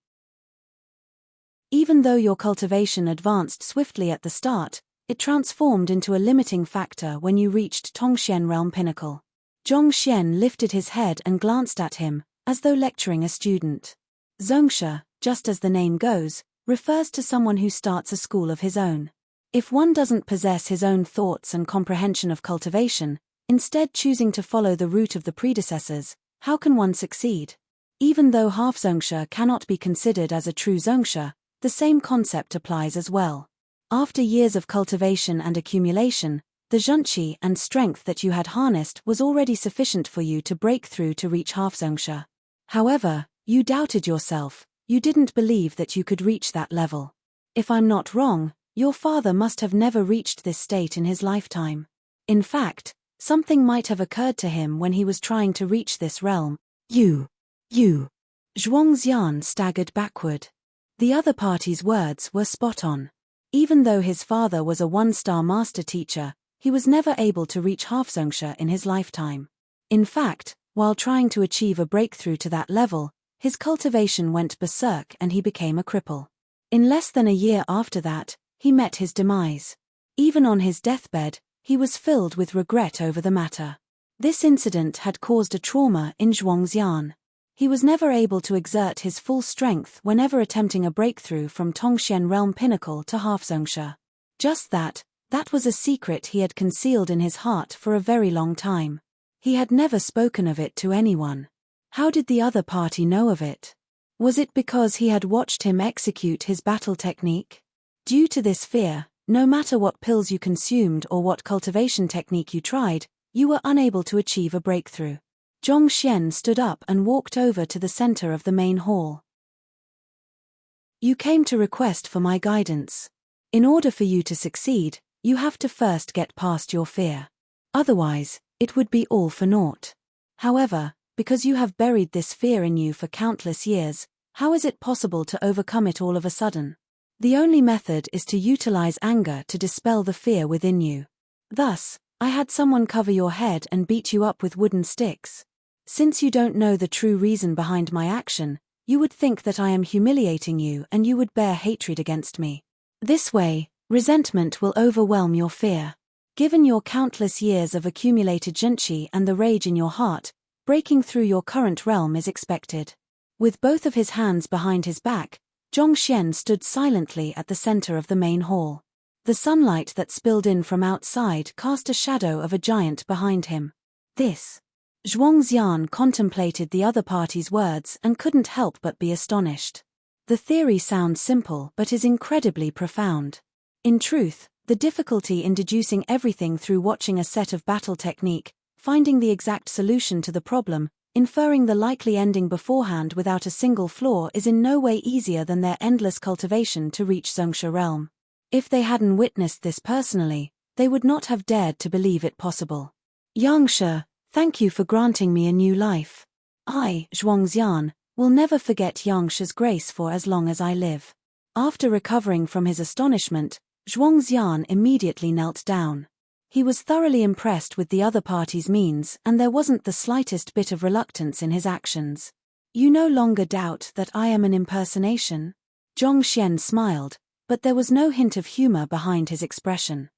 Even though your cultivation advanced swiftly at the start, it transformed into a limiting factor when you reached Tongxian Realm Pinnacle. Zhongxian lifted his head and glanced at him, as though lecturing a student. Zhongsha, just as the name goes, refers to someone who starts a school of his own. If one doesn't possess his own thoughts and comprehension of cultivation, instead choosing to follow the route of the predecessors, how can one succeed? Even though half Zhongsha cannot be considered as a true Zhongsha, the same concept applies as well. After years of cultivation and accumulation, the zhunqi and strength that you had harnessed was already sufficient for you to break through to reach half Zhongsha. However, you doubted yourself, you didn't believe that you could reach that level. If I'm not wrong, your father must have never reached this state in his lifetime. In fact, something might have occurred to him when he was trying to reach this realm. You. Zhuangxian staggered backward. The other party's words were spot on. Even though his father was a 1-star master teacher, he was never able to reach half Zhongsha in his lifetime. In fact, while trying to achieve a breakthrough to that level, his cultivation went berserk and he became a cripple. In less than a year after that, he met his demise. Even on his deathbed, he was filled with regret over the matter. This incident had caused a trauma in Zhuangxian. He was never able to exert his full strength whenever attempting a breakthrough from Tongxian Realm Pinnacle to Halfzongsha. Just that was a secret he had concealed in his heart for a very long time. He had never spoken of it to anyone. How did the other party know of it? Was it because he had watched him execute his battle technique? Due to this fear, no matter what pills you consumed or what cultivation technique you tried, you were unable to achieve a breakthrough. Zhong Xian stood up and walked over to the center of the main hall. You came to request for my guidance. In order for you to succeed, you have to first get past your fear. Otherwise, it would be all for naught. However, because you have buried this fear in you for countless years, how is it possible to overcome it all of a sudden? The only method is to utilize anger to dispel the fear within you. Thus, I had someone cover your head and beat you up with wooden sticks. Since you don't know the true reason behind my action, you would think that I am humiliating you and you would bear hatred against me. This way, resentment will overwhelm your fear. Given your countless years of accumulated jinqi and the rage in your heart, breaking through your current realm is expected. With both of his hands behind his back, Zhong Xian stood silently at the center of the main hall. The sunlight that spilled in from outside cast a shadow of a giant behind him. This. Zhuangxian contemplated the other party's words and couldn't help but be astonished. The theory sounds simple but is incredibly profound. In truth, the difficulty in deducing everything through watching a set of battle technique, finding the exact solution to the problem, inferring the likely ending beforehand without a single flaw is in no way easier than their endless cultivation to reach Zongsha realm. If they hadn't witnessed this personally, they would not have dared to believe it possible. Yangsha, thank you for granting me a new life. I, Zhuangxian, will never forget Yangsha's grace for as long as I live. After recovering from his astonishment, Zhuangxian immediately knelt down. He was thoroughly impressed with the other party's means and there wasn't the slightest bit of reluctance in his actions. You no longer doubt that I am an impersonation? Zhong Xian smiled, but there was no hint of humor behind his expression.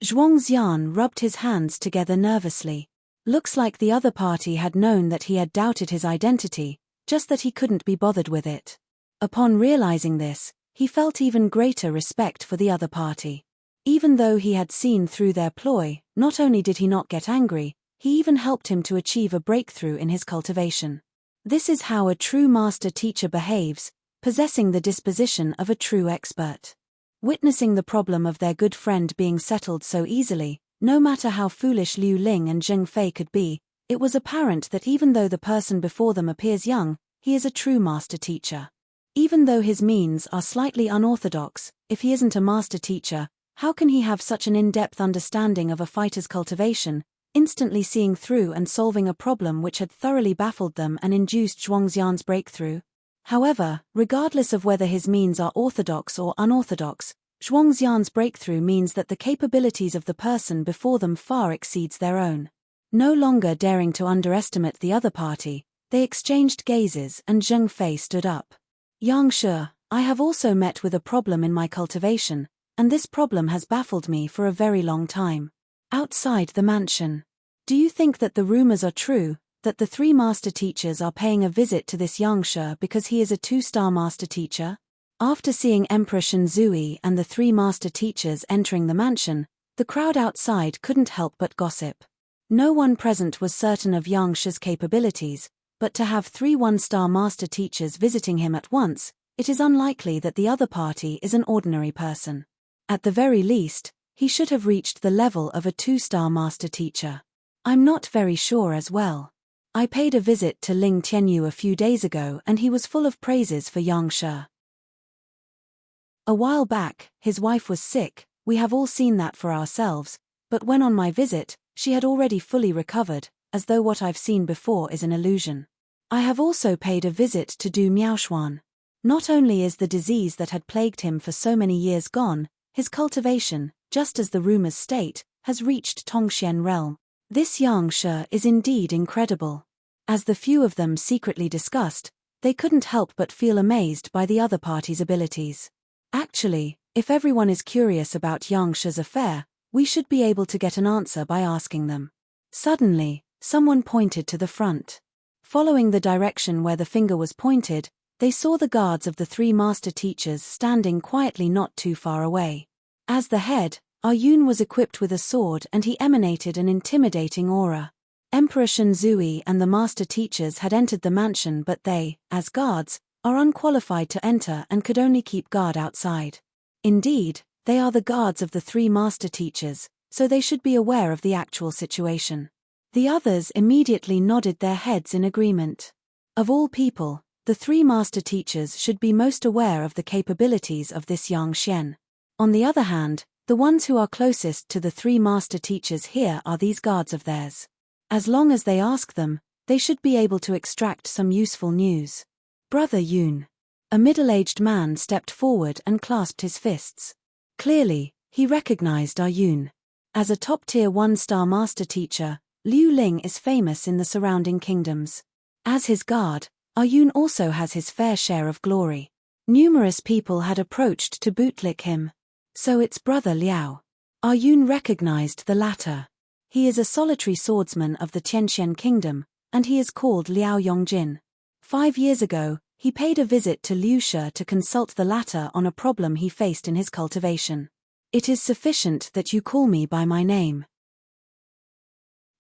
Zhuangxian rubbed his hands together nervously. Looks like the other party had known that he had doubted his identity, just that he couldn't be bothered with it. Upon realizing this, he felt even greater respect for the other party. Even though he had seen through their ploy, not only did he not get angry, he even helped him to achieve a breakthrough in his cultivation. This is how a true master-teacher behaves, possessing the disposition of a true expert. Witnessing the problem of their good friend being settled so easily, no matter how foolish Liu Ling and Zheng Fei could be, it was apparent that even though the person before them appears young, he is a true master-teacher. Even though his means are slightly unorthodox, if he isn't a master-teacher, how can he have such an in-depth understanding of a fighter's cultivation, instantly seeing through and solving a problem which had thoroughly baffled them and induced Zhuangxian's breakthrough? However, regardless of whether his means are orthodox or unorthodox, Zhuangxian's breakthrough means that the capabilities of the person before them far exceeds their own. No longer daring to underestimate the other party, they exchanged gazes and Zheng Fei stood up. Yangsha, I have also met with a problem in my cultivation, and this problem has baffled me for a very long time. Outside the mansion. Do you think that the rumors are true, that the 3 master teachers are paying a visit to this Yangsha because he is a 2-star master teacher? After seeing Emperor Shinzui and the 3 master teachers entering the mansion, the crowd outside couldn't help but gossip. No one present was certain of Yangsha's capabilities, but to have 3 1-star master teachers visiting him at once, it is unlikely that the other party is an ordinary person. At the very least, he should have reached the level of a 2-star master teacher. I'm not very sure as well. I paid a visit to Ling Tianyu a few days ago and he was full of praises for Yangsha. A while back, his wife was sick, we have all seen that for ourselves, but when on my visit, she had already fully recovered, as though what I've seen before is an illusion. I have also paid a visit to Du Miaoshuan. Not only is the disease that had plagued him for so many years gone, his cultivation, just as the rumors state, has reached Tongxian realm. This Yangsha is indeed incredible. As the few of them secretly discussed, they couldn't help but feel amazed by the other party's abilities. Actually, if everyone is curious about Yangsha's affair, we should be able to get an answer by asking them. Suddenly, someone pointed to the front. Following the direction where the finger was pointed, they saw the guards of the three master teachers standing quietly not too far away. As the head, Yun was equipped with a sword and he emanated an intimidating aura. Emperor Shenzui and the master teachers had entered the mansion, but they, as guards, are unqualified to enter and could only keep guard outside. Indeed, they are the guards of the three master teachers, so they should be aware of the actual situation. The others immediately nodded their heads in agreement. Of all people, the three master teachers should be most aware of the capabilities of this Yang Xian. On the other hand, the ones who are closest to the three master teachers here are these guards of theirs. As long as they ask them, they should be able to extract some useful news. Brother Yun. A middle-aged man stepped forward and clasped his fists. Clearly, he recognized Yun. As a top-tier one-star master teacher, Liu Ling is famous in the surrounding kingdoms. As his guard, Yun also has his fair share of glory. Numerous people had approached to bootlick him. So it's Brother Liao. Yun recognized the latter. He is a solitary swordsman of the Tianxian kingdom, and he is called Liao Yongjin. 5 years ago, he paid a visit to Liu Shi to consult the latter on a problem he faced in his cultivation. It is sufficient that you call me by my name.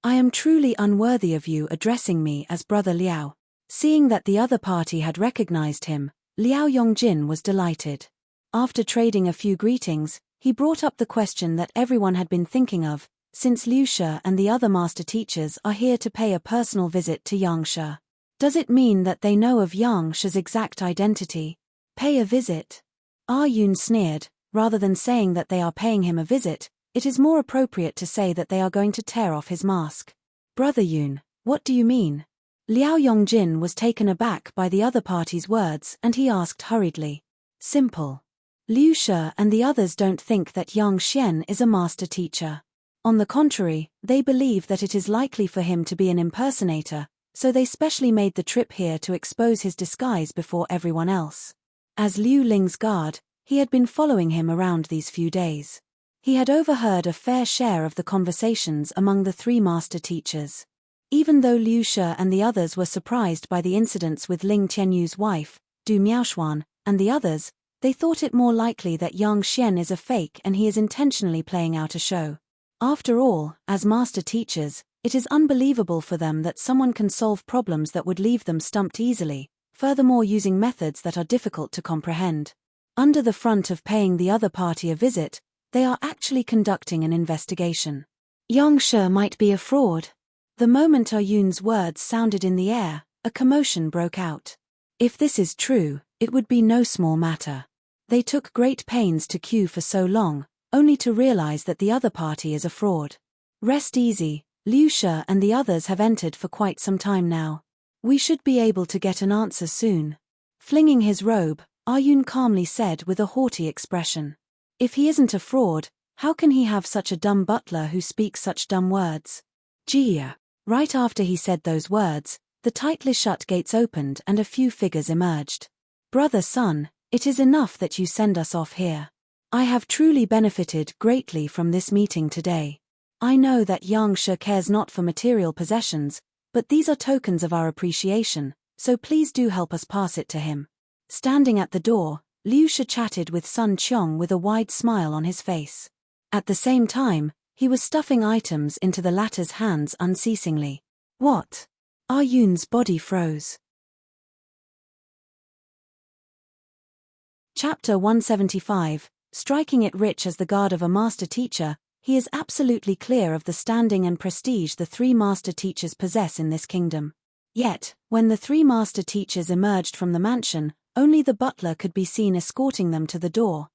I am truly unworthy of you addressing me as Brother Liao. Seeing that the other party had recognized him, Liao Yongjin was delighted. After trading a few greetings, he brought up the question that everyone had been thinking of, since Liu Shi and the other master teachers are here to pay a personal visit to Yang Shi. Does it mean that they know of Yang Shi's exact identity? Pay a visit? Yun sneered. Rather than saying that they are paying him a visit, it is more appropriate to say that they are going to tear off his mask. Brother Yun, what do you mean? Liao Yongjin was taken aback by the other party's words and he asked hurriedly. Simple. Liu Shi and the others don't think that Yang Xian is a master teacher. On the contrary, they believe that it is likely for him to be an impersonator, so they specially made the trip here to expose his disguise before everyone else. As Liu Ling's guard, he had been following him around these few days. He had overheard a fair share of the conversations among the three master teachers. Even though Liu Shi and the others were surprised by the incidents with Ling Tianyu's wife, Du Miaoshuan, and the others, they thought it more likely that Yang Xian is a fake and he is intentionally playing out a show. After all, as master teachers, it is unbelievable for them that someone can solve problems that would leave them stumped easily, furthermore using methods that are difficult to comprehend. Under the front of paying the other party a visit, they are actually conducting an investigation. Yang Shi might be a fraud. The moment Yun's words sounded in the air, a commotion broke out. If this is true, it would be no small matter. They took great pains to queue for so long, only to realize that the other party is a fraud. Rest easy, Liu Shi and the others have entered for quite some time now. We should be able to get an answer soon. Flinging his robe, Yun calmly said with a haughty expression. If he isn't a fraud, how can he have such a dumb butler who speaks such dumb words? Jia. Right after he said those words, the tightly shut gates opened and a few figures emerged. Brother Sun, it is enough that you send us off here. I have truly benefited greatly from this meeting today. I know that Yang Shi cares not for material possessions, but these are tokens of our appreciation, so please do help us pass it to him. Standing at the door, Liu Shi chatted with Sun Qiong with a wide smile on his face. At the same time, he was stuffing items into the latter's hands unceasingly. What? Yun's body froze. Chapter 175, Striking it rich as the guard of a master teacher, he is absolutely clear of the standing and prestige the three master teachers possess in this kingdom. Yet, when the three master teachers emerged from the mansion, only the butler could be seen escorting them to the door.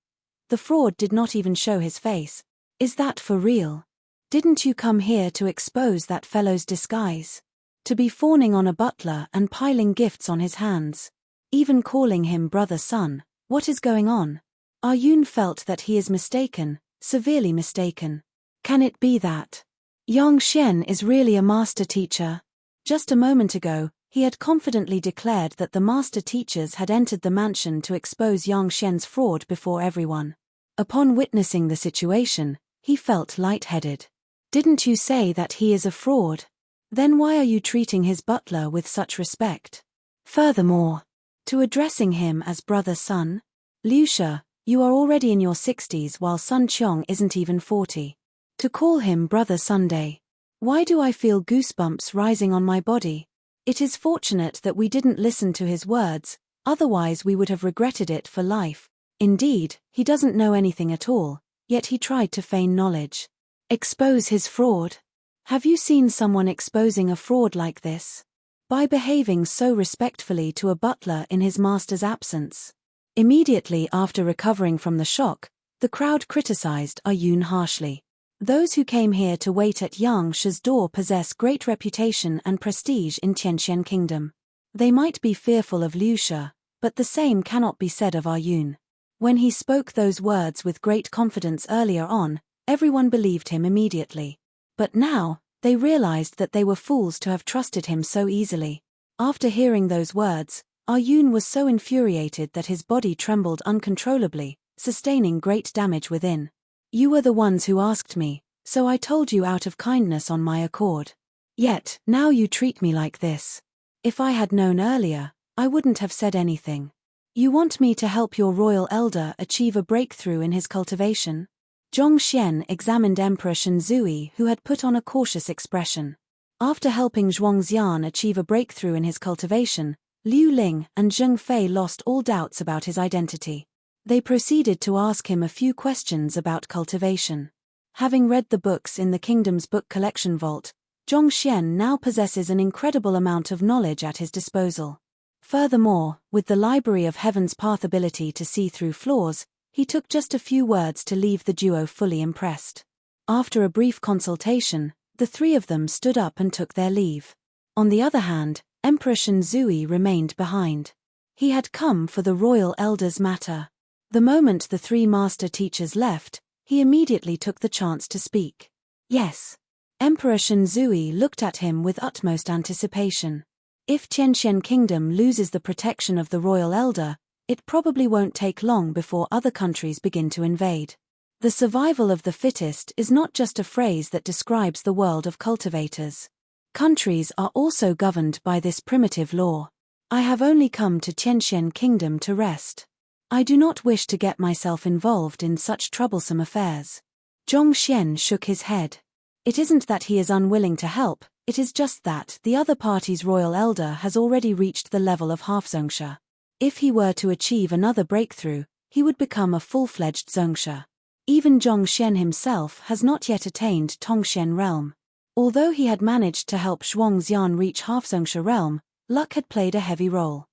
The fraud did not even show his face. Is that for real? Didn't you come here to expose that fellow's disguise? To be fawning on a butler and piling gifts on his hands? Even calling him Brother Sun, what is going on? Yun felt that he is mistaken, severely mistaken. Can it be that Yang Xian is really a master teacher? Just a moment ago, he had confidently declared that the master teachers had entered the mansion to expose Yang Xian's fraud before everyone. Upon witnessing the situation, he felt lightheaded. Didn't you say that he is a fraud? Then why are you treating his butler with such respect? Furthermore, to addressing him as brother Sun? Liu Shi, you are already in your 60s while Sun Qiong isn't even 40. To call him brother Sunday. Why do I feel goosebumps rising on my body? It is fortunate that we didn't listen to his words, otherwise we would have regretted it for life. Indeed, he doesn't know anything at all, yet he tried to feign knowledge. Expose his fraud? Have you seen someone exposing a fraud like this? By behaving so respectfully to a butler in his master's absence. Immediately after recovering from the shock, the crowd criticized Yun harshly. Those who came here to wait at Yang Shi's door possess great reputation and prestige in Tianxian Kingdom. They might be fearful of Liu Shi, but the same cannot be said of Yun. When he spoke those words with great confidence earlier on, everyone believed him immediately. But now, they realized that they were fools to have trusted him so easily. After hearing those words, Yun was so infuriated that his body trembled uncontrollably, sustaining great damage within. You were the ones who asked me, so I told you out of kindness on my accord. Yet, now you treat me like this. If I had known earlier, I wouldn't have said anything. You want me to help your royal elder achieve a breakthrough in his cultivation? Zhongxian examined Emperor Shenzui, who had put on a cautious expression. After helping Zhuangxian achieve a breakthrough in his cultivation, Liu Ling and Zheng Fei lost all doubts about his identity. They proceeded to ask him a few questions about cultivation. Having read the books in the kingdom's book collection vault, Zhongxian now possesses an incredible amount of knowledge at his disposal. Furthermore, with the Library of Heaven's Path ability to see through flaws, he took just a few words to leave the duo fully impressed. After a brief consultation, the three of them stood up and took their leave. On the other hand, Emperor Shenzui remained behind. He had come for the royal elder's matter. The moment the three master teachers left, he immediately took the chance to speak. Yes. Emperor Shenzui looked at him with utmost anticipation. If Tianxian Kingdom loses the protection of the royal elder, it probably won't take long before other countries begin to invade. The survival of the fittest is not just a phrase that describes the world of cultivators. Countries are also governed by this primitive law. I have only come to Tianxian Kingdom to rest. I do not wish to get myself involved in such troublesome affairs. Zhongxian shook his head. It isn't that he is unwilling to help, it is just that the other party's royal elder has already reached the level of half Zhongsha. If he were to achieve another breakthrough, he would become a full-fledged Zhongsha. Even Zhongxian himself has not yet attained Tongxian realm. Although he had managed to help Zhuangxian reach half Zhongsha realm, luck had played a heavy role.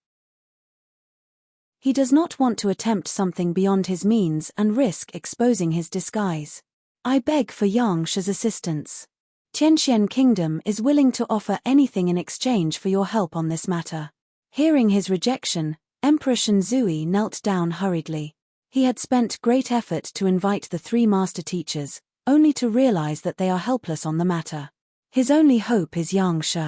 He does not want to attempt something beyond his means and risk exposing his disguise. I beg for Yang Shi's assistance. Tianxian Kingdom is willing to offer anything in exchange for your help on this matter. Hearing his rejection, Emperor Shenzui knelt down hurriedly. He had spent great effort to invite the three master teachers, only to realize that they are helpless on the matter. His only hope is Yang Shi.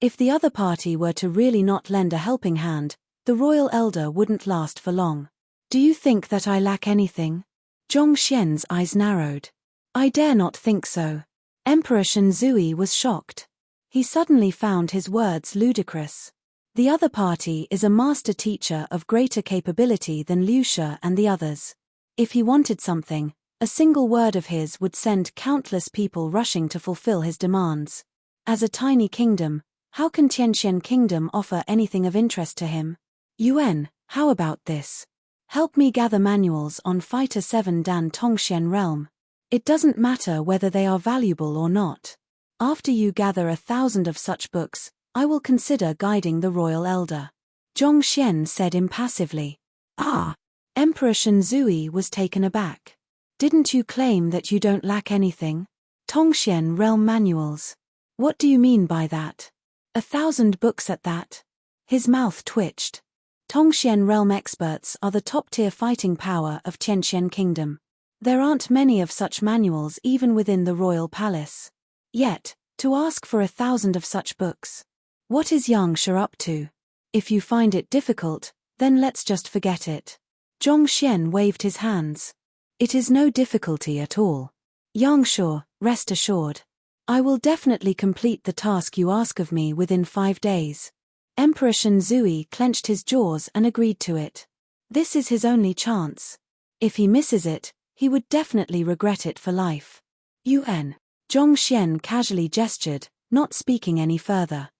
If the other party were to really not lend a helping hand, the royal elder wouldn't last for long. Do you think that I lack anything? Zhongxian's eyes narrowed. I dare not think so. Emperor Shenzui was shocked. He suddenly found his words ludicrous. The other party is a master teacher of greater capability than Liu Shi and the others. If he wanted something, a single word of his would send countless people rushing to fulfill his demands. As a tiny kingdom, how can Tianxian Kingdom offer anything of interest to him? Yuan, how about this? Help me gather manuals on Fighter 7 Dan Tongxian realm. It doesn't matter whether they are valuable or not. After you gather 1,000 of such books, I will consider guiding the royal elder. Zhongxian said impassively. Ah! Emperor Shenzui was taken aback. Didn't you claim that you don't lack anything? Tongxian realm manuals. What do you mean by that? 1,000 books at that? His mouth twitched. Tongxian realm experts are the top-tier fighting power of Tianxian Kingdom. There aren't many of such manuals even within the royal palace. Yet, to ask for 1,000 of such books. What is Yang Shi up to? If you find it difficult, then let's just forget it. Zhongxian waved his hands. It is no difficulty at all. Yang Shi, rest assured. I will definitely complete the task you ask of me within 5 days. Emperor Shenzui clenched his jaws and agreed to it. This is his only chance. If he misses it, he would definitely regret it for life. UN. Zhongxian casually gestured, not speaking any further.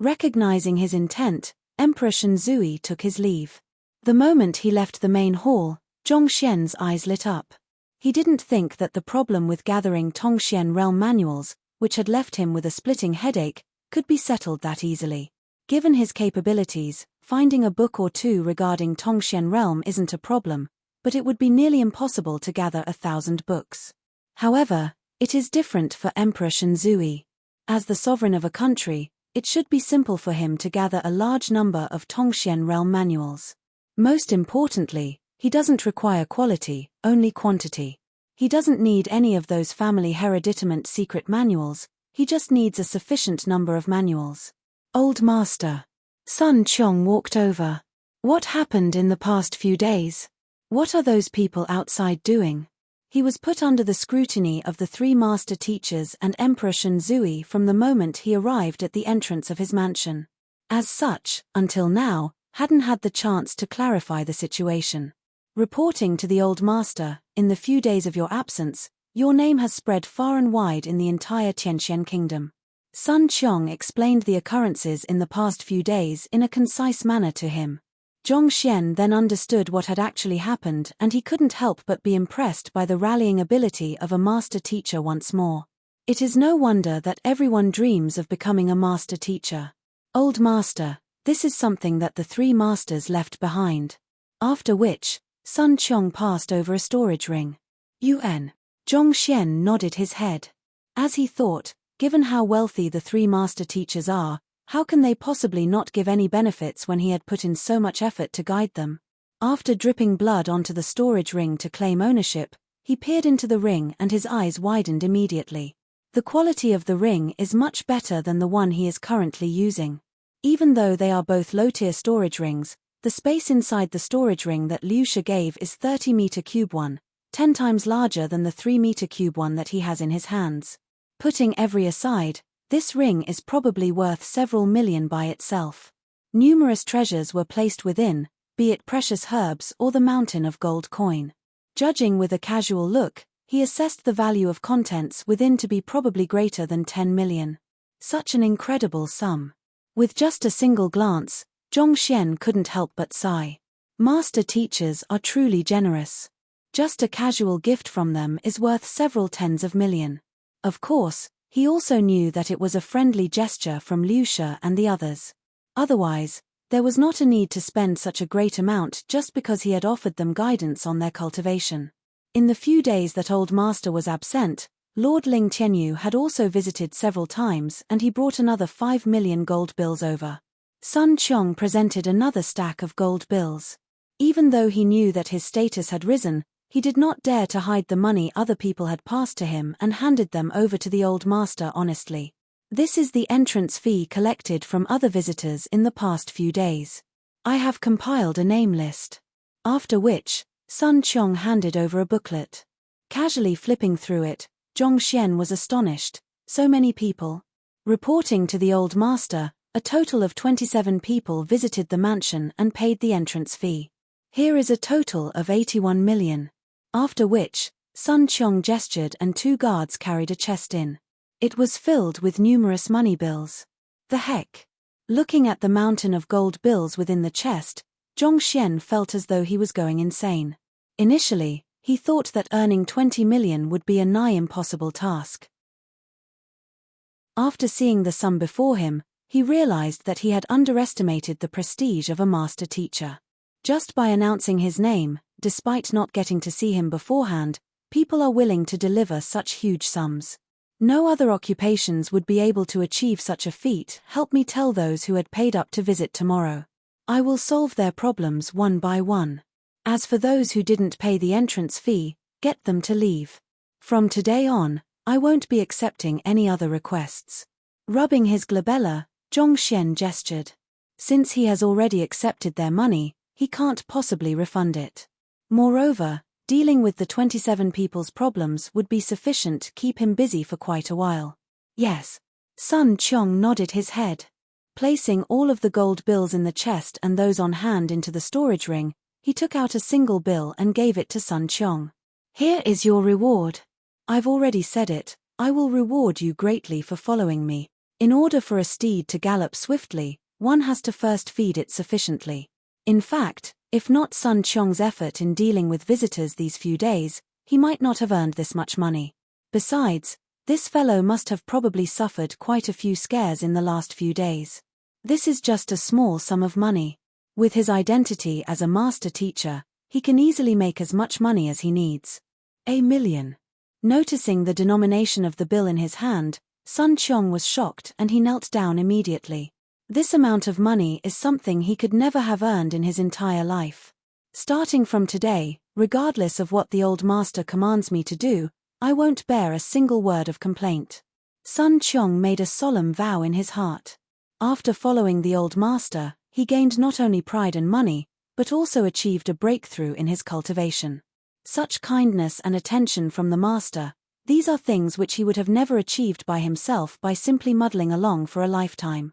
Recognizing his intent, Emperor Shenzui took his leave. The moment he left the main hall, Zhongxian's eyes lit up. He didn't think that the problem with gathering Tongxian realm manuals, which had left him with a splitting headache, could be settled that easily. Given his capabilities, finding a book or two regarding Tongxian realm isn't a problem, but it would be nearly impossible to gather 1,000 books. However, it is different for Emperor Shenzui. As the sovereign of a country, it should be simple for him to gather a large number of Tongxian realm manuals. Most importantly, he doesn't require quality, only quantity. He doesn't need any of those family hereditament secret manuals, he just needs a sufficient number of manuals. Old Master. Sun Qiong walked over. What happened in the past few days? What are those people outside doing? He was put under the scrutiny of the 3 master teachers and Emperor Shenzui from the moment he arrived at the entrance of his mansion. As such, until now, hadn't had the chance to clarify the situation. Reporting to the Old Master, in the few days of your absence, your name has spread far and wide in the entire Tianxian kingdom. Sun Qiong explained the occurrences in the past few days in a concise manner to him. Zhongxian then understood what had actually happened and he couldn't help but be impressed by the rallying ability of a master teacher once more. It is no wonder that everyone dreams of becoming a master teacher. Old Master, this is something that the 3 masters left behind. After which, Sun Qiong passed over a storage ring. UN. Zhongxian nodded his head. As he thought, given how wealthy the 3 master teachers are, how can they possibly not give any benefits when he had put in so much effort to guide them? After dripping blood onto the storage ring to claim ownership, he peered into the ring and his eyes widened immediately. The quality of the ring is much better than the one he is currently using. Even though they are both low-tier storage rings, the space inside the storage ring that Liu Shi gave is 30-meter cube one, 10 times larger than the 3-meter cube one that he has in his hands. Putting every aside, this ring is probably worth several million by itself. Numerous treasures were placed within, be it precious herbs or the mountain of gold coin. Judging with a casual look, he assessed the value of contents within to be probably greater than 10 million. Such an incredible sum. With just a single glance, Zhongxian couldn't help but sigh. Master teachers are truly generous. Just a casual gift from them is worth several tens of million. Of course, he also knew that it was a friendly gesture from Liu Shi and the others. Otherwise, there was not a need to spend such a great amount just because he had offered them guidance on their cultivation. In the few days that Old Master was absent, Lord Ling Tianyu had also visited several times and he brought another 5 million gold bills over. Sun Qiong presented another stack of gold bills. Even though he knew that his status had risen, he did not dare to hide the money other people had passed to him and handed them over to the Old Master honestly. This is the entrance fee collected from other visitors in the past few days. I have compiled a name list. After which, Sun Qiong handed over a booklet. Casually flipping through it, Zhongxian was astonished. So many people. Reporting to the Old Master, a total of 27 people visited the mansion and paid the entrance fee. Here is a total of 81 million. After which, Sun Qiong gestured and 2 guards carried a chest in. It was filled with numerous money bills. The heck? Looking at the mountain of gold bills within the chest, Zhongxian felt as though he was going insane. Initially, he thought that earning 20 million would be a nigh impossible task. After seeing the sum before him, he realized that he had underestimated the prestige of a master teacher. Just by announcing his name, despite not getting to see him beforehand, people are willing to deliver such huge sums. No other occupations would be able to achieve such a feat. Help me tell those who had paid up to visit tomorrow. I will solve their problems one by one. As for those who didn't pay the entrance fee, get them to leave. From today on, I won't be accepting any other requests. Rubbing his glabella, Zhongxian gestured. Since he has already accepted their money, he can't possibly refund it. Moreover, Dealing with the 27 people's problems would be sufficient to keep him busy for quite a while. Yes. Sun Qiong nodded his head. Placing all of the gold bills in the chest and those on hand into the storage ring, he took out a single bill and gave it to Sun Qiong. Here is your reward. I've already said it, I will reward you greatly for following me. In order for a steed to gallop swiftly, one has to first feed it sufficiently. In fact, if not Sun Qiong's effort in dealing with visitors these few days, he might not have earned this much money. Besides, this fellow must have probably suffered quite a few scares in the last few days. This is just a small sum of money. With his identity as a master teacher, he can easily make as much money as he needs. 1,000,000. Noticing the denomination of the bill in his hand, Sun Qiong was shocked and he knelt down immediately. This amount of money is something he could never have earned in his entire life. Starting from today, regardless of what the old master commands me to do, I won't bear a single word of complaint. Sun Qiong made a solemn vow in his heart. After following the old master, he gained not only pride and money, but also achieved a breakthrough in his cultivation. Such kindness and attention from the master, these are things which he would have never achieved by himself by simply muddling along for a lifetime.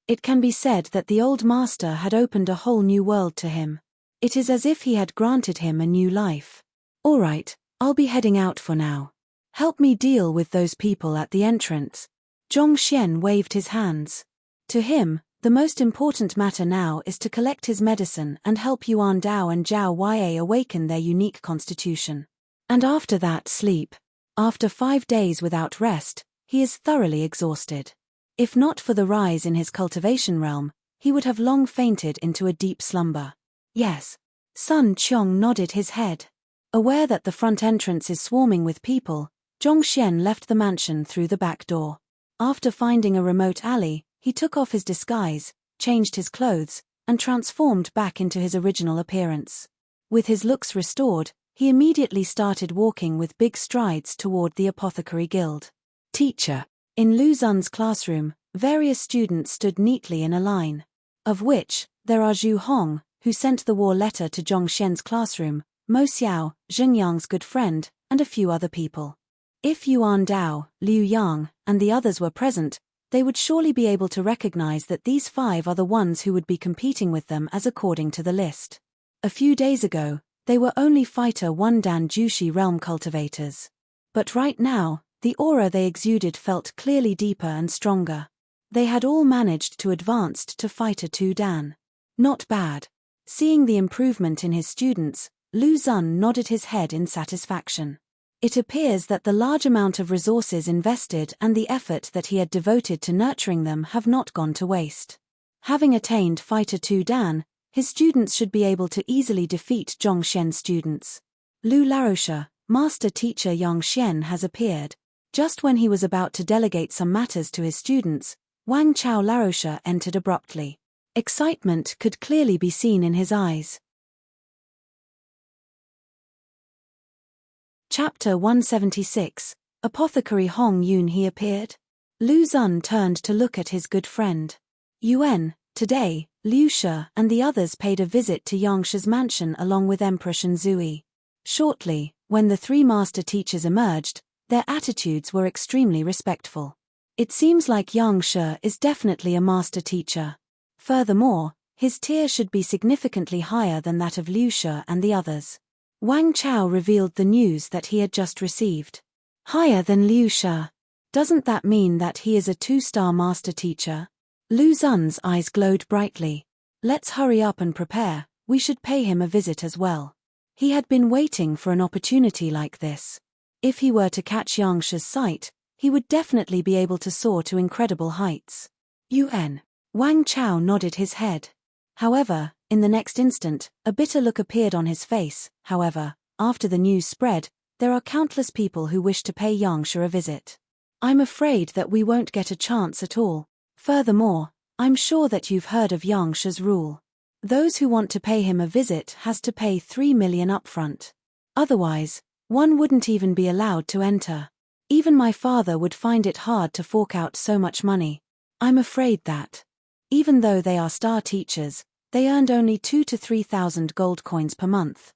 It can be said that the old master had opened a whole new world to him. It is as if he had granted him a new life. All right, I'll be heading out for now. Help me deal with those people at the entrance. Zhongxian waved his hands. To him, the most important matter now is to collect his medicine and help Yuan Dao and Zhao Yue awaken their unique constitution. And after that, sleep. After 5 days without rest, he is thoroughly exhausted. If not for the rise in his cultivation realm, he would have long fainted into a deep slumber. Yes. Sun Qiong nodded his head. Aware that the front entrance is swarming with people, Zhongxian left the mansion through the back door. After finding a remote alley, he took off his disguise, changed his clothes, and transformed back into his original appearance. With his looks restored, he immediately started walking with big strides toward the apothecary guild. Teacher. In Lu Zun's classroom, various students stood neatly in a line. Of which, there are Zhu Hong, who sent the war letter to Zhongxian's classroom, Mo Xiao, Zheng Yang's good friend, and a few other people. If Yuan Dao, Liu Yang, and the others were present, they would surely be able to recognize that these 5 are the ones who would be competing with them as according to the list. A few days ago, they were only Fighter 1 Dan Jushi realm cultivators. But right now, the aura they exuded felt clearly deeper and stronger. They had all managed to advance to Fighter 2 Dan. Not bad. Seeing the improvement in his students, Lu Zun nodded his head in satisfaction. It appears that the large amount of resources invested and the effort that he had devoted to nurturing them have not gone to waste. Having attained Fighter 2 Dan, his students should be able to easily defeat Zhongxian's students. Lu Laroche, master teacher Yangxian, has appeared. Just when he was about to delegate some matters to his students, Wang Chao Laroche entered abruptly. Excitement could clearly be seen in his eyes. Chapter 176, Apothecary Hong Yun. He appeared. Lu Zun turned to look at his good friend. Yuan, today, Liu Shi and the others paid a visit to Yang Shi's mansion along with Emperor Shen. Shortly, when the 3 master teachers emerged, their attitudes were extremely respectful. It seems like Yang Shi is definitely a master teacher. Furthermore, his tier should be significantly higher than that of Liu Shi and the others. Wang Chao revealed the news that he had just received. Higher than Liu Shi? Doesn't that mean that he is a 2-star master teacher? Lu Zun's eyes glowed brightly. Let's hurry up and prepare, we should pay him a visit as well. He had been waiting for an opportunity like this. If he were to catch Yang Shi's sight, he would definitely be able to soar to incredible heights. Yuan. Wang Chao nodded his head. However, in the next instant, a bitter look appeared on his face. However, after the news spread, there are countless people who wish to pay Yang Shi a visit. I'm afraid that we won't get a chance at all. Furthermore, I'm sure that you've heard of Yang Shi's rule. Those who want to pay him a visit has to pay 3 million upfront. Otherwise, one wouldn't even be allowed to enter. Even my father would find it hard to fork out so much money. I'm afraid that, even though they are star teachers, they earned only 2,000 to 3,000 gold coins per month.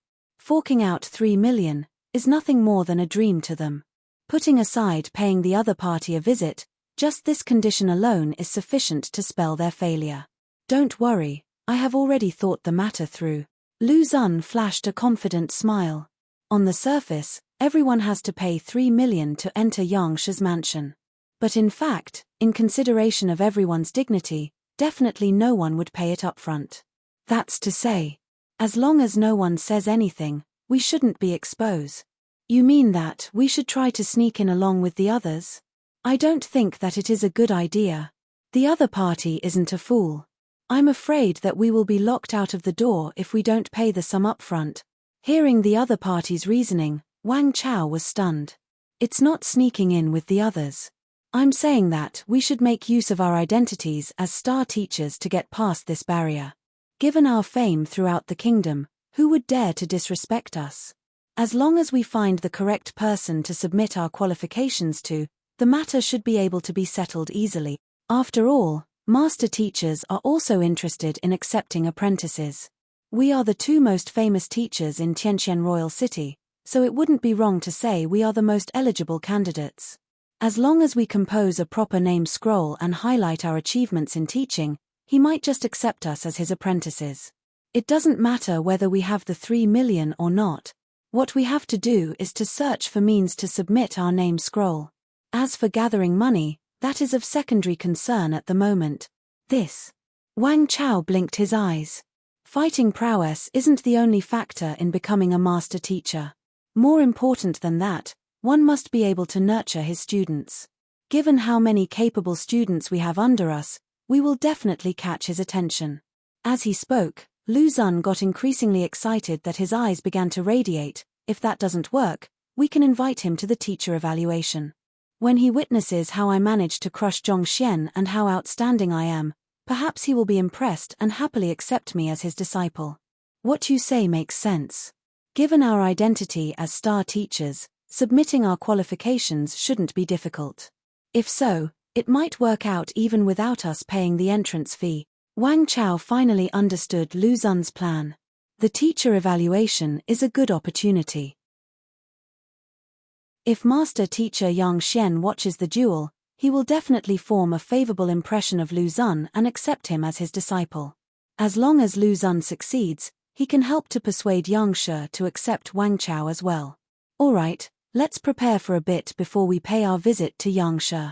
Forking out 3 million is nothing more than a dream to them. Putting aside paying the other party a visit, just this condition alone is sufficient to spell their failure. Don't worry, I have already thought the matter through. Lu Xun flashed a confident smile. On the surface, everyone has to pay 3 million to enter Yang Shi's mansion. But in fact, in consideration of everyone's dignity, definitely no one would pay it upfront. That's to say, as long as no one says anything, we shouldn't be exposed. You mean that we should try to sneak in along with the others? I don't think that it is a good idea. The other party isn't a fool. I'm afraid that we will be locked out of the door if we don't pay the sum upfront. Hearing the other party's reasoning, Wang Chao was stunned. It's not sneaking in with the others. I'm saying that we should make use of our identities as star teachers to get past this barrier. Given our fame throughout the kingdom, who would dare to disrespect us? As long as we find the correct person to submit our qualifications to, the matter should be able to be settled easily. After all, master teachers are also interested in accepting apprentices. We are the two most famous teachers in Tianqian Royal City, so it wouldn't be wrong to say we are the most eligible candidates. As long as we compose a proper name scroll and highlight our achievements in teaching, he might just accept us as his apprentices. It doesn't matter whether we have the 3 million or not. What we have to do is to search for means to submit our name scroll. As for gathering money, that is of secondary concern at the moment. Wang Chao blinked his eyes. Fighting prowess isn't the only factor in becoming a master teacher. More important than that, one must be able to nurture his students. Given how many capable students we have under us, we will definitely catch his attention. As he spoke, Lu Xun got increasingly excited that his eyes began to radiate. If that doesn't work, we can invite him to the teacher evaluation. When he witnesses how I managed to crush Zhongxian and how outstanding I am, perhaps he will be impressed and happily accept me as his disciple. What you say makes sense. Given our identity as star teachers, submitting our qualifications shouldn't be difficult. If so, it might work out even without us paying the entrance fee. Wang Chao finally understood Lu Xun's plan. The teacher evaluation is a good opportunity. If Master Teacher Yang Xian watches the duel, he will definitely form a favorable impression of Lu Xun and accept him as his disciple. As long as Lu Xun succeeds, he can help to persuade Yang Shi to accept Wang Chao as well. Alright, let's prepare for a bit before we pay our visit to Yang Shi.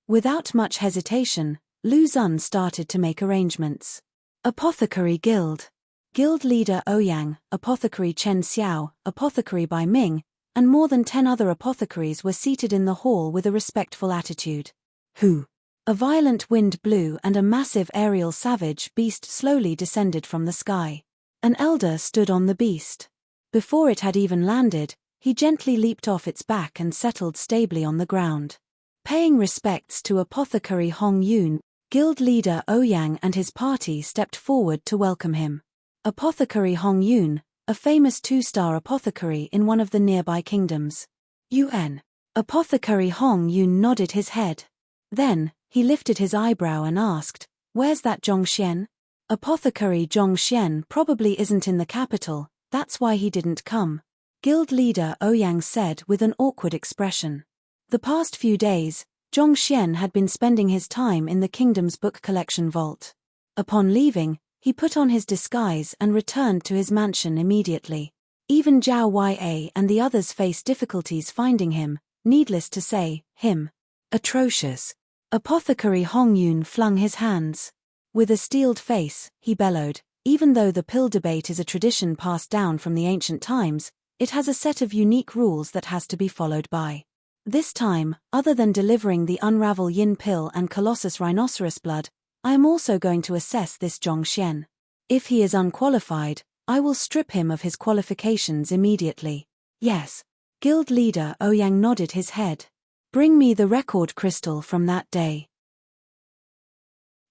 Without much hesitation, Lu Xun started to make arrangements. Apothecary Guild. Guild leader Ouyang, Apothecary Chen Xiao, Apothecary Bai Ming, and more than 10 other apothecaries were seated in the hall with a respectful attitude. Who? A violent wind blew and a massive aerial savage beast slowly descended from the sky. An elder stood on the beast. Before it had even landed, he gently leaped off its back and settled stably on the ground. Paying respects to Apothecary Hong Yun, guild leader Ouyang and his party stepped forward to welcome him. Apothecary Hong Yun, a famous 2-star apothecary in one of the nearby kingdoms. UN. Apothecary Hong Yun nodded his head. Then, he lifted his eyebrow and asked, "Where's that Zhongxian?" Apothecary Zhongxian probably isn't in the capital, that's why he didn't come. Guild leader Ouyang said with an awkward expression. The past few days, Zhongxian had been spending his time in the kingdom's book collection vault. Upon leaving, he put on his disguise and returned to his mansion immediately. Even Zhao Ya and the others faced difficulties finding him, needless to say, him. Atrocious. Apothecary Hong Yun flung his hands. With a steeled face, he bellowed, even though the pill debate is a tradition passed down from the ancient times, it has a set of unique rules that has to be followed by. This time, other than delivering the Unravel Yin pill and Colossus Rhinoceros blood, I am also going to assess this Zhongxian. If he is unqualified, I will strip him of his qualifications immediately. Yes. Guild leader Ouyang nodded his head. Bring me the record crystal from that day.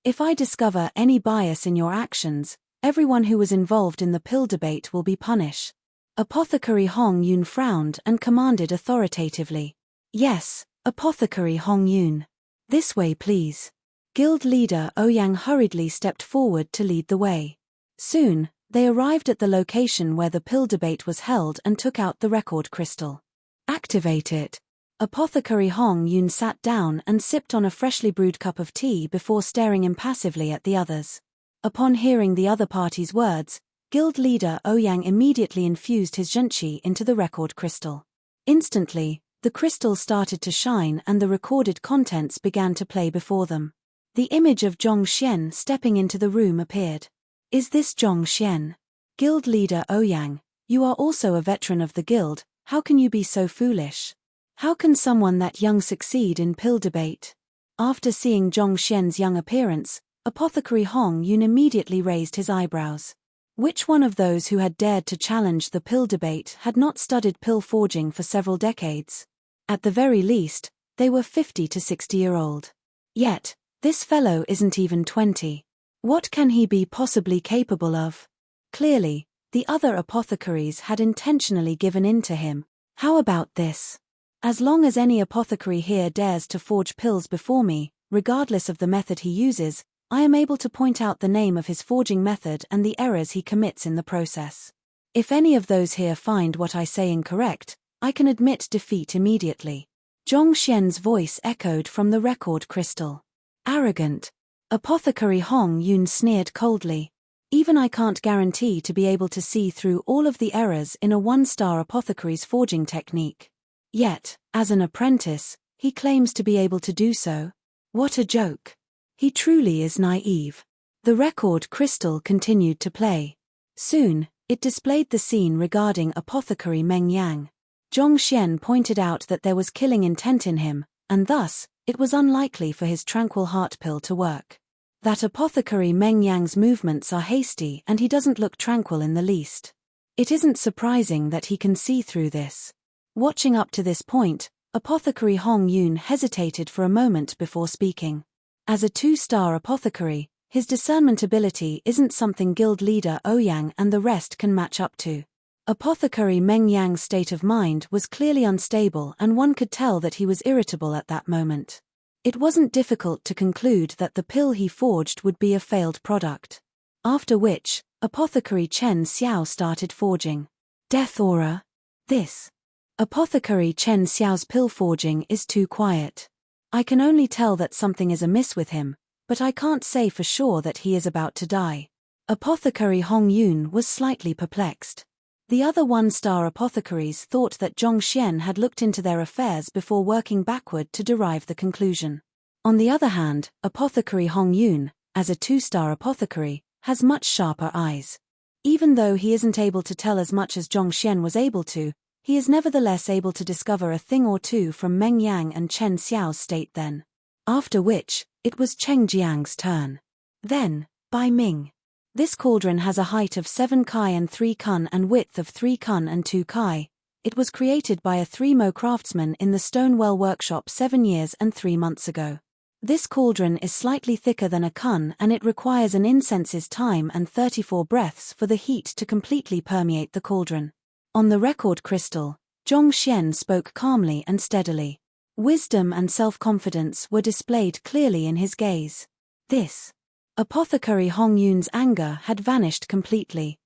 If I discover any bias in your actions, everyone who was involved in the pill debate will be punished. Apothecary Hong Yun frowned and commanded authoritatively. Yes, Apothecary Hong Yun. This way please. Guild leader Ouyang hurriedly stepped forward to lead the way. Soon, They arrived at the location where the pill debate was held and took out the record crystal. Activate it. Apothecary Hong Yun sat down and sipped on a freshly brewed cup of tea before staring impassively at the others. Upon hearing the other party's words, guild leader Ouyang immediately infused his zhenqi into the record crystal. Instantly, the crystal started to shine and the recorded contents began to play before them. The image of Zhong Xian stepping into the room appeared. Is this Zhong Xian? Guild leader Ouyang, you are also a veteran of the guild, how can you be so foolish? How can someone that young succeed in pill debate? After seeing Zhong Xian's young appearance, Apothecary Hong Yun immediately raised his eyebrows. Which one of those who had dared to challenge the pill debate had not studied pill forging for several decades? At the very least, they were 50 to 60-year-old. Yet, this fellow isn't even 20. What can he be possibly capable of? Clearly, the other apothecaries had intentionally given in to him. How about this? As long as any apothecary here dares to forge pills before me, regardless of the method he uses, I am able to point out the name of his forging method and the errors he commits in the process. If any of those here find what I say incorrect, I can admit defeat immediately. Zhong Xian's voice echoed from the record crystal. Arrogant. Apothecary Hong Yun sneered coldly. Even I can't guarantee to be able to see through all of the errors in a one-star apothecary's forging technique. Yet, as an apprentice, he claims to be able to do so. What a joke. He truly is naive. The record crystal continued to play. Soon, it displayed the scene regarding apothecary Meng Yang. Zhong Xian pointed out that there was killing intent in him, and thus, it was unlikely for his tranquil heart pill to work. That apothecary Meng Yang's movements are hasty and he doesn't look tranquil in the least. It isn't surprising that he can see through this. Watching up to this point, Apothecary Hong Yun hesitated for a moment before speaking. As a 2-star apothecary, his discernment ability isn't something guild leader Ouyang and the rest can match up to. Apothecary Meng Yang's state of mind was clearly unstable and one could tell that he was irritable at that moment. It wasn't difficult to conclude that the pill he forged would be a failed product. After which, Apothecary Chen Xiao started forging. Death aura. This. Apothecary Chen Xiao's pill forging is too quiet. I can only tell that something is amiss with him, but I can't say for sure that he is about to die. Apothecary Hong Yun was slightly perplexed. The other 1-star apothecaries thought that Zhong Xian had looked into their affairs before working backward to derive the conclusion. On the other hand, Apothecary Hong Yun, as a 2-star apothecary, has much sharper eyes. Even though he isn't able to tell as much as Zhong Xian was able to, he is nevertheless able to discover a thing or two from Meng Yang and Chen Xiao's state then. After which, it was Cheng Jiang's turn. Then, Bai Ming. This cauldron has a height of 7 kai and 3 kun and width of 3 kun and 2 kai. It was created by a 3-mo craftsman in the Stonewell workshop 7 years and 3 months ago. This cauldron is slightly thicker than a kun and it requires an incense's time and 34 breaths for the heat to completely permeate the cauldron. On the record crystal, Zhong Xian spoke calmly and steadily. Wisdom and self-confidence were displayed clearly in his gaze. This. Apothecary Hong Yun's anger had vanished completely.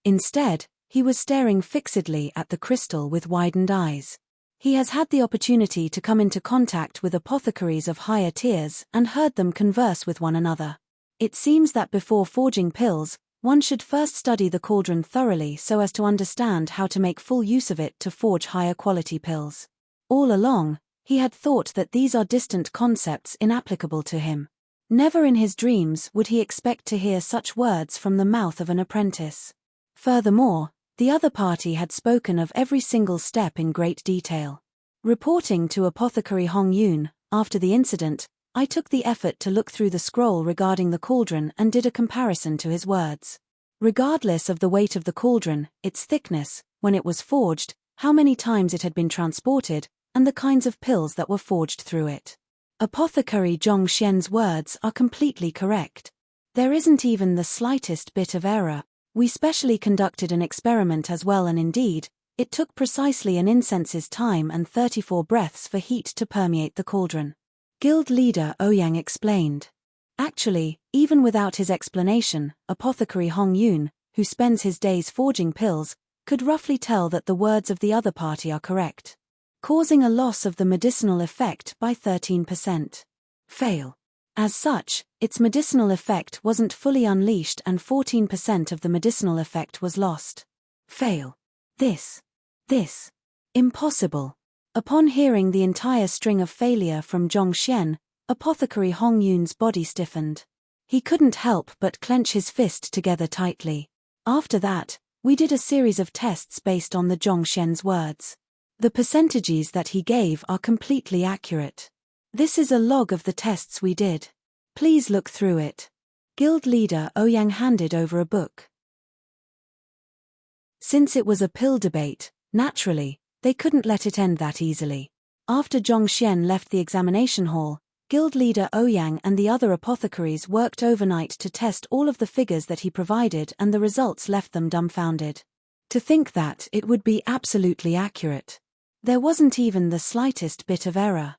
Instead, he was staring fixedly at the crystal with widened eyes. He has had the opportunity to come into contact with apothecaries of higher tiers and heard them converse with one another. It seems that before forging pills, one should first study the cauldron thoroughly so as to understand how to make full use of it to forge higher quality pills. All along, he had thought that these are distant concepts inapplicable to him. Never in his dreams would he expect to hear such words from the mouth of an apprentice. Furthermore, the other party had spoken of every single step in great detail. Reporting to Apothecary Hong Yun, after the incident, I took the effort to look through the scroll regarding the cauldron and did a comparison to his words. Regardless of the weight of the cauldron, its thickness, when it was forged, how many times it had been transported, and the kinds of pills that were forged through it. Apothecary Zhong Xian's words are completely correct. There isn't even the slightest bit of error. We specially conducted an experiment as well and indeed, it took precisely an incense's time and 34 breaths for heat to permeate the cauldron. Guild leader Ouyang explained. Actually, even without his explanation, Apothecary Hong Yun, who spends his days forging pills, could roughly tell that the words of the other party are correct, causing a loss of the medicinal effect by 13%. Fail. As such, its medicinal effect wasn't fully unleashed and 14% of the medicinal effect was lost. Fail. This. Impossible. Upon hearing the entire string of failure from Zhongxian, Apothecary Hong Yun's body stiffened. He couldn't help but clench his fist together tightly. After that, we did a series of tests based on the Zhongxian's words. The percentages that he gave are completely accurate. This is a log of the tests we did. Please look through it. Guild leader Ouyang handed over a book. Since it was a pill debate, naturally, they couldn't let it end that easily. After Zhongxian left the examination hall, Guild leader Ouyang and the other apothecaries worked overnight to test all of the figures that he provided, and the results left them dumbfounded. To think that it would be absolutely accurate. There wasn't even the slightest bit of error.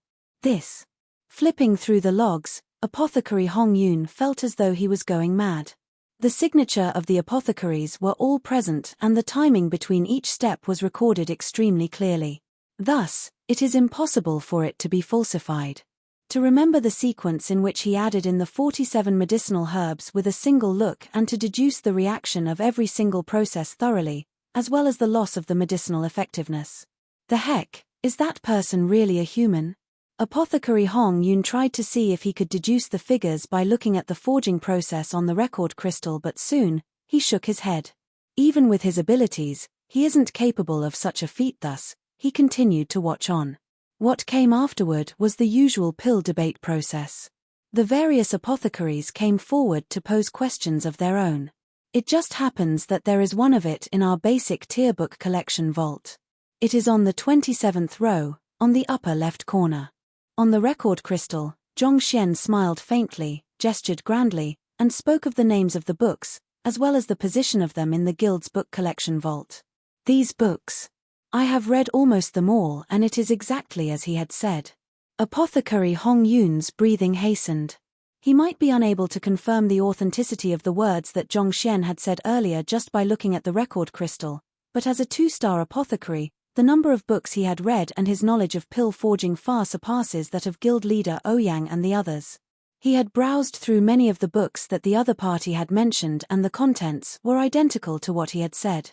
Flipping through the logs, Apothecary Hong Yun felt as though he was going mad. The signature of the apothecaries were all present and the timing between each step was recorded extremely clearly. Thus, it is impossible for it to be falsified. To remember the sequence in which he added in the 47 medicinal herbs with a single look and to deduce the reaction of every single process thoroughly, as well as the loss of the medicinal effectiveness. The heck, is that person really a human? Apothecary Hong Yun tried to see if he could deduce the figures by looking at the forging process on the record crystal, but soon, he shook his head. Even with his abilities, he isn't capable of such a feat. Thus, he continued to watch on. What came afterward was the usual pill debate process. The various apothecaries came forward to pose questions of their own. It just happens that there is one of it in our basic tier book collection vault. It is on the 27th row, on the upper left corner. On the record crystal, Zhongxian smiled faintly, gestured grandly, and spoke of the names of the books, as well as the position of them in the guild's book collection vault. These books. I have read almost them all, and it is exactly as he had said. Apothecary Hong Yun's breathing hastened. He might be unable to confirm the authenticity of the words that Zhongxian had said earlier just by looking at the record crystal, but as a 2-star apothecary, the number of books he had read and his knowledge of pill forging far surpasses that of guild leader Ouyang and the others. He had browsed through many of the books that the other party had mentioned, and the contents were identical to what he had said.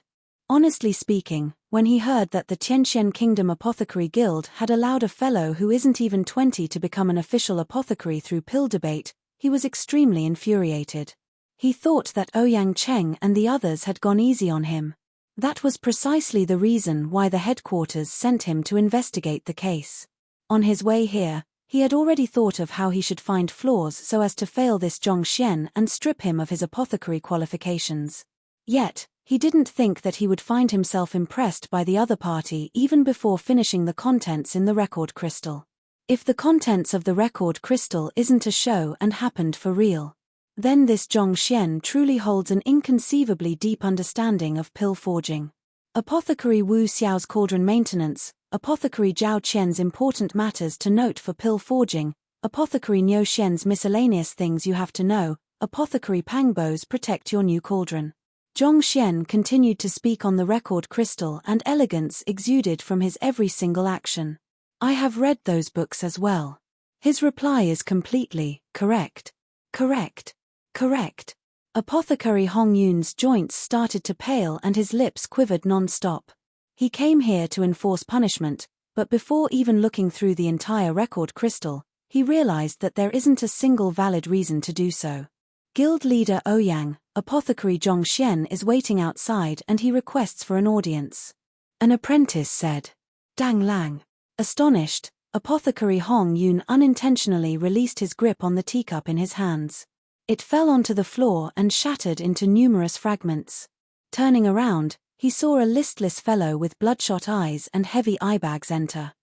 Honestly speaking, when he heard that the Tianxian Kingdom Apothecary Guild had allowed a fellow who isn't even 20 to become an official apothecary through pill debate, he was extremely infuriated. He thought that Ouyang Cheng and the others had gone easy on him. That was precisely the reason why the headquarters sent him to investigate the case. On his way here, he had already thought of how he should find flaws so as to fail this Zhongxian and strip him of his apothecary qualifications. Yet, he didn't think that he would find himself impressed by the other party even before finishing the contents in the record crystal. If the contents of the record crystal isn't a show and happened for real, then this Zhongxian truly holds an inconceivably deep understanding of pill forging. Apothecary Wu Xiao's cauldron maintenance, Apothecary Zhao Qian's important matters to note for pill forging, Apothecary Niu Xian's miscellaneous things you have to know, Apothecary Pangbo's protect your new cauldron. Zhongxian continued to speak on the record crystal, and elegance exuded from his every single action. I have read those books as well. His reply is completely correct. Correct. Correct. Apothecary Hong Yun's joints started to pale and his lips quivered non-stop. He came here to enforce punishment, but before even looking through the entire record crystal, he realized that there isn't a single valid reason to do so. Guild leader Ouyang, Apothecary Zhongxian is waiting outside and he requests for an audience. An apprentice said. Dang Lang. Astonished, Apothecary Hong Yun unintentionally released his grip on the teacup in his hands. It fell onto the floor and shattered into numerous fragments. Turning around, he saw a listless fellow with bloodshot eyes and heavy eye bags enter.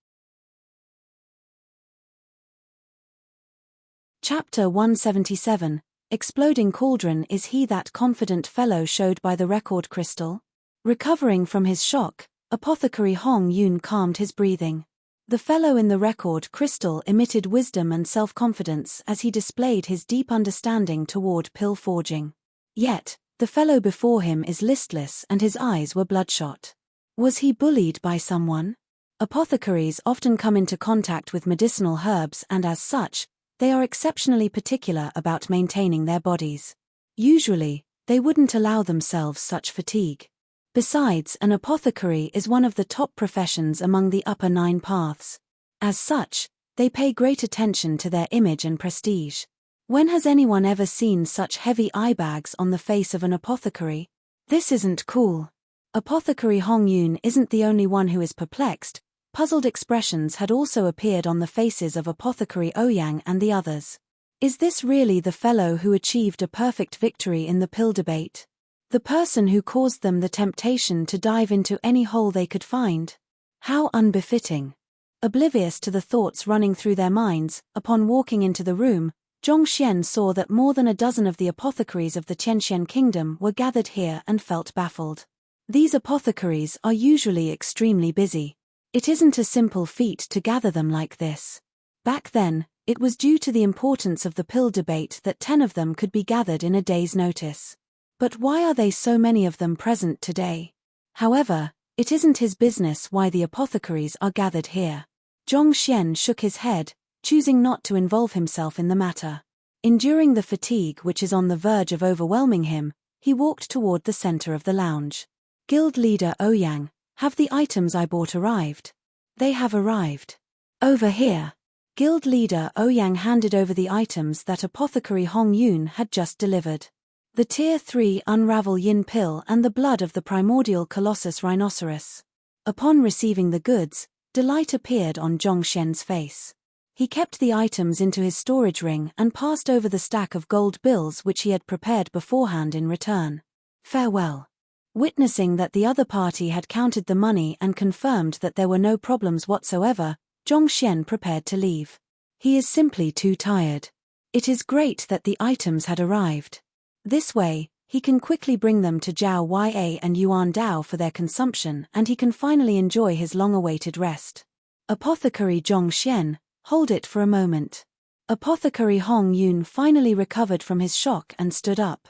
Chapter 177. Exploding Cauldron. Is he that confident fellow showed by the record crystal? Recovering from his shock, Apothecary Hong Yun calmed his breathing. The fellow in the record crystal emitted wisdom and self-confidence as he displayed his deep understanding toward pill forging. Yet, the fellow before him is listless and his eyes were bloodshot. Was he bullied by someone? Apothecaries often come into contact with medicinal herbs and as such, they are exceptionally particular about maintaining their bodies. Usually, they wouldn't allow themselves such fatigue. Besides, an apothecary is one of the top professions among the upper 9 paths. As such, they pay great attention to their image and prestige. When has anyone ever seen such heavy eye bags on the face of an apothecary? This isn't cool. Apothecary Hong Yun isn't the only one who is perplexed. Puzzled expressions had also appeared on the faces of Apothecary Ouyang and the others. Is this really the fellow who achieved a perfect victory in the pill debate? The person who caused them the temptation to dive into any hole they could find? How unbefitting. Oblivious to the thoughts running through their minds, upon walking into the room, Zhongxian saw that more than a dozen of the apothecaries of the Qianxian kingdom were gathered here and felt baffled. These apothecaries are usually extremely busy. It isn't a simple feat to gather them like this. Back then, it was due to the importance of the pill debate that 10 of them could be gathered in a day's notice. But why are they so many of them present today? However, it isn't his business why the apothecaries are gathered here. Zhongxian shook his head, choosing not to involve himself in the matter. Enduring the fatigue which is on the verge of overwhelming him, he walked toward the center of the lounge. Guild leader Ouyang, have the items I bought arrived? They have arrived. Over here. Guild leader Ouyang handed over the items that Apothecary Hong Yun had just delivered. The Tier 3 Unravel Yin Pill and the blood of the primordial Colossus Rhinoceros. Upon receiving the goods, delight appeared on Zhongxian's face. He kept the items into his storage ring and passed over the stack of gold bills which he had prepared beforehand in return. Farewell. Witnessing that the other party had counted the money and confirmed that there were no problems whatsoever, Zhongxian prepared to leave. He is simply too tired. It is great that the items had arrived. This way, he can quickly bring them to Zhao Ya and Yuan Dao for their consumption and he can finally enjoy his long-awaited rest. Apothecary Zhongxian, hold it for a moment. Apothecary Hong Yun finally recovered from his shock and stood up.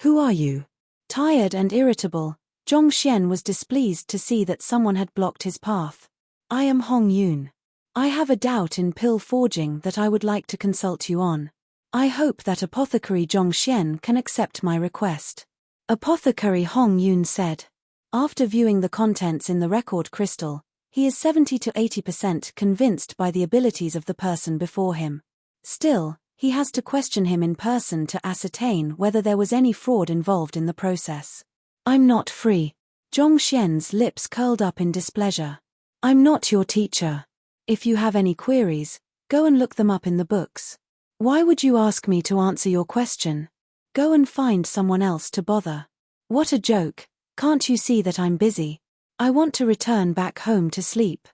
Who are you? Tired and irritable, Zhongxian was displeased to see that someone had blocked his path. I am Hong Yun. I have a doubt in pill forging that I would like to consult you on. I hope that Apothecary Zhongxian can accept my request. Apothecary Hong Yun said. After viewing the contents in the record crystal, he is 70 to 80% convinced by the abilities of the person before him. Still, he has to question him in person to ascertain whether there was any fraud involved in the process. I'm not free. Zhongxian's lips curled up in displeasure. I'm not your teacher. If you have any queries, go and look them up in the books. Why would you ask me to answer your question? Go and find someone else to bother. What a joke, can't you see that I'm busy? I want to return back home to sleep.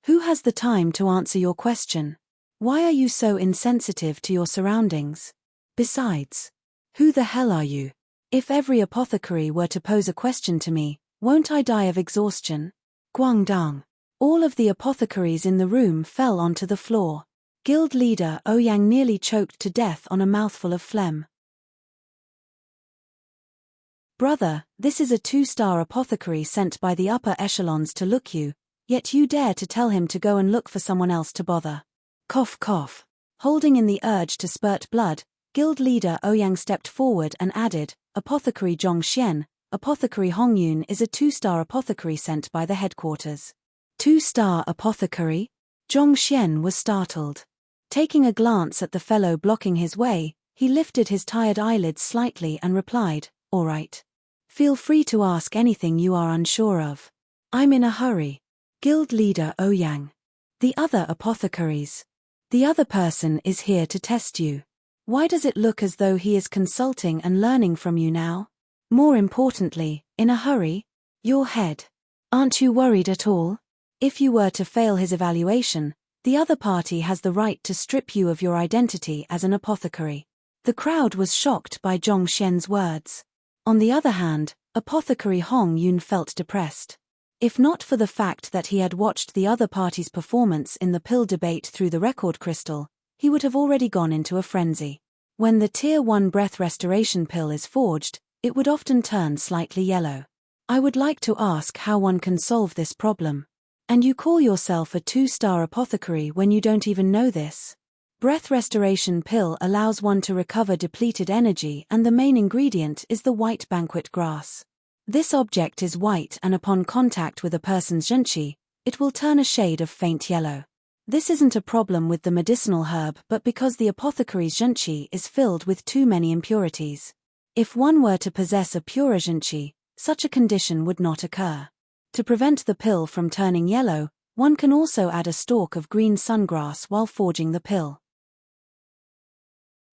Who has the time to answer your question? Why are you so insensitive to your surroundings? Besides, who the hell are you? If every apothecary were to pose a question to me, won't I die of exhaustion? Guangdang. All of the apothecaries in the room fell onto the floor. Guild leader Ouyang nearly choked to death on a mouthful of phlegm. Brother, this is a 2-star apothecary sent by the upper echelons to look you, yet you dare to tell him to go and look for someone else to bother. Cough cough. Holding in the urge to spurt blood, guild leader Ouyang stepped forward and added, Apothecary Zhongxian, Apothecary Hong Yun is a 2-star apothecary sent by the headquarters. 2-star apothecary? Zhongxian was startled. Taking a glance at the fellow blocking his way, he lifted his tired eyelids slightly and replied, All right. Feel free to ask anything you are unsure of. I'm in a hurry. Guild leader Ouyang. The other apothecaries. The other person is here to test you. Why does it look as though he is consulting and learning from you now? More importantly, in a hurry? Your head. Aren't you worried at all? If you were to fail his evaluation, the other party has the right to strip you of your identity as an apothecary. The crowd was shocked by Zhongxian's words. On the other hand, Apothecary Hong Yun felt depressed. If not for the fact that he had watched the other party's performance in the pill debate through the record crystal, he would have already gone into a frenzy. When the Tier 1 breath restoration pill is forged, it would often turn slightly yellow. I would like to ask how one can solve this problem. And you call yourself a 2-star apothecary when you don't even know this? Breath restoration pill allows one to recover depleted energy, and the main ingredient is the white banquet grass. This object is white, and upon contact with a person's zhenqi, it will turn a shade of faint yellow. This isn't a problem with the medicinal herb, but because the apothecary's zhenqi is filled with too many impurities. If one were to possess a purer zhenqi, such a condition would not occur. To prevent the pill from turning yellow, one can also add a stalk of green sungrass while forging the pill.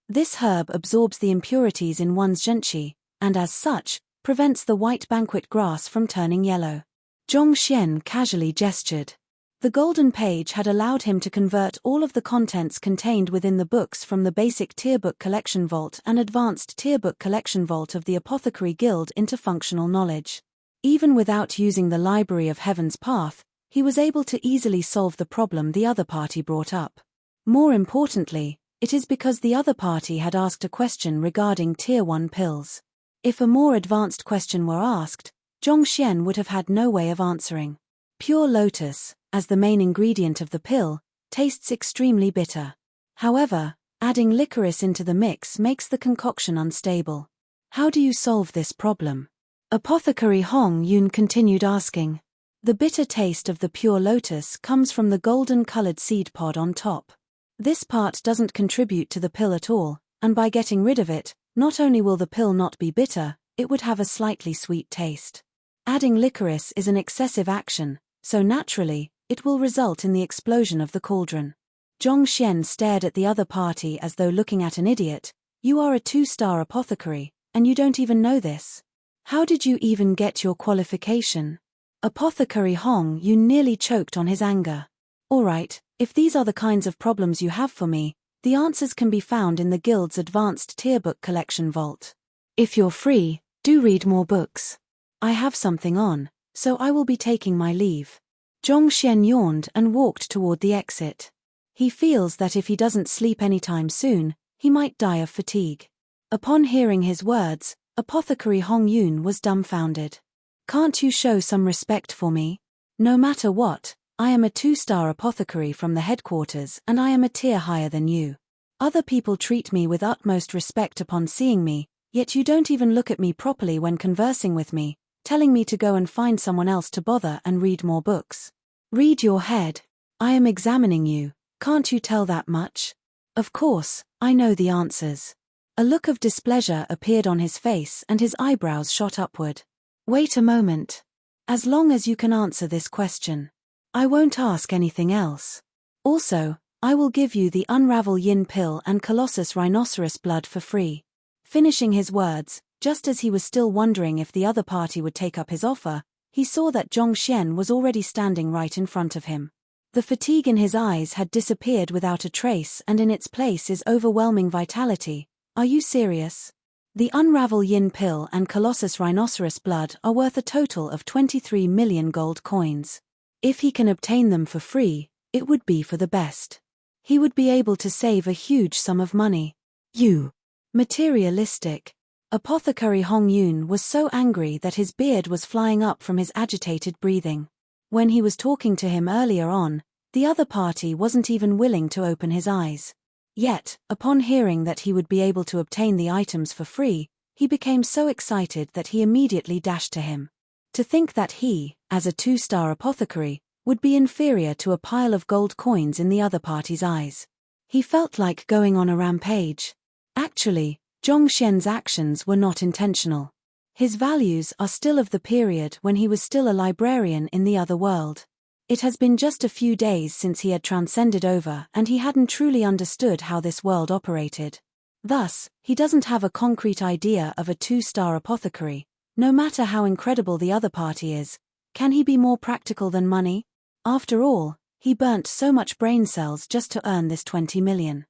This herb absorbs the impurities in one's zhenqi, and as such, prevents the white banquet grass from turning yellow. Zhong Xian casually gestured. The golden page had allowed him to convert all of the contents contained within the books from the basic Tierbook Collection Vault and advanced Tierbook Collection Vault of the Apothecary Guild into functional knowledge. Even without using the Library of Heaven's Path, he was able to easily solve the problem the other party brought up. More importantly, it is because the other party had asked a question regarding Tier 1 pills. If a more advanced question were asked, Zhong Xian would have had no way of answering. Pure lotus, as the main ingredient of the pill, tastes extremely bitter. However, adding licorice into the mix makes the concoction unstable. How do you solve this problem? Apothecary Hong Yun continued asking. The bitter taste of the pure lotus comes from the golden-colored seed pod on top. This part doesn't contribute to the pill at all, and by getting rid of it, not only will the pill not be bitter, it would have a slightly sweet taste. Adding licorice is an excessive action, so naturally, it will result in the explosion of the cauldron. Zhong Xian stared at the other party as though looking at an idiot. You are a 2-star apothecary, and you don't even know this. How did you even get your qualification? Apothecary Hong Yun nearly choked on his anger. Alright, if these are the kinds of problems you have for me, the answers can be found in the Guild's advanced Tierbook Collection Vault. If you're free, do read more books. I have something on, so I will be taking my leave. Zhong Xian yawned and walked toward the exit. He feels that if he doesn't sleep anytime soon, he might die of fatigue. Upon hearing his words, Apothecary Hong Yun was dumbfounded. Can't you show some respect for me? No matter what, I am a 2-star apothecary from the headquarters, and I am a tier higher than you. Other people treat me with utmost respect upon seeing me, yet you don't even look at me properly when conversing with me, telling me to go and find someone else to bother and read more books. Read your head. I am examining you, can't you tell that much? Of course, I know the answers. A look of displeasure appeared on his face and his eyebrows shot upward. Wait a moment. As long as you can answer this question, I won't ask anything else. Also, I will give you the Unravel Yin pill and Colossus rhinoceros blood for free. Finishing his words, just as he was still wondering if the other party would take up his offer, he saw that Zhong Xian was already standing right in front of him. The fatigue in his eyes had disappeared without a trace, and in its place is overwhelming vitality. Are you serious? The Unravel Yin pill and Colossus rhinoceros blood are worth a total of 23 million gold coins. If he can obtain them for free, it would be for the best. He would be able to save a huge sum of money. You. Materialistic. Apothecary Hong Yun was so angry that his beard was flying up from his agitated breathing. When he was talking to him earlier on, the other party wasn't even willing to open his eyes. Yet, upon hearing that he would be able to obtain the items for free, he became so excited that he immediately dashed to him. To think that he, as a 2-star apothecary, would be inferior to a pile of gold coins in the other party's eyes. He felt like going on a rampage. Actually, Zhong Xian's actions were not intentional. His values are still of the period when he was still a librarian in the other world. It has been just a few days since he had transcended over, and he hadn't truly understood how this world operated. Thus, he doesn't have a concrete idea of a 2-star apothecary. No matter how incredible the other party is, can he be more practical than money? After all, he burnt so much brain cells just to earn this 20 million.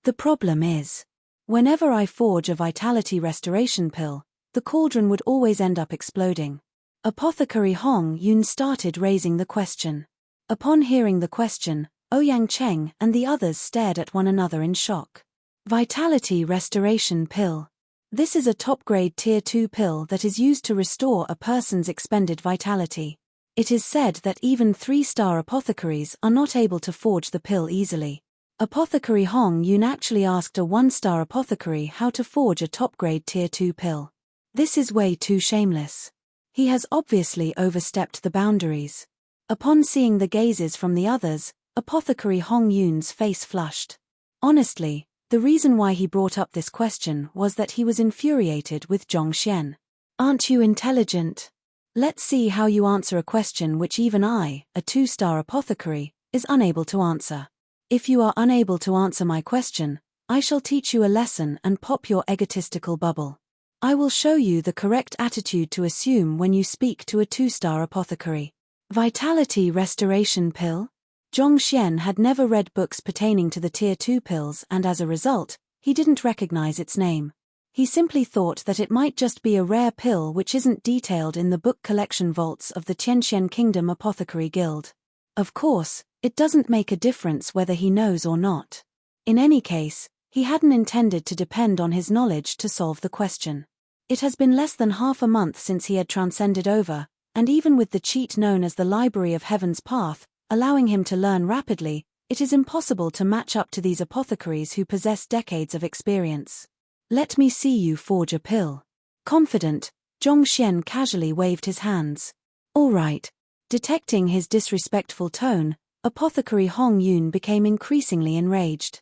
The problem is, whenever I forge a vitality restoration pill, the cauldron would always end up exploding. Apothecary Hong Yun started raising the question. Upon hearing the question, Ouyang Cheng and the others stared at one another in shock. Vitality Restoration Pill. This is a top-grade Tier 2 pill that is used to restore a person's expended vitality. It is said that even 3-star apothecaries are not able to forge the pill easily. Apothecary Hong Yun actually asked a 1-star apothecary how to forge a top-grade Tier 2 pill. This is way too shameless. He has obviously overstepped the boundaries. Upon seeing the gazes from the others, Apothecary Hong Yun's face flushed. Honestly, the reason why he brought up this question was that he was infuriated with Zhong Xian. Aren't you intelligent? Let's see how you answer a question which even I, a 2-star apothecary, is unable to answer. If you are unable to answer my question, I shall teach you a lesson and pop your egotistical bubble. I will show you the correct attitude to assume when you speak to a 2-star apothecary. Vitality Restoration Pill? Zhong Xian had never read books pertaining to the Tier 2 pills and as a result, he didn't recognize its name. He simply thought that it might just be a rare pill which isn't detailed in the book collection vaults of the Tianxian Kingdom Apothecary Guild. Of course, it doesn't make a difference whether he knows or not. In any case, he hadn't intended to depend on his knowledge to solve the question. It has been less than half a month since he had transcended over, and even with the cheat known as the Library of Heaven's Path, allowing him to learn rapidly, it is impossible to match up to these apothecaries who possess decades of experience. Let me see you forge a pill. Confident, Zhong Xian casually waved his hands. All right. Detecting his disrespectful tone, Apothecary Hong Yun became increasingly enraged.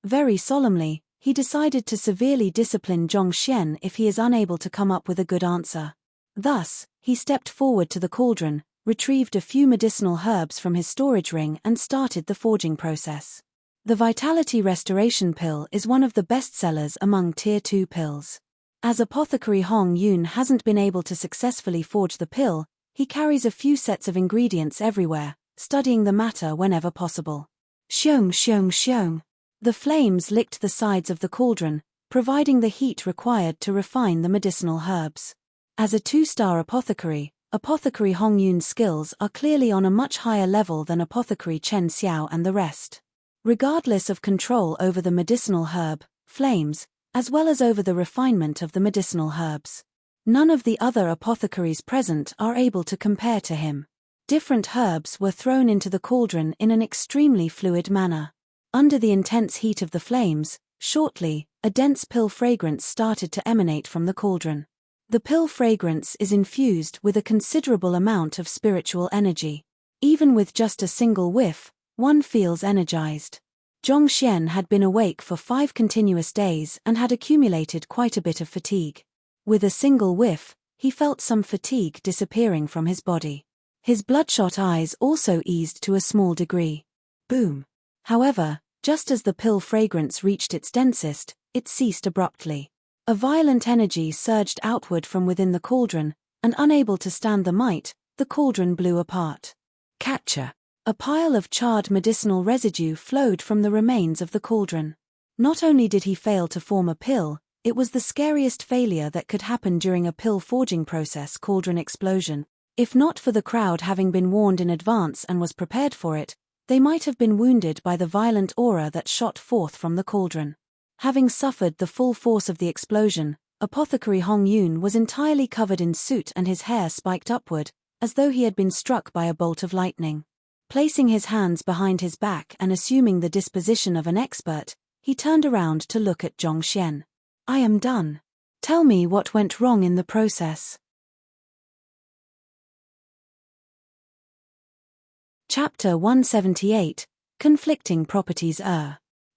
Very solemnly, he decided to severely discipline Zhong Xian if he is unable to come up with a good answer. Thus, he stepped forward to the cauldron, retrieved a few medicinal herbs from his storage ring and started the forging process. The Vitality Restoration Pill is one of the best sellers among Tier 2 pills. As Apothecary Hong Yun hasn't been able to successfully forge the pill, he carries a few sets of ingredients everywhere, studying the matter whenever possible. Xiong xiong xiong. The flames licked the sides of the cauldron, providing the heat required to refine the medicinal herbs. As a 2-star apothecary, Apothecary Hong Yun's skills are clearly on a much higher level than Apothecary Chen Xiao and the rest. Regardless of control over the medicinal herb, flames, as well as over the refinement of the medicinal herbs, none of the other apothecaries present are able to compare to him. Different herbs were thrown into the cauldron in an extremely fluid manner. Under the intense heat of the flames, shortly, a dense pill fragrance started to emanate from the cauldron. The pill fragrance is infused with a considerable amount of spiritual energy. Even with just a single whiff, one feels energized. Zhong Xian had been awake for 5 continuous days and had accumulated quite a bit of fatigue. With a single whiff, he felt some fatigue disappearing from his body. His bloodshot eyes also eased to a small degree. Boom. However, just as the pill fragrance reached its densest, it ceased abruptly. A violent energy surged outward from within the cauldron, and unable to stand the might, the cauldron blew apart. Catcher. A pile of charred medicinal residue flowed from the remains of the cauldron. Not only did he fail to form a pill, it was the scariest failure that could happen during a pill forging process, cauldron explosion. If not for the crowd having been warned in advance and was prepared for it, they might have been wounded by the violent aura that shot forth from the cauldron. Having suffered the full force of the explosion, Apothecary Hong Yun was entirely covered in soot and his hair spiked upward, as though he had been struck by a bolt of lightning. Placing his hands behind his back and assuming the disposition of an expert, he turned around to look at Zhong Xian. I am done. Tell me what went wrong in the process. Chapter 178, Conflicting Properties.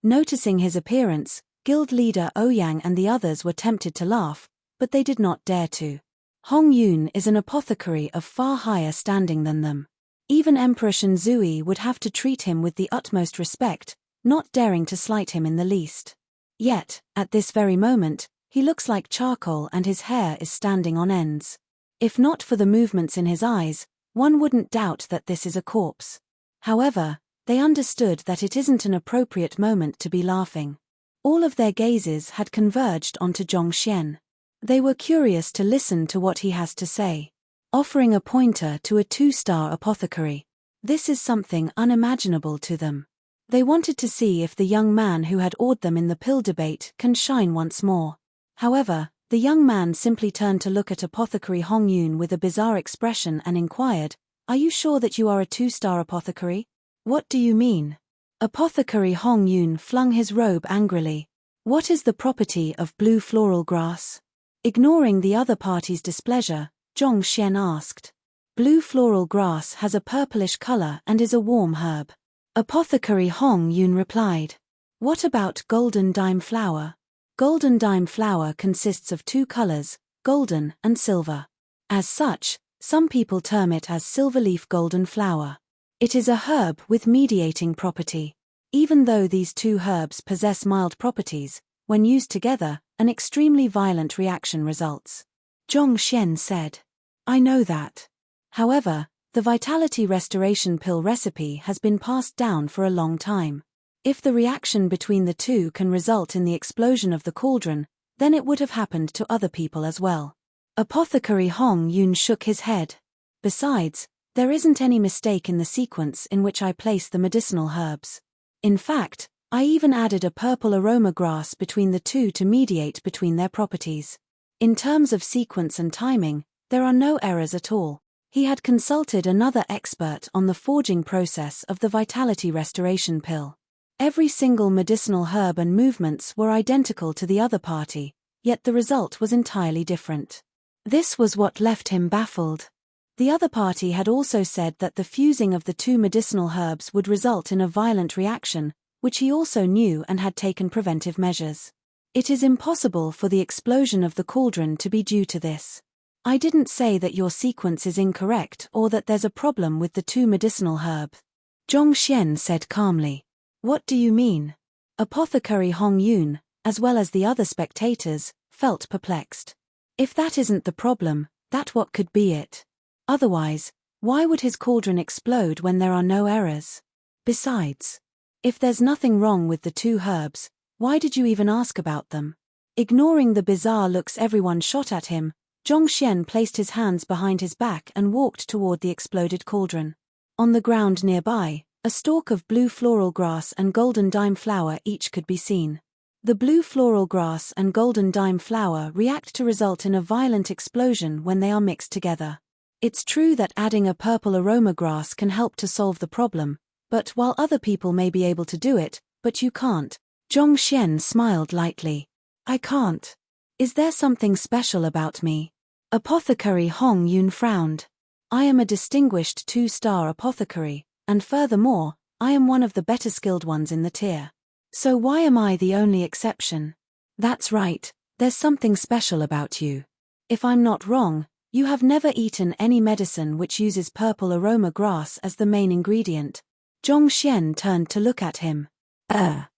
Noticing his appearance, guild leader Ouyang and the others were tempted to laugh, but they did not dare to. Hong Yun is an apothecary of far higher standing than them. Even Emperor Shenzui would have to treat him with the utmost respect, not daring to slight him in the least. Yet, at this very moment, he looks like charcoal and his hair is standing on ends. If not for the movements in his eyes, one wouldn't doubt that this is a corpse. However, they understood that it isn't an appropriate moment to be laughing. All of their gazes had converged onto Zhong Xian. They were curious to listen to what he has to say. Offering a pointer to a 2-star apothecary. This is something unimaginable to them. They wanted to see if the young man who had awed them in the pill debate can shine once more. However, the young man simply turned to look at Apothecary Hong Yun with a bizarre expression and inquired, "Are you sure that you are a 2-star apothecary?" "What do you mean?" Apothecary Hong Yun flung his robe angrily. "What is the property of blue floral grass?" Ignoring the other party's displeasure, Zhong Xian asked. "Blue floral grass has a purplish color and is a warm herb." Apothecary Hong Yun replied. "What about golden dime flower?" Golden dime flower consists of 2 colors, golden and silver. As such, some people term it as silverleaf golden flower. It is a herb with mediating property. Even though these 2 herbs possess mild properties, when used together, an extremely violent reaction results. Zhong Xian said. "I know that. However, the vitality restoration pill recipe has been passed down for a long time. If the reaction between the 2 can result in the explosion of the cauldron, then it would have happened to other people as well." Apothecary Hong Yun shook his head. "Besides, there isn't any mistake in the sequence in which I place the medicinal herbs. In fact, I even added a purple aroma grass between the 2 to mediate between their properties. In terms of sequence and timing, there are no errors at all." He had consulted another expert on the forging process of the vitality restoration pill. Every single medicinal herb and movements were identical to the other party, yet the result was entirely different. This was what left him baffled. The other party had also said that the fusing of the 2 medicinal herbs would result in a violent reaction, which he also knew and had taken preventive measures. It is impossible for the explosion of the cauldron to be due to this. "I didn't say that your sequence is incorrect or that there's a problem with the 2 medicinal herbs," Zhong Xian said calmly. "What do you mean?" Apothecary Hong Yun, as well as the other spectators, felt perplexed. If that isn't the problem, that what could be it? Otherwise, why would his cauldron explode when there are no errors? Besides, if there's nothing wrong with the 2 herbs, why did you even ask about them? Ignoring the bizarre looks everyone shot at him, Zhong Xian placed his hands behind his back and walked toward the exploded cauldron. On the ground nearby, a stalk of blue floral grass and golden dime flower each could be seen. The blue floral grass and golden dime flower react to result in a violent explosion when they are mixed together. It's true that adding a purple aroma grass can help to solve the problem, but while other people may be able to do it, but you can't. Zhong Xian smiled lightly. "I can't. Is there something special about me?" Apothecary Hong Yun frowned. "I am a distinguished 2-star apothecary, and furthermore, I am one of the better skilled ones in the tier. So why am I the only exception?" "That's right, there's something special about you. If I'm not wrong, you have never eaten any medicine which uses purple aroma grass as the main ingredient." Zhong Xian turned to look at him. "I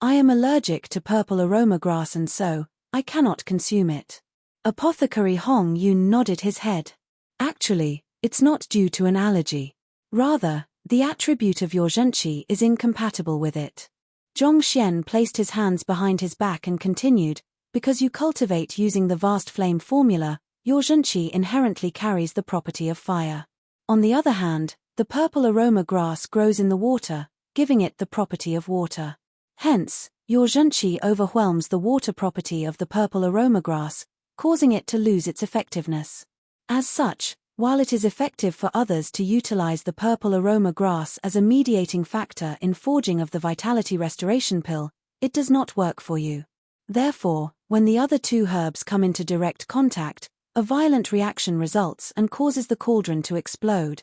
am allergic to purple aroma grass and so, I cannot consume it." Apothecary Hong Yun nodded his head. "Actually, it's not due to an allergy. Rather, the attribute of your zhenqi is incompatible with it." Zhong Xian placed his hands behind his back and continued, "Because you cultivate using the vast flame formula, your zhenqi inherently carries the property of fire. On the other hand, the purple aroma grass grows in the water, giving it the property of water. Hence, your zhenqi overwhelms the water property of the purple aroma grass, causing it to lose its effectiveness. As such, while it is effective for others to utilize the purple aroma grass as a mediating factor in forging of the vitality restoration pill, it does not work for you. Therefore, when the other 2 herbs come into direct contact, a violent reaction results and causes the cauldron to explode."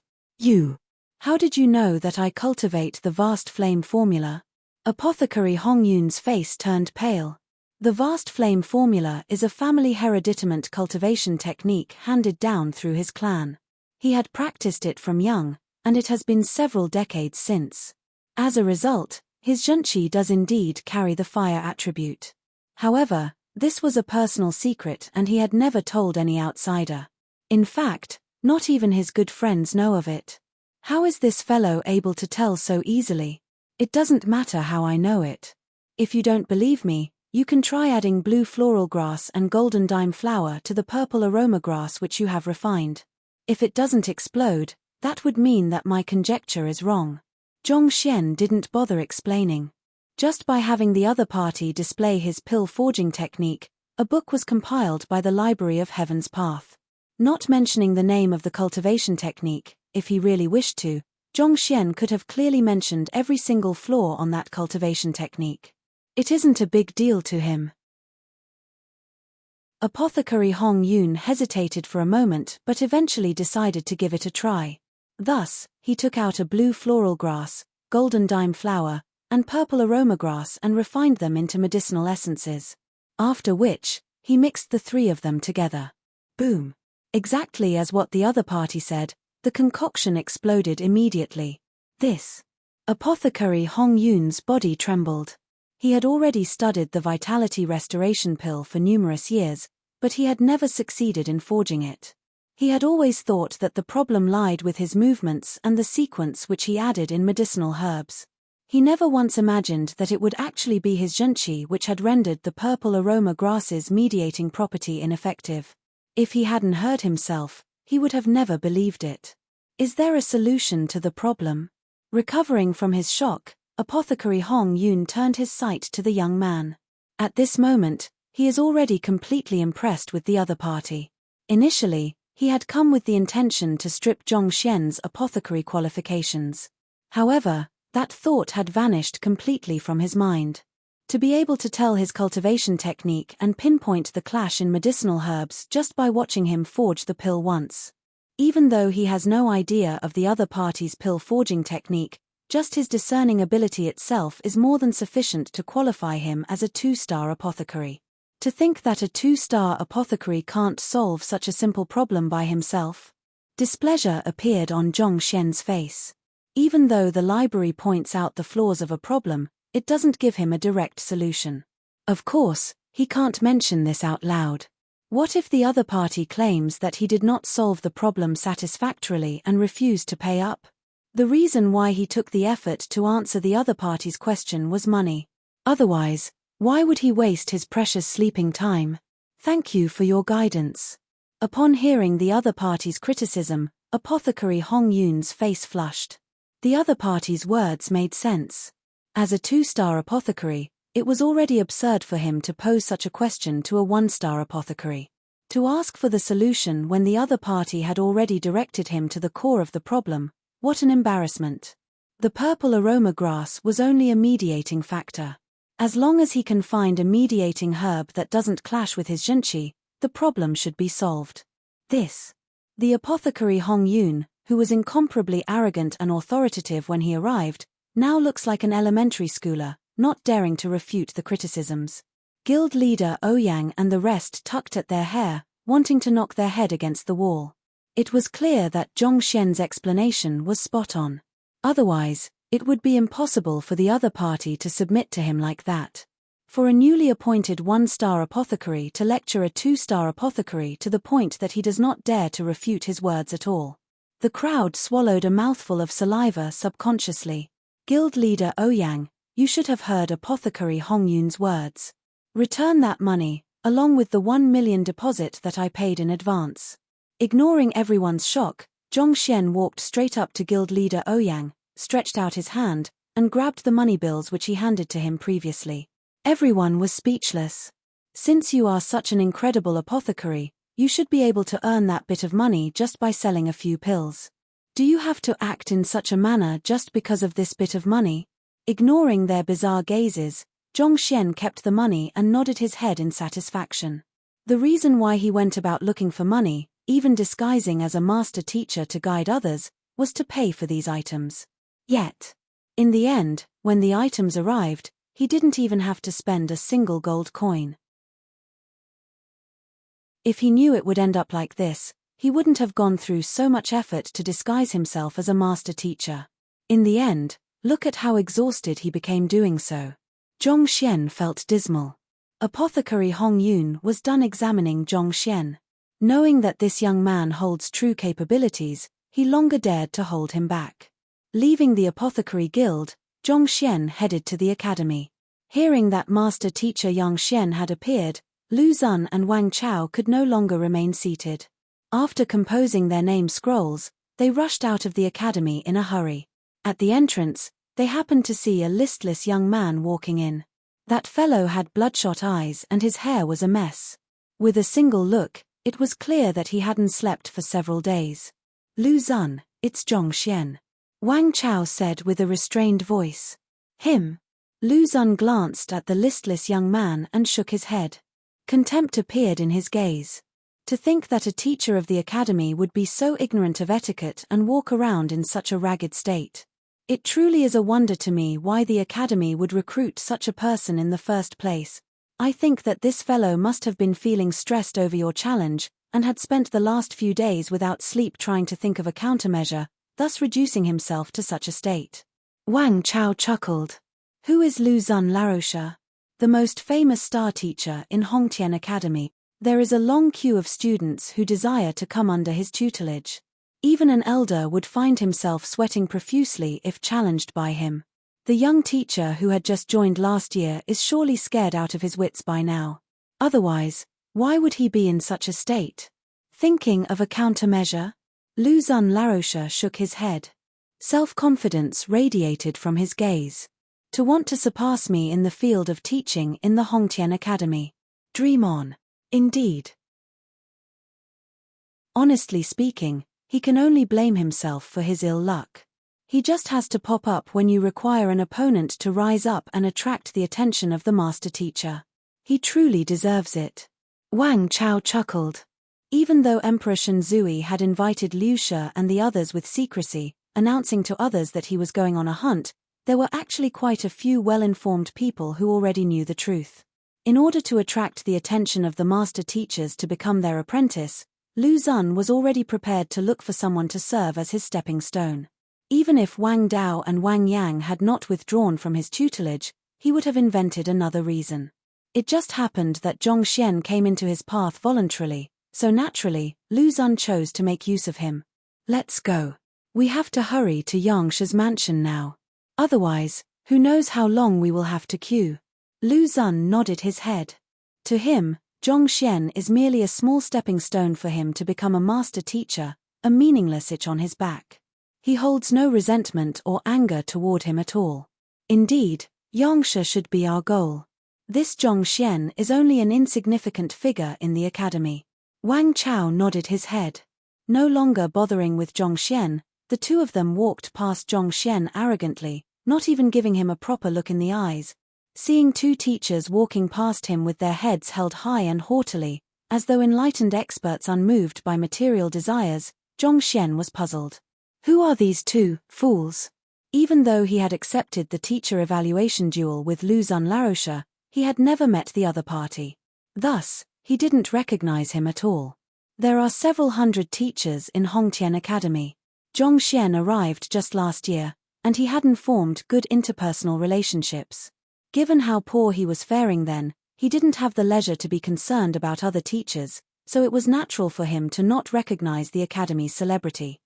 How did you know that I cultivate the vast flame formula?" Apothecary Hong Yun's face turned pale. The vast flame formula is a family hereditament cultivation technique handed down through his clan. He had practiced it from young, and it has been several decades since. As a result, his zhenqi does indeed carry the fire attribute. However, this was a personal secret and he had never told any outsider. In fact, not even his good friends know of it. How is this fellow able to tell so easily? It doesn't matter how I know it. If you don't believe me, You can try adding blue floral grass and golden dime flower to the purple aroma grass which you have refined. If it doesn't explode, that would mean that my conjecture is wrong. Zhongxian didn't bother explaining. Just by having the other party display his pill forging technique, a book was compiled by the Library of Heaven's Path. Not mentioning the name of the cultivation technique, if he really wished to, Zhongxian could have clearly mentioned every single flaw on that cultivation technique. It isn't a big deal to him. Apothecary Hong Yun hesitated for a moment but eventually decided to give it a try. Thus, he took out a blue floral grass, golden dime flower, and purple aroma grass and refined them into medicinal essences. After which, he mixed the three of them together. Boom! Exactly as what the other party said, the concoction exploded immediately. This. Apothecary Hong Yun's body trembled. He had already studied the vitality restoration pill for numerous years, but he had never succeeded in forging it. He had always thought that the problem lied with his movements and the sequence which he added in medicinal herbs. He never once imagined that it would actually be his zhenqi which had rendered the purple aroma grass's mediating property ineffective. If he hadn't heard himself, he would have never believed it. Is there a solution to the problem? Recovering from his shock, Apothecary Hong Yun turned his sight to the young man. At this moment, he is already completely impressed with the other party. Initially, he had come with the intention to strip Zhongxian's apothecary qualifications. However, that thought had vanished completely from his mind. To be able to tell his cultivation technique and pinpoint the clash in medicinal herbs just by watching him forge the pill once. Even though he has no idea of the other party's pill forging technique, just his discerning ability itself is more than sufficient to qualify him as a 2-star apothecary. To think that a 2-star apothecary can't solve such a simple problem by himself? Displeasure appeared on Zhongxian's face. Even though the library points out the flaws of a problem, it doesn't give him a direct solution. Of course, he can't mention this out loud. What if the other party claims that he did not solve the problem satisfactorily and refused to pay up? The reason why he took the effort to answer the other party's question was money. Otherwise, why would he waste his precious sleeping time? Thank you for your guidance. Upon hearing the other party's criticism, Apothecary Hong Yun's face flushed. The other party's words made sense. As a 2-star apothecary, it was already absurd for him to pose such a question to a 1-star apothecary. To ask for the solution when the other party had already directed him to the core of the problem, what an embarrassment. The purple aroma grass was only a mediating factor. As long as he can find a mediating herb that doesn't clash with his zhenqi, the problem should be solved. The apothecary Hong Yun, who was incomparably arrogant and authoritative when he arrived, now looks like an elementary schooler, not daring to refute the criticisms. Guild leader Ouyang and the rest tugged at their hair, wanting to knock their head against the wall. It was clear that Zhongxian's explanation was spot on. Otherwise, it would be impossible for the other party to submit to him like that. For a newly appointed 1-star apothecary to lecture a 2-star apothecary to the point that he does not dare to refute his words at all. The crowd swallowed a mouthful of saliva subconsciously. Guild leader Ouyang, you should have heard Apothecary Hong Yun's words. Return that money, along with the 1 million deposit that I paid in advance. Ignoring everyone's shock, Zhongxian walked straight up to guild leader Ouyang, stretched out his hand, and grabbed the money bills which he handed to him previously. Everyone was speechless. Since you are such an incredible apothecary, you should be able to earn that bit of money just by selling a few pills. Do you have to act in such a manner just because of this bit of money? Ignoring their bizarre gazes, Zhongxian kept the money and nodded his head in satisfaction. The reason why he went about looking for money, even disguising as a master teacher to guide others, was to pay for these items. Yet, in the end, when the items arrived, he didn't even have to spend a single gold coin. If he knew it would end up like this, he wouldn't have gone through so much effort to disguise himself as a master teacher. In the end, look at how exhausted he became doing so. Zhongxian felt dismal. Apothecary Hong Yun was done examining Zhongxian. Knowing that this young man holds true capabilities, he longer dared to hold him back. Leaving the apothecary guild, Zhongxian headed to the academy. Hearing that master teacher Yang Xian had appeared, Lu Xun and Wang Chao could no longer remain seated. After composing their name scrolls, they rushed out of the academy in a hurry. At the entrance, they happened to see a listless young man walking in. That fellow had bloodshot eyes and his hair was a mess. With a single look, it was clear that he hadn't slept for several days. Lu Xun, it's Zhong Xian. Wang Chao said with a restrained voice. Him? Lu Xun glanced at the listless young man and shook his head. Contempt appeared in his gaze. To think that a teacher of the academy would be so ignorant of etiquette and walk around in such a ragged state. It truly is a wonder to me why the academy would recruit such a person in the first place. I think that this fellow must have been feeling stressed over your challenge, and had spent the last few days without sleep trying to think of a countermeasure, thus reducing himself to such a state. Wang Chao chuckled. Who is Lu Xun Laroche? The most famous star teacher in Hongtian Academy. There is a long queue of students who desire to come under his tutelage. Even an elder would find himself sweating profusely if challenged by him. The young teacher who had just joined last year is surely scared out of his wits by now. Otherwise, why would he be in such a state? Thinking of a countermeasure? Lu Xun Laroche shook his head. Self-confidence radiated from his gaze. To want to surpass me in the field of teaching in the Hongtian Academy. Dream on. Indeed. Honestly speaking, he can only blame himself for his ill luck. He just has to pop up when you require an opponent to rise up and attract the attention of the master teacher. He truly deserves it. Wang Chao chuckled. Even though Emperor Shenzui had invited Liu Shi and the others with secrecy, announcing to others that he was going on a hunt, there were actually quite a few well-informed people who already knew the truth. In order to attract the attention of the master teachers to become their apprentice, Lu Xun was already prepared to look for someone to serve as his stepping stone. Even if Wang Dao and Wang Yang had not withdrawn from his tutelage, he would have invented another reason. It just happened that Zhong Xian came into his path voluntarily, so naturally, Lu Xun chose to make use of him. Let's go. We have to hurry to Yang Shi's mansion now. Otherwise, who knows how long we will have to queue. Lu Xun nodded his head. To him, Zhong Xian is merely a small stepping stone for him to become a master teacher, a meaningless itch on his back. He holds no resentment or anger toward him at all. Indeed, Yang Shi should be our goal. This Zhong Xian is only an insignificant figure in the academy. Wang Chao nodded his head. No longer bothering with Zhong Xian, the two of them walked past Zhong Xian arrogantly, not even giving him a proper look in the eyes. Seeing two teachers walking past him with their heads held high and haughtily, as though enlightened experts unmoved by material desires, Zhong Xian was puzzled. Who are these two fools? Even though he had accepted the teacher evaluation duel with Lu Xun Laroche, he had never met the other party. Thus, he didn't recognize him at all. There are several hundred teachers in Hongtian Academy. Zhong Xian arrived just last year, and he hadn't formed good interpersonal relationships. Given how poor he was faring then, he didn't have the leisure to be concerned about other teachers, so it was natural for him to not recognize the academy's celebrity.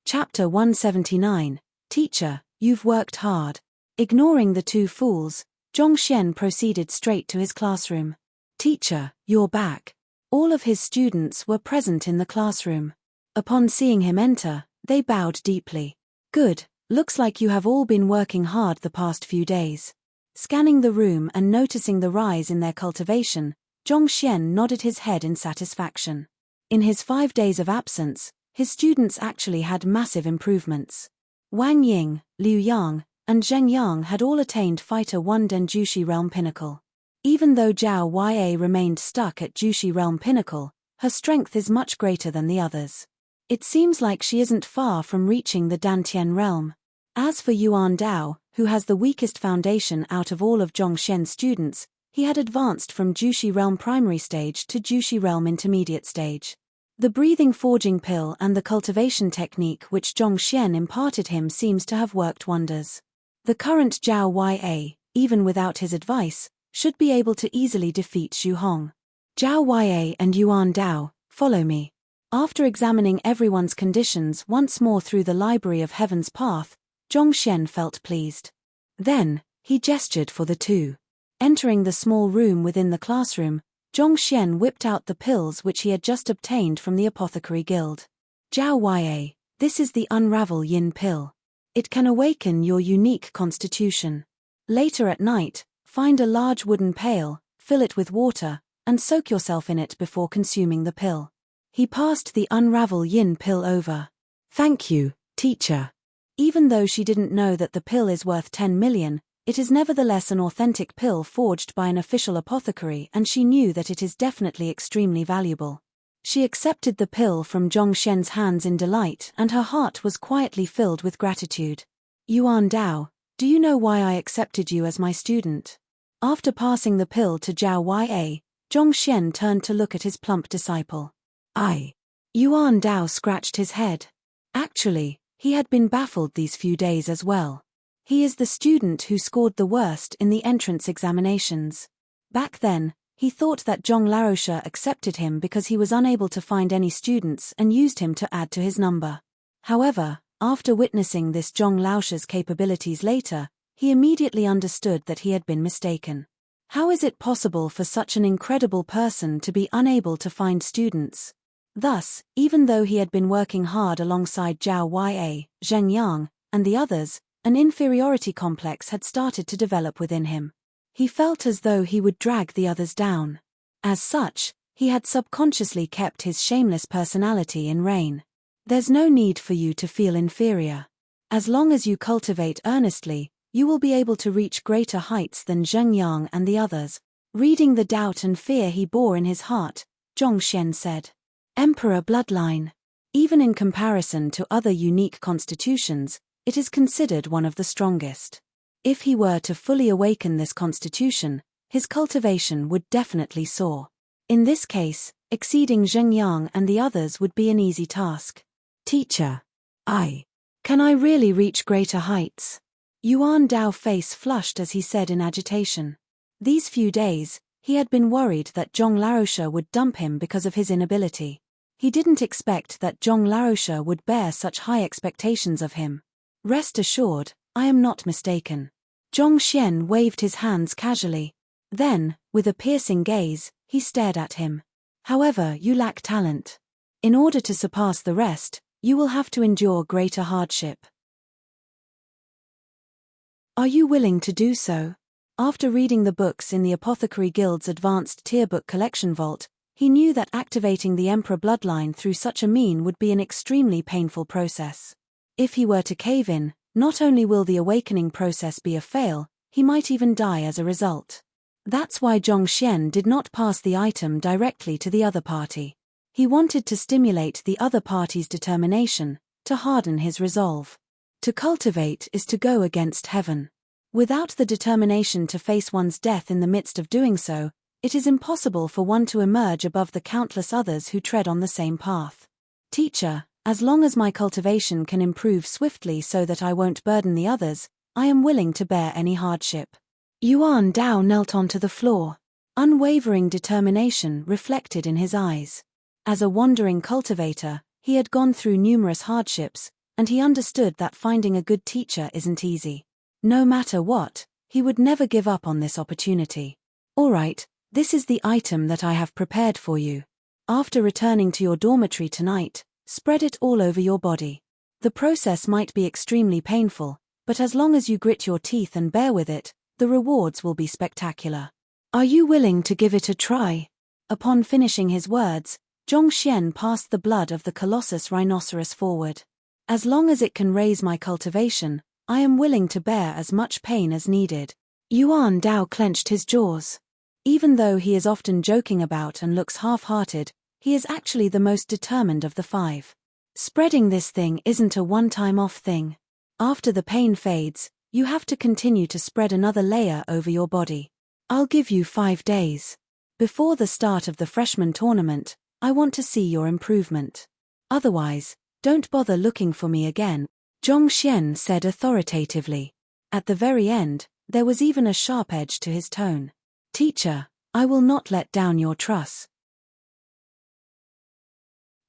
Chapter 179. Teacher, you've worked hard. Ignoring the two fools, Zhong Xian proceeded straight to his classroom. Teacher, you're back. All of his students were present in the classroom. Upon seeing him enter, they bowed deeply. Good, looks like you have all been working hard the past few days. Scanning the room and noticing the rise in their cultivation, Zhong Xian nodded his head in satisfaction. In his 5 days of absence, his students actually had massive improvements. Wang Ying, Liu Yang, and Zheng Yang had all attained Fighter 1 Denjushi Realm Pinnacle. Even though Zhao Ya remained stuck at Jushi Realm Pinnacle, her strength is much greater than the others. It seems like she isn't far from reaching the Dantian realm. As for Yuan Dao, who has the weakest foundation out of all of Zhong Xian's students, he had advanced from Jushi Realm Primary Stage to Jushi Realm Intermediate Stage. The breathing forging pill and the cultivation technique which Zhong Xian imparted him seems to have worked wonders. The current Zhao Ya, even without his advice, should be able to easily defeat Xu Hong. Zhao Ya and Yuan Dao, follow me. After examining everyone's conditions once more through the Library of Heaven's Path, Zhongxian felt pleased. Then, he gestured for the two. Entering the small room within the classroom, Zhongxian whipped out the pills which he had just obtained from the apothecary guild. Jiao Yue, this is the Unravel Yin pill. It can awaken your unique constitution. Later at night, find a large wooden pail, fill it with water, and soak yourself in it before consuming the pill. He passed the Unravel Yin pill over. Thank you, teacher. Even though she didn't know that the pill is worth 10 million, it is nevertheless an authentic pill forged by an official apothecary, and she knew that it is definitely extremely valuable. She accepted the pill from Zhongxian's hands in delight, and her heart was quietly filled with gratitude. Yuan Dao, do you know why I accepted you as my student? After passing the pill to Jiao Yue, Zhongxian turned to look at his plump disciple. Yuan Dao scratched his head. Actually, he had been baffled these few days as well. He is the student who scored the worst in the entrance examinations. Back then, he thought that Zhong Laoshe accepted him because he was unable to find any students and used him to add to his number. However, after witnessing this Zhong Laoshe's capabilities later, he immediately understood that he had been mistaken. How is it possible for such an incredible person to be unable to find students? Thus, even though he had been working hard alongside Jiao Yue, Zheng Yang, and the others, an inferiority complex had started to develop within him. He felt as though he would drag the others down. As such, he had subconsciously kept his shameless personality in rein. There's no need for you to feel inferior. As long as you cultivate earnestly, you will be able to reach greater heights than Zheng Yang and the others. Reading the doubt and fear he bore in his heart, Zhongxian said, Emperor bloodline. Even in comparison to other unique constitutions, it is considered one of the strongest. If he were to fully awaken this constitution, his cultivation would definitely soar. In this case, exceeding Zheng Yang and the others would be an easy task. Teacher, can I really reach greater heights? Yuan Dao's face flushed as he said in agitation. These few days, he had been worried that Zhong Laoshe would dump him because of his inability. He didn't expect that Zhong Laoshe would bear such high expectations of him. Rest assured, I am not mistaken. Zhongxian waved his hands casually. Then, with a piercing gaze, he stared at him. However, you lack talent. In order to surpass the rest, you will have to endure greater hardship. Are you willing to do so? After reading the books in the Apothecary Guild's advanced tier book collection vault, he knew that activating the Emperor bloodline through such a mean would be an extremely painful process. If he were to cave in, not only will the awakening process be a fail, he might even die as a result. That's why Zhongxian did not pass the item directly to the other party. He wanted to stimulate the other party's determination, to harden his resolve. To cultivate is to go against heaven. Without the determination to face one's death in the midst of doing so, it is impossible for one to emerge above the countless others who tread on the same path. Teacher, as long as my cultivation can improve swiftly so that I won't burden the others, I am willing to bear any hardship. Yuan Dao knelt onto the floor. Unwavering determination reflected in his eyes. As a wandering cultivator, he had gone through numerous hardships, and he understood that finding a good teacher isn't easy. No matter what, he would never give up on this opportunity. All right, this is the item that I have prepared for you. After returning to your dormitory tonight, spread it all over your body. The process might be extremely painful, but as long as you grit your teeth and bear with it, the rewards will be spectacular. Are you willing to give it a try? Upon finishing his words, Zhongxian passed the blood of the Colossus rhinoceros forward. As long as it can raise my cultivation, I am willing to bear as much pain as needed. Yuan Dao clenched his jaws. Even though he is often joking about and looks half-hearted, he is actually the most determined of the five. Spreading this thing isn't a one-time-off thing. After the pain fades, you have to continue to spread another layer over your body. I'll give you 5 days. Before the start of the freshman tournament, I want to see your improvement. Otherwise, don't bother looking for me again, Zhongxian said authoritatively. At the very end, there was even a sharp edge to his tone. Teacher, I will not let down your trust.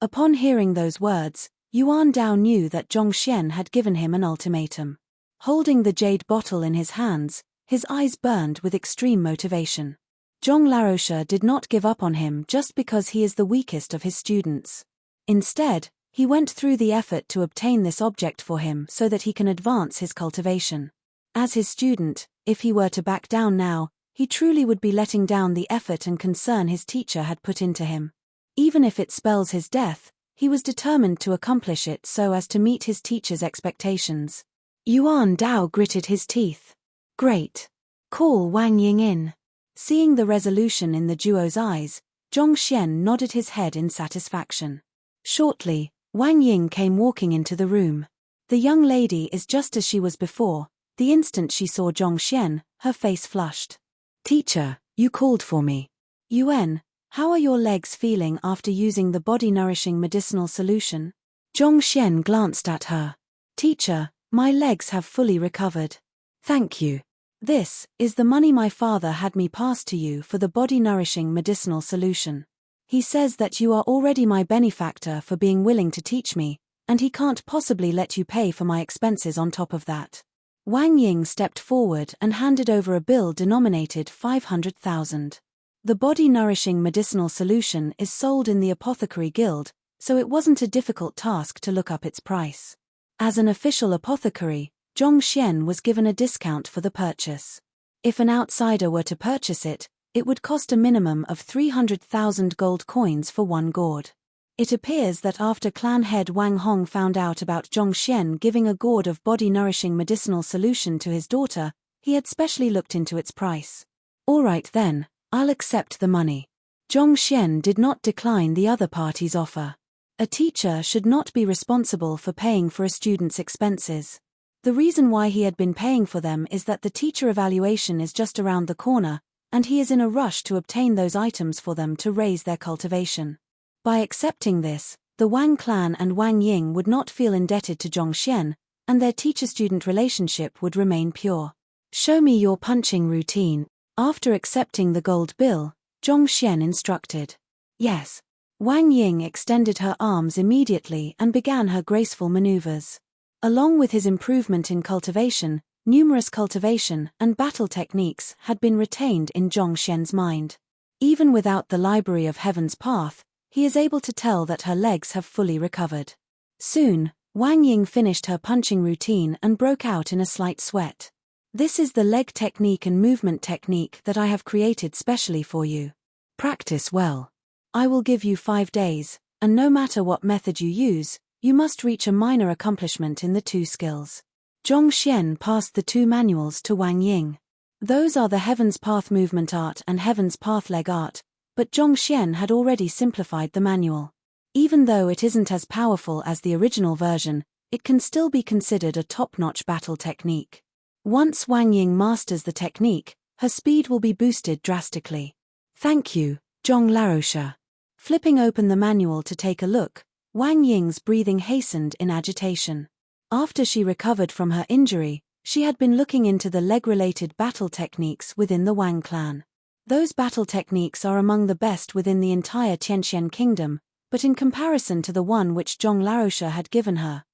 Upon hearing those words, Yuan Dao knew that Zhongxian had given him an ultimatum. Holding the jade bottle in his hands, his eyes burned with extreme motivation. Zhong Laroche did not give up on him just because he is the weakest of his students. Instead, he went through the effort to obtain this object for him so that he can advance his cultivation. As his student, if he were to back down now, he truly would be letting down the effort and concern his teacher had put into him. Even if it spells his death, he was determined to accomplish it so as to meet his teacher's expectations. Yuan Dao gritted his teeth. Great. Call Wang Ying in. Seeing the resolution in the duo's eyes, Zhong Xian nodded his head in satisfaction. Shortly, Wang Ying came walking into the room. The young lady is just as she was before. The instant she saw Zhong Xian, her face flushed. Teacher, you called for me. Yuan, how are your legs feeling after using the body-nourishing medicinal solution? Zhong Xian glanced at her. Teacher, my legs have fully recovered. Thank you. This is the money my father had me pass to you for the body-nourishing medicinal solution. He says that you are already my benefactor for being willing to teach me, and he can't possibly let you pay for my expenses on top of that. Wang Ying stepped forward and handed over a bill denominated 500,000. The body-nourishing medicinal solution is sold in the Apothecary Guild, so it wasn't a difficult task to look up its price. As an official apothecary, Zhong Xian was given a discount for the purchase. If an outsider were to purchase it, it would cost a minimum of 300,000 gold coins for one gourd. It appears that after clan head Wang Hong found out about Zhong Xian giving a gourd of body-nourishing medicinal solution to his daughter, he had specially looked into its price. All right then, I'll accept the money. Zhong Xian did not decline the other party's offer. A teacher should not be responsible for paying for a student's expenses. The reason why he had been paying for them is that the teacher evaluation is just around the corner, and he is in a rush to obtain those items for them to raise their cultivation. By accepting this, the Wang clan and Wang Ying would not feel indebted to Zhong Xian, and their teacher-student relationship would remain pure. Show me your punching routine. After accepting the gold bill, Zhong Xian instructed. Yes. Wang Ying extended her arms immediately and began her graceful maneuvers. Along with his improvement in cultivation, numerous cultivation and battle techniques had been retained in Zhong Xian's mind. Even without the Library of Heaven's Path, he is able to tell that her legs have fully recovered. Soon, Wang Ying finished her punching routine and broke out in a slight sweat. This is the leg technique and movement technique that I have created specially for you. Practice well. I will give you 5 days, and no matter what method you use, you must reach a minor accomplishment in the 2 skills. Zhong Xian passed the 2 manuals to Wang Ying. Those are the Heaven's Path movement art and Heaven's Path leg art, but Zhong Xian had already simplified the manual. Even though it isn't as powerful as the original version, it can still be considered a top-notch battle technique. Once Wang Ying masters the technique, her speed will be boosted drastically. Thank you, Zhong Laroche. Flipping open the manual to take a look, Wang Ying's breathing hastened in agitation. After she recovered from her injury, she had been looking into the leg-related battle techniques within the Wang clan. Those battle techniques are among the best within the entire Tianxian kingdom, but in comparison to the one which Zhong Laroche had given her,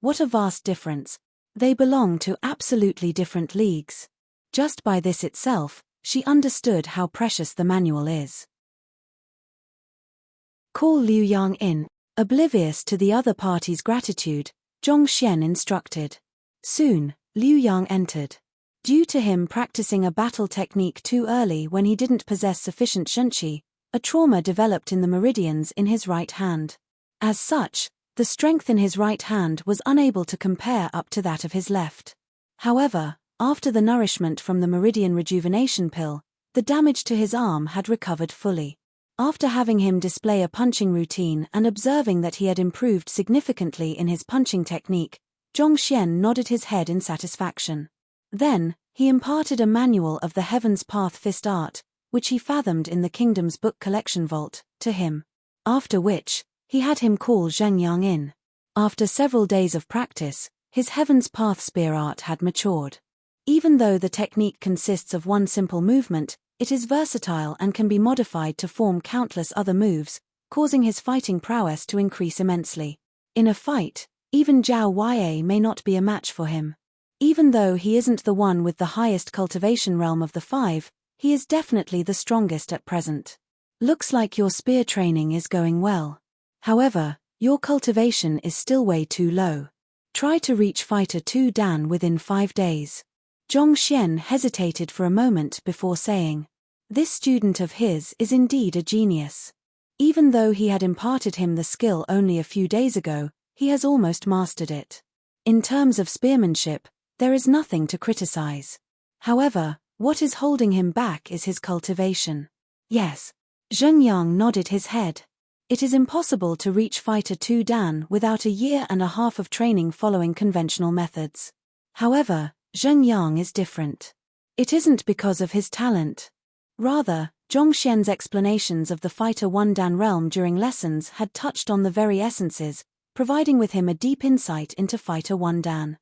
what a vast difference. They belong to absolutely different leagues. Just by this itself, she understood how precious the manual is. Call Liu Yang in. Oblivious to the other party's gratitude, Zhong Xian instructed. Soon, Liu Yang entered. Due to him practicing a battle technique too early when he didn't possess sufficient shunqi, a trauma developed in the meridians in his right hand. As such, the strength in his right hand was unable to compare up to that of his left. However, after the nourishment from the meridian rejuvenation pill, the damage to his arm had recovered fully. After having him display a punching routine and observing that he had improved significantly in his punching technique, Zhong Xian nodded his head in satisfaction. Then, he imparted a manual of the Heaven's Path fist art, which he fathomed in the kingdom's book collection vault, to him. After which, he had him call Zheng Yang in. After several days of practice, his Heaven's Path spear art had matured. Even though the technique consists of one simple movement, it is versatile and can be modified to form countless other moves, causing his fighting prowess to increase immensely. In a fight, even Zhao Wei may not be a match for him. Even though he isn't the one with the highest cultivation realm of the 5, he is definitely the strongest at present. Looks like your spear training is going well. However, your cultivation is still way too low. Try to reach Fighter 2 Dan within 5 days. Zhong Xian hesitated for a moment before saying. This student of his is indeed a genius. Even though he had imparted him the skill only a few days ago, he has almost mastered it. In terms of spearmanship, there is nothing to criticize. However, what is holding him back is his cultivation. Yes. Zheng Yang nodded his head. It is impossible to reach Fighter 2 Dan without a year and a half of training following conventional methods. However, Zheng Yang is different. It isn't because of his talent. Rather, Zhong Xian's explanations of the Fighter 1 Dan realm during lessons had touched on the very essences, providing with him a deep insight into Fighter 1 Dan.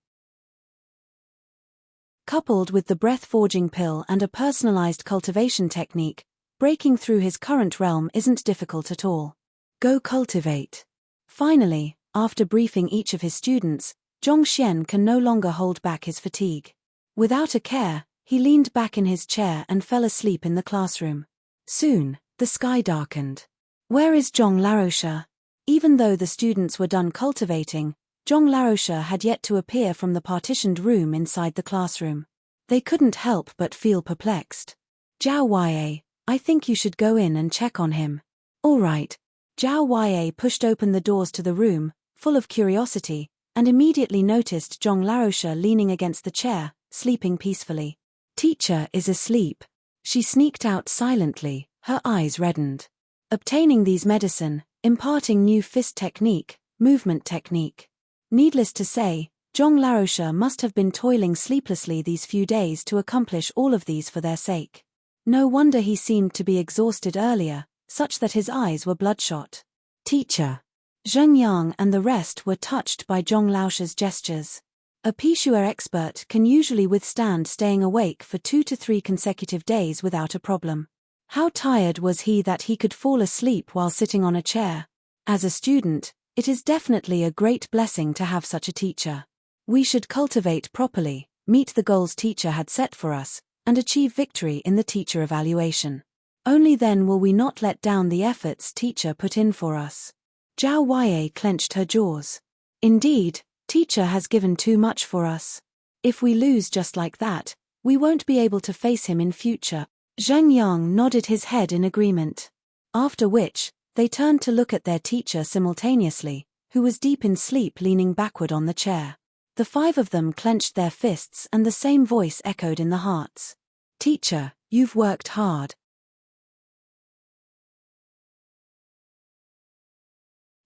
Coupled with the breath-forging pill and a personalized cultivation technique, breaking through his current realm isn't difficult at all. Go cultivate. Finally, after briefing each of his students, Zhong Xian can no longer hold back his fatigue. Without a care, he leaned back in his chair and fell asleep in the classroom. Soon, the sky darkened. Where is Zhong Laroche? Even though the students were done cultivating, Zhong Laroche had yet to appear from the partitioned room inside the classroom. They couldn't help but feel perplexed. Zhao Huaiye, I think you should go in and check on him. All right. Zhao Huaiye pushed open the doors to the room, full of curiosity, and immediately noticed Zhong Laroche leaning against the chair, sleeping peacefully. Teacher is asleep. She sneaked out silently, her eyes reddened. Obtaining these medicine, imparting new fist technique, movement technique. Needless to say, Zhong Laroche must have been toiling sleeplessly these few days to accomplish all of these for their sake. No wonder he seemed to be exhausted earlier, such that his eyes were bloodshot. Teacher. Zheng Yang and the rest were touched by Zhong Laoche's gestures. A Pishua expert can usually withstand staying awake for 2 to 3 consecutive days without a problem. How tired was he that he could fall asleep while sitting on a chair? As a student, it is definitely a great blessing to have such a teacher. We should cultivate properly, meet the goals teacher had set for us, and achieve victory in the teacher evaluation. Only then will we not let down the efforts teacher put in for us. Zhao Huaiye clenched her jaws. Indeed, teacher has given too much for us. If we lose just like that, we won't be able to face him in future. Zheng Yang nodded his head in agreement. After which, they turned to look at their teacher simultaneously, who was deep in sleep leaning backward on the chair. The 5 of them clenched their fists and the same voice echoed in the hearts. Teacher, you've worked hard.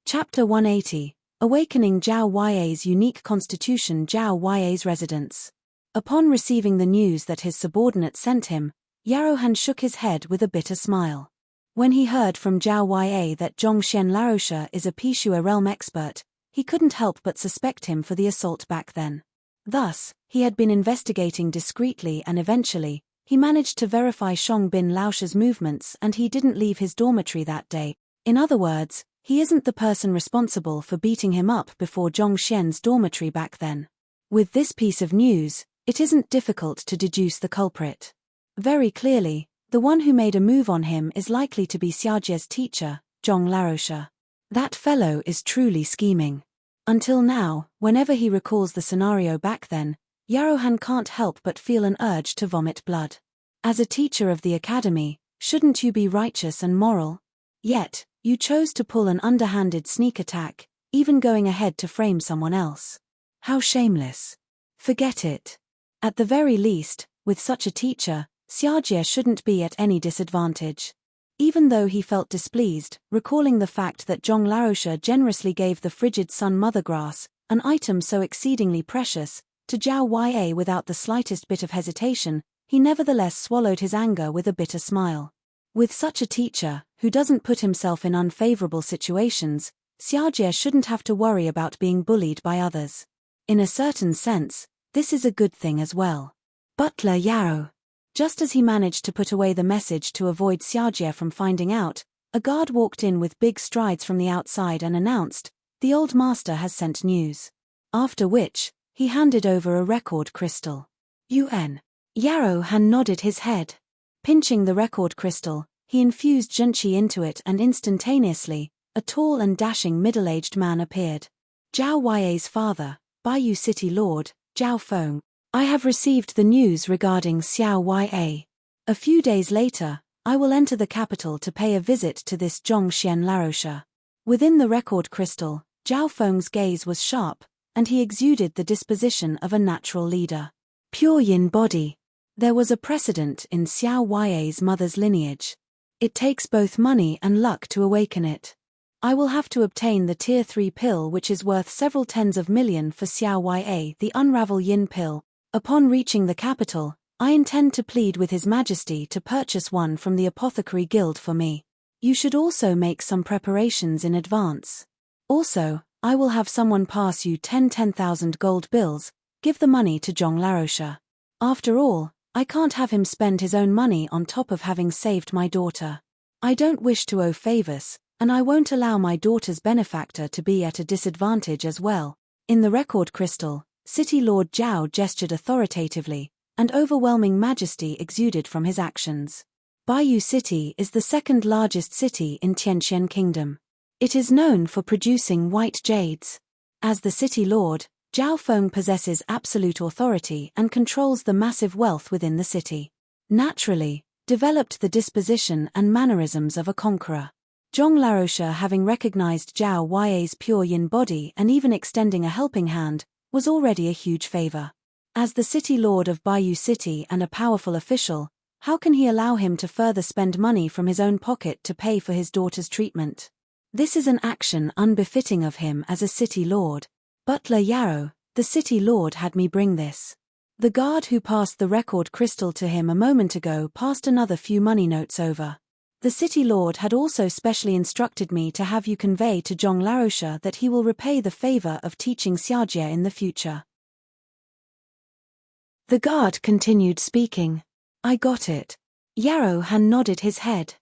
Chapter 180. Awakening Zhao Huaiye's unique constitution. Zhao Huaiye's residence. Upon receiving the news that his subordinate sent him, Yarohan shook his head with a bitter smile. When he heard from Zhao Huaiye that Zhong Xian Laroche is a Pishua realm expert, he couldn't help but suspect him for the assault back then. Thus, he had been investigating discreetly and eventually, he managed to verify Shong Bin Laoche's movements and he didn't leave his dormitory that day. In other words, he isn't the person responsible for beating him up before Zhong Xian's dormitory back then. With this piece of news, it isn't difficult to deduce the culprit. Very clearly, the one who made a move on him is likely to be Xiajie's teacher, Zhong Laroche. That fellow is truly scheming. Until now, whenever he recalls the scenario back then, Yarohan can't help but feel an urge to vomit blood. As a teacher of the academy, shouldn't you be righteous and moral? Yet, you chose to pull an underhanded sneak attack, even going ahead to frame someone else. How shameless. Forget it. At the very least, with such a teacher, Xiajie shouldn't be at any disadvantage. Even though he felt displeased, recalling the fact that Zhong Laroche generously gave the frigid sun mother grass, an item so exceedingly precious, to Zhao Huaiye without the slightest bit of hesitation, he nevertheless swallowed his anger with a bitter smile. With such a teacher, who doesn't put himself in unfavorable situations, Xiajie shouldn't have to worry about being bullied by others. In a certain sense, this is a good thing as well. Butler Yaro. Just as he managed to put away the message to avoid Xiajie from finding out, a guard walked in with big strides from the outside and announced, "The old master has sent news." After which, He handed over a record crystal. UN. Yarrow Han nodded his head. Pinching the record crystal, he infused Zhenqi into it and instantaneously, a tall and dashing middle-aged man appeared. Zhao Yue's father, Baiyu City Lord, Zhao Feng. I have received the news regarding Xiao Yue. A few days later, I will enter the capital to pay a visit to this Zhongxian Larosha. Within the record crystal, Zhao Feng's gaze was sharp, and he exuded the disposition of a natural leader. Pure yin body. There was a precedent in Xiao Yue's mother's lineage. It takes both money and luck to awaken it. I will have to obtain the Tier 3 pill, which is worth several tens of million for Xiao Yue, the Unravel Yin pill. Upon reaching the capital, I intend to plead with His Majesty to purchase one from the Apothecary Guild for me. You should also make some preparations in advance. Also, I will have someone pass you 10,000 gold bills. Give the money to Zhong Larosha. After all, I can't have him spend his own money on top of having saved my daughter. I don't wish to owe favors, and I won't allow my daughter's benefactor to be at a disadvantage as well. In the record crystal, City Lord Zhao gestured authoritatively, and overwhelming majesty exuded from his actions. Baiyu City is the second largest city in Tianqian Kingdom. It is known for producing white jades. As the city lord, Zhao Feng possesses absolute authority and controls the massive wealth within the city. Naturally, developed the disposition and mannerisms of a conqueror. Zhong Larosha, having recognized Zhao Yue's pure yin body and even extending a helping hand, was already a huge favor. As the city lord of Baiyu City and a powerful official, how can he allow him to further spend money from his own pocket to pay for his daughter's treatment? This is an action unbefitting of him as a city lord. Butler Yarrow, the city lord, had me bring this. The guard who passed the record crystal to him a moment ago passed another few money notes over. The city lord had also specially instructed me to have you convey to Zhong Larosha that he will repay the favor of teaching Xiajie in the future. The guard continued speaking. I got it. Yarrow Han nodded his head.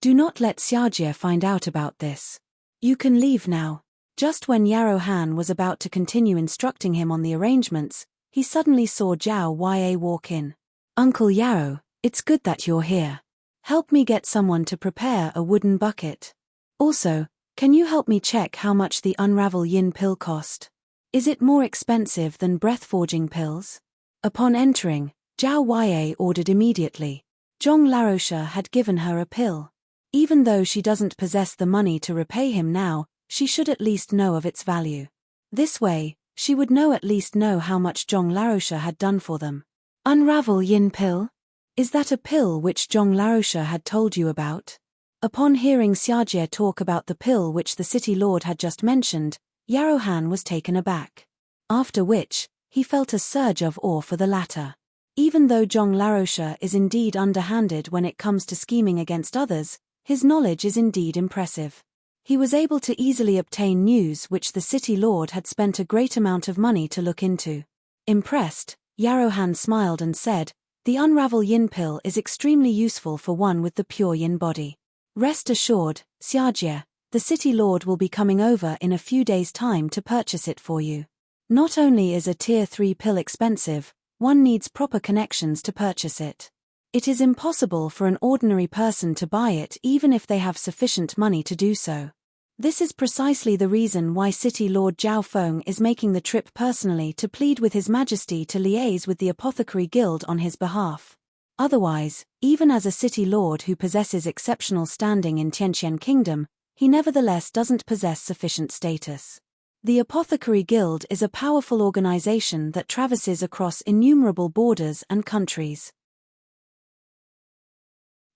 Do not let Xiajie find out about this. You can leave now. Just when Yarrow Han was about to continue instructing him on the arrangements, he suddenly saw Zhao Yue walk in. Uncle Yarrow, it's good that you're here. Help me get someone to prepare a wooden bucket. Also, can you help me check how much the Unravel Yin pill cost? Is it more expensive than breath-forging pills? Upon entering, Zhao Yue ordered immediately. Zhong Larosha had given her a pill. Even though she doesn't possess the money to repay him now, she should at least know of its value. This way, she would at least know how much Zhong Larosha had done for them. Unravel Yin pill? Is that a pill which Zhong Larosha had told you about? Upon hearing Xiajie talk about the pill which the city lord had just mentioned, Yarrow Han was taken aback. After which, he felt a surge of awe for the latter. Even though Zhong Larosha is indeed underhanded when it comes to scheming against others, his knowledge is indeed impressive. He was able to easily obtain news which the city lord had spent a great amount of money to look into. Impressed, Yarrow Han smiled and said, the Unravel Yin pill is extremely useful for one with the pure yin body. Rest assured, Xiajie, the city lord will be coming over in a few days' time to purchase it for you. Not only is a Tier 3 pill expensive, one needs proper connections to purchase it. It is impossible for an ordinary person to buy it even if they have sufficient money to do so. This is precisely the reason why City Lord Zhao Feng is making the trip personally to plead with His Majesty to liaise with the Apothecary Guild on his behalf. Otherwise, even as a city lord who possesses exceptional standing in Tianqian Kingdom, he nevertheless doesn't possess sufficient status. The Apothecary Guild is a powerful organization that traverses across innumerable borders and countries.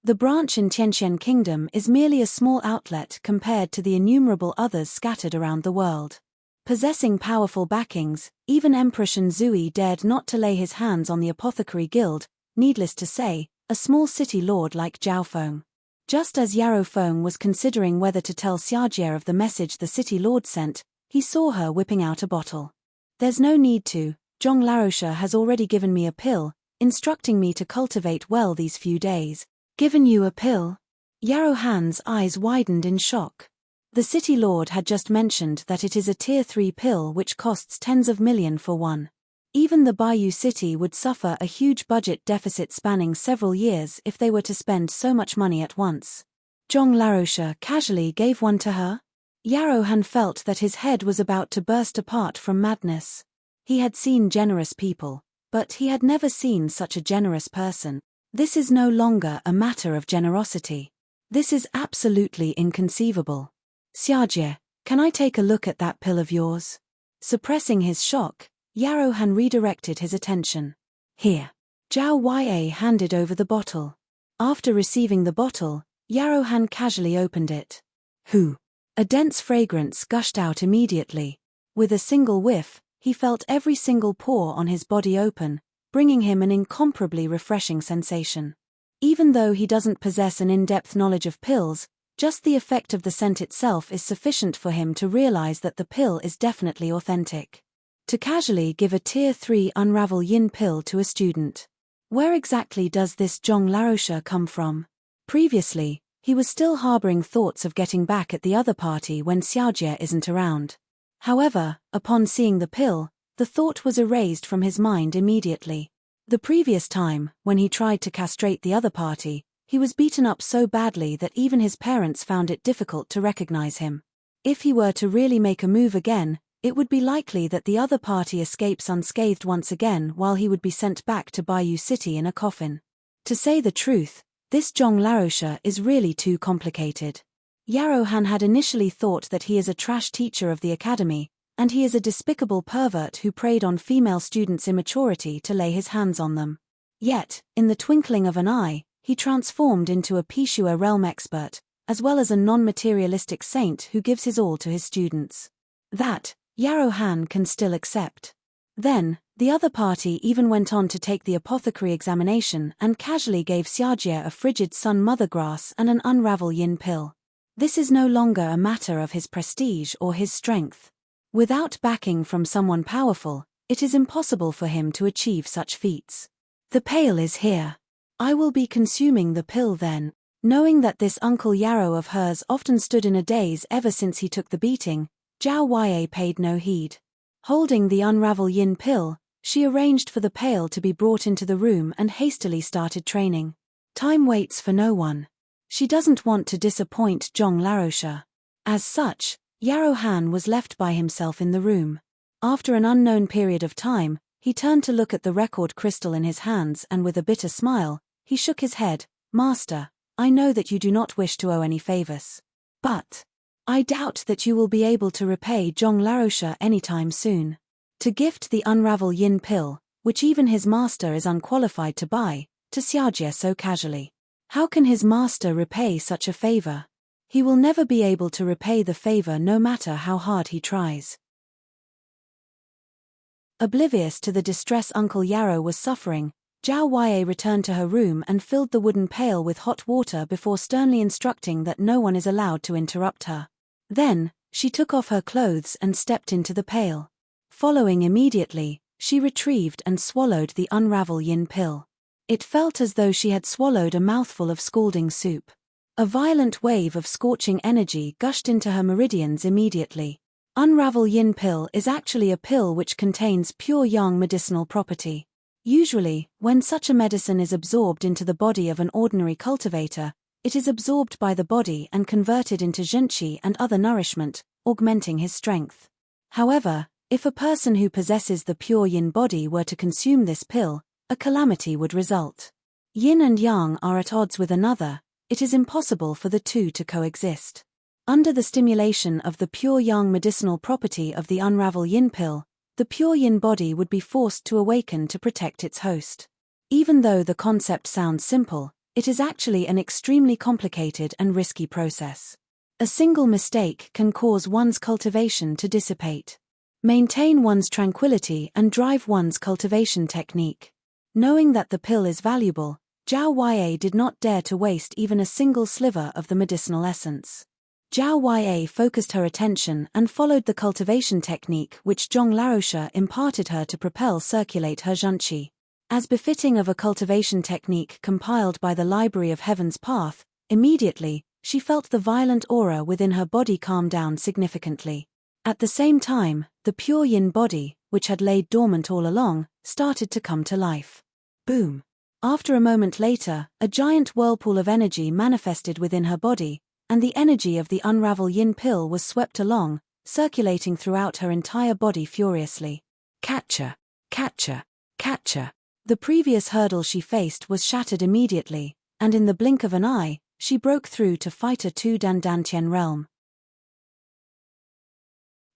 The branch in Tianqian Kingdom is merely a small outlet compared to the innumerable others scattered around the world. Possessing powerful backings, even Emperor Shenzui dared not to lay his hands on the Apothecary Guild, needless to say, a small city lord like Zhao Feng. Just as Yarrow Feng was considering whether to tell Xiajie of the message the city lord sent, he saw her whipping out a bottle. There's no need to, Zhong Larosha has already given me a pill, instructing me to cultivate well these few days. Given you a pill? Yarrow Han's eyes widened in shock. The city lord had just mentioned that it is a Tier 3 pill which costs tens of millions for one. Even the Bayou City would suffer a huge budget deficit spanning several years if they were to spend so much money at once. Zhong Laroche casually gave one to her. Yarrow Han felt that his head was about to burst apart from madness. He had seen generous people, but he had never seen such a generous person. This is no longer a matter of generosity. This is absolutely inconceivable. Xiajie, can I take a look at that pill of yours? Suppressing his shock, Yarrow Han redirected his attention. Here. Zhao Yue handed over the bottle. After receiving the bottle, Yarrow Han casually opened it. Hoo! A dense fragrance gushed out immediately. With a single whiff, he felt every single pore on his body open, bringing him an incomparably refreshing sensation. Even though he doesn't possess an in-depth knowledge of pills, just the effect of the scent itself is sufficient for him to realize that the pill is definitely authentic. To casually give a Tier 3 Unravel Yin pill to a student. Where exactly does this Zhong Laroche come from? Previously, he was still harboring thoughts of getting back at the other party when Xiajie isn't around. However, upon seeing the pill, the thought was erased from his mind immediately. The previous time, when he tried to castrate the other party, he was beaten up so badly that even his parents found it difficult to recognize him. If he were to really make a move again, it would be likely that the other party escapes unscathed once again while he would be sent back to Bayou City in a coffin. To say the truth, this Zhong Laroche is really too complicated. Yarrow Han had initially thought that he is a trash teacher of the academy, and he is a despicable pervert who preyed on female students' immaturity to lay his hands on them. Yet, in the twinkling of an eye, he transformed into a Pishua realm expert, as well as a non-materialistic saint who gives his all to his students. That, Yarrow Han can still accept. Then, the other party even went on to take the apothecary examination and casually gave Xiajie a frigid sun mother grass and an Unravel Yin pill. This is no longer a matter of his prestige or his strength. Without backing from someone powerful, it is impossible for him to achieve such feats. The pail is here. I will be consuming the pill then. Knowing that this Uncle Yarrow of hers often stood in a daze ever since he took the beating, Zhao Yue paid no heed. Holding the Unravel Yin pill, she arranged for the pail to be brought into the room and hastily started training. Time waits for no one. She doesn't want to disappoint Zhong Laroche. As such, Yarrow Han was left by himself in the room. After an unknown period of time, he turned to look at the record crystal in his hands and with a bitter smile, he shook his head. Master, I know that you do not wish to owe any favors. But I doubt that you will be able to repay Zhong Laroche anytime soon. To gift the Unravel Yin pill, which even his master is unqualified to buy, to Xiajie so casually. How can his master repay such a favor? He will never be able to repay the favor no matter how hard he tries. Oblivious to the distress Uncle Yarrow was suffering, Zhao Yue returned to her room and filled the wooden pail with hot water before sternly instructing that no one is allowed to interrupt her. Then, she took off her clothes and stepped into the pail. Following immediately, she retrieved and swallowed the Unravel Yin pill. It felt as though she had swallowed a mouthful of scalding soup. A violent wave of scorching energy gushed into her meridians immediately. Unravel Yin pill is actually a pill which contains pure yang medicinal property. Usually, when such a medicine is absorbed into the body of an ordinary cultivator, it is absorbed by the body and converted into zhenqi and other nourishment, augmenting his strength. However, if a person who possesses the pure yin body were to consume this pill, a calamity would result. Yin and yang are at odds with another, it is impossible for the two to coexist. Under the stimulation of the pure yang medicinal property of the Unravel Yin pill, the pure yin body would be forced to awaken to protect its host. Even though the concept sounds simple, it is actually an extremely complicated and risky process. A single mistake can cause one's cultivation to dissipate. Maintain one's tranquility and drive one's cultivation technique. Knowing that the pill is valuable, Zhao Yue did not dare to waste even a single sliver of the medicinal essence. Zhao Yue focused her attention and followed the cultivation technique which Zhong Laroche imparted her to propel circulate her zhenqi. As befitting of a cultivation technique compiled by the Library of Heaven's Path, immediately, she felt the violent aura within her body calm down significantly. At the same time, the pure yin body, which had laid dormant all along, started to come to life. Boom! After a moment later, a giant whirlpool of energy manifested within her body, and the energy of the unravel yin pill was swept along, circulating throughout her entire body furiously. Catcher! Catcher! Catcher! The previous hurdle she faced was shattered immediately, and in the blink of an eye, she broke through to Fighter 2 Dandantian realm.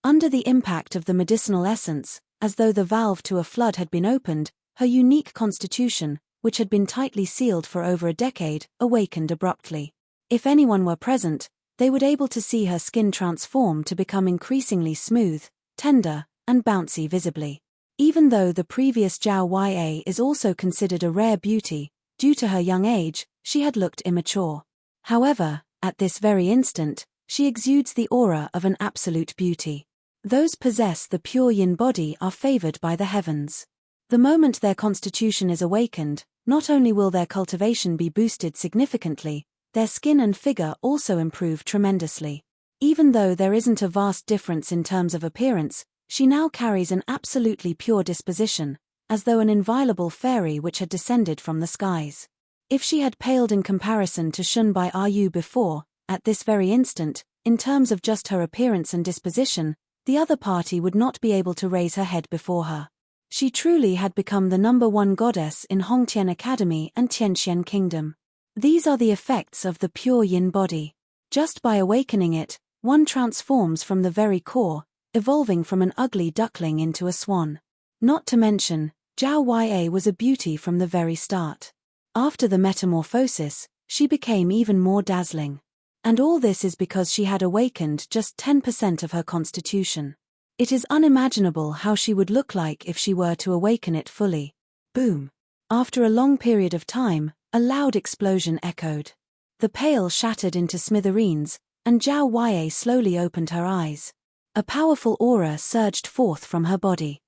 Under the impact of the medicinal essence, as though the valve to a flood had been opened, her unique constitution, which had been tightly sealed for over a decade, awakened abruptly. If anyone were present, they would be able to see her skin transform to become increasingly smooth, tender, and bouncy visibly. Even though the previous Zhao Ya is also considered a rare beauty, due to her young age, she had looked immature. However, at this very instant, she exudes the aura of an absolute beauty. Those possess the pure yin body are favored by the heavens. The moment their constitution is awakened, not only will their cultivation be boosted significantly, their skin and figure also improve tremendously. Even though there isn't a vast difference in terms of appearance, she now carries an absolutely pure disposition, as though an inviolable fairy which had descended from the skies. If she had paled in comparison to Shunbai Ryu before, at this very instant, in terms of just her appearance and disposition, the other party would not be able to raise her head before her. She truly had become the #1 goddess in Hongtian Academy and Tianxian Kingdom. These are the effects of the pure yin body. Just by awakening it, one transforms from the very core, evolving from an ugly duckling into a swan. Not to mention, Zhao Ya was a beauty from the very start. After the metamorphosis, she became even more dazzling. And all this is because she had awakened just 10% of her constitution. It is unimaginable how she would look like if she were to awaken it fully. Boom! After a long period of time, a loud explosion echoed. The pail shattered into smithereens, and Zhao Ya slowly opened her eyes. A powerful aura surged forth from her body.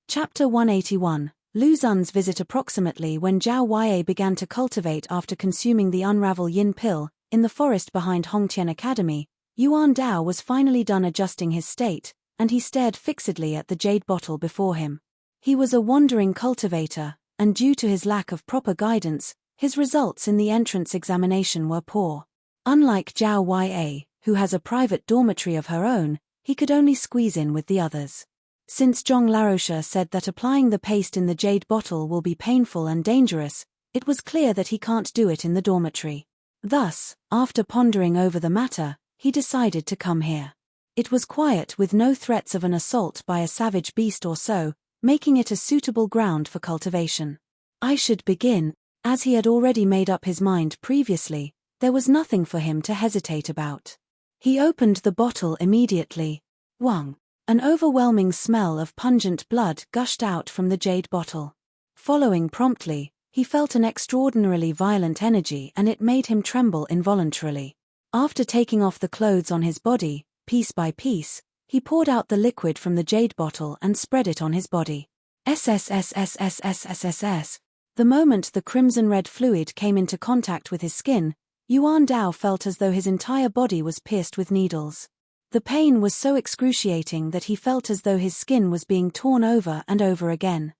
Chapter 181. Lu Xun's visit. Approximately when Zhao Ya began to cultivate after consuming the unravel yin pill, in the forest behind Hongtian Academy, Yuan Dao was finally done adjusting his state, and he stared fixedly at the jade bottle before him. He was a wandering cultivator, and due to his lack of proper guidance, his results in the entrance examination were poor. Unlike Zhao Ya, who has a private dormitory of her own, he could only squeeze in with the others. Since Zhong Larosha said that applying the paste in the jade bottle will be painful and dangerous, it was clear that he can't do it in the dormitory. Thus, after pondering over the matter, he decided to come here. It was quiet with no threats of an assault by a savage beast or so, making it a suitable ground for cultivation. I should begin. As he had already made up his mind previously, there was nothing for him to hesitate about. He opened the bottle immediately. Wang! An overwhelming smell of pungent blood gushed out from the jade bottle. Following promptly, he felt an extraordinarily violent energy and it made him tremble involuntarily. After taking off the clothes on his body, piece by piece, he poured out the liquid from the jade bottle and spread it on his body. SSSSSSSSS. The moment the crimson-red fluid came into contact with his skin, Yuan Dao felt as though his entire body was pierced with needles. The pain was so excruciating that he felt as though his skin was being torn over and over again.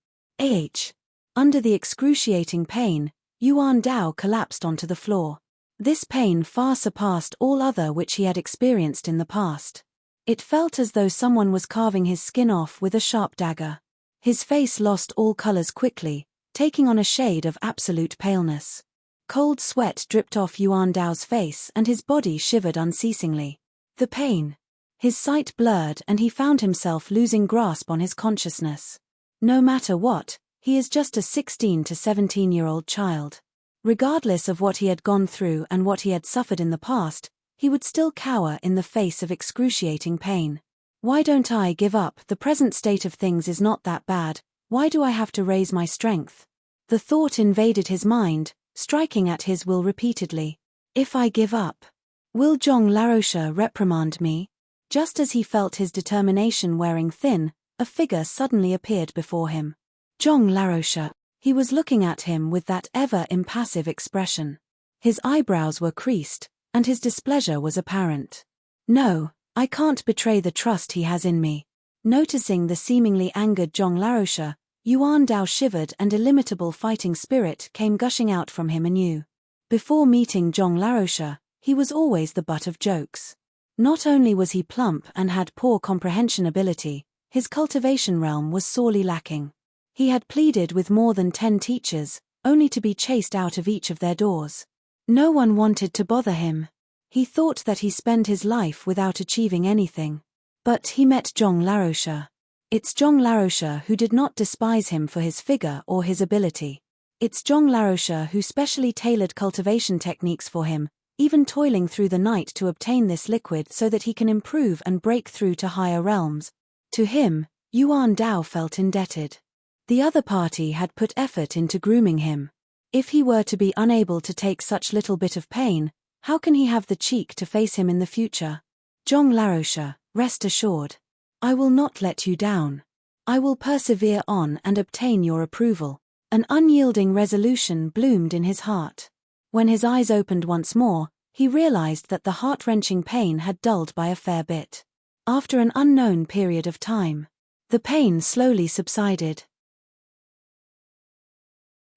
Under the excruciating pain, Yuan Dao collapsed onto the floor. This pain far surpassed all other which he had experienced in the past. It felt as though someone was carving his skin off with a sharp dagger. His face lost all colors quickly, taking on a shade of absolute paleness. Cold sweat dripped off Yuan Dao's face and his body shivered unceasingly. The pain. His sight blurred and he found himself losing grasp on his consciousness. No matter what, he is just a 16 to 17-year-old child. Regardless of what he had gone through and what he had suffered in the past, he would still cower in the face of excruciating pain. Why don't I give up? The present state of things is not that bad. Why do I have to raise my strength? The thought invaded his mind, striking at his will repeatedly. If I give up, will Zhong Larosha reprimand me? Just as he felt his determination wearing thin, a figure suddenly appeared before him. Zhong Larosha. He was looking at him with that ever-impassive expression. His eyebrows were creased, and his displeasure was apparent. No, I can't betray the trust he has in me. Noticing the seemingly angered Zhong Laroche, Yuan Dao shivered and illimitable fighting spirit came gushing out from him anew. Before meeting Zhong Laroche, he was always the butt of jokes. Not only was he plump and had poor comprehension ability, his cultivation realm was sorely lacking. He had pleaded with more than 10 teachers, only to be chased out of each of their doors. No one wanted to bother him. He thought that he spent his life without achieving anything. But he met Zhong Laroche. It's Zhong Laroche who did not despise him for his figure or his ability. It's Zhong Laroche who specially tailored cultivation techniques for him, even toiling through the night to obtain this liquid so that he can improve and break through to higher realms. To him, Yuan Dao felt indebted. The other party had put effort into grooming him. If he were to be unable to take such little bit of pain, how can he have the cheek to face him in the future? Zhong Laroche, rest assured. I will not let you down. I will persevere on and obtain your approval. An unyielding resolution bloomed in his heart. When his eyes opened once more, he realized that the heart-wrenching pain had dulled by a fair bit. After an unknown period of time, the pain slowly subsided.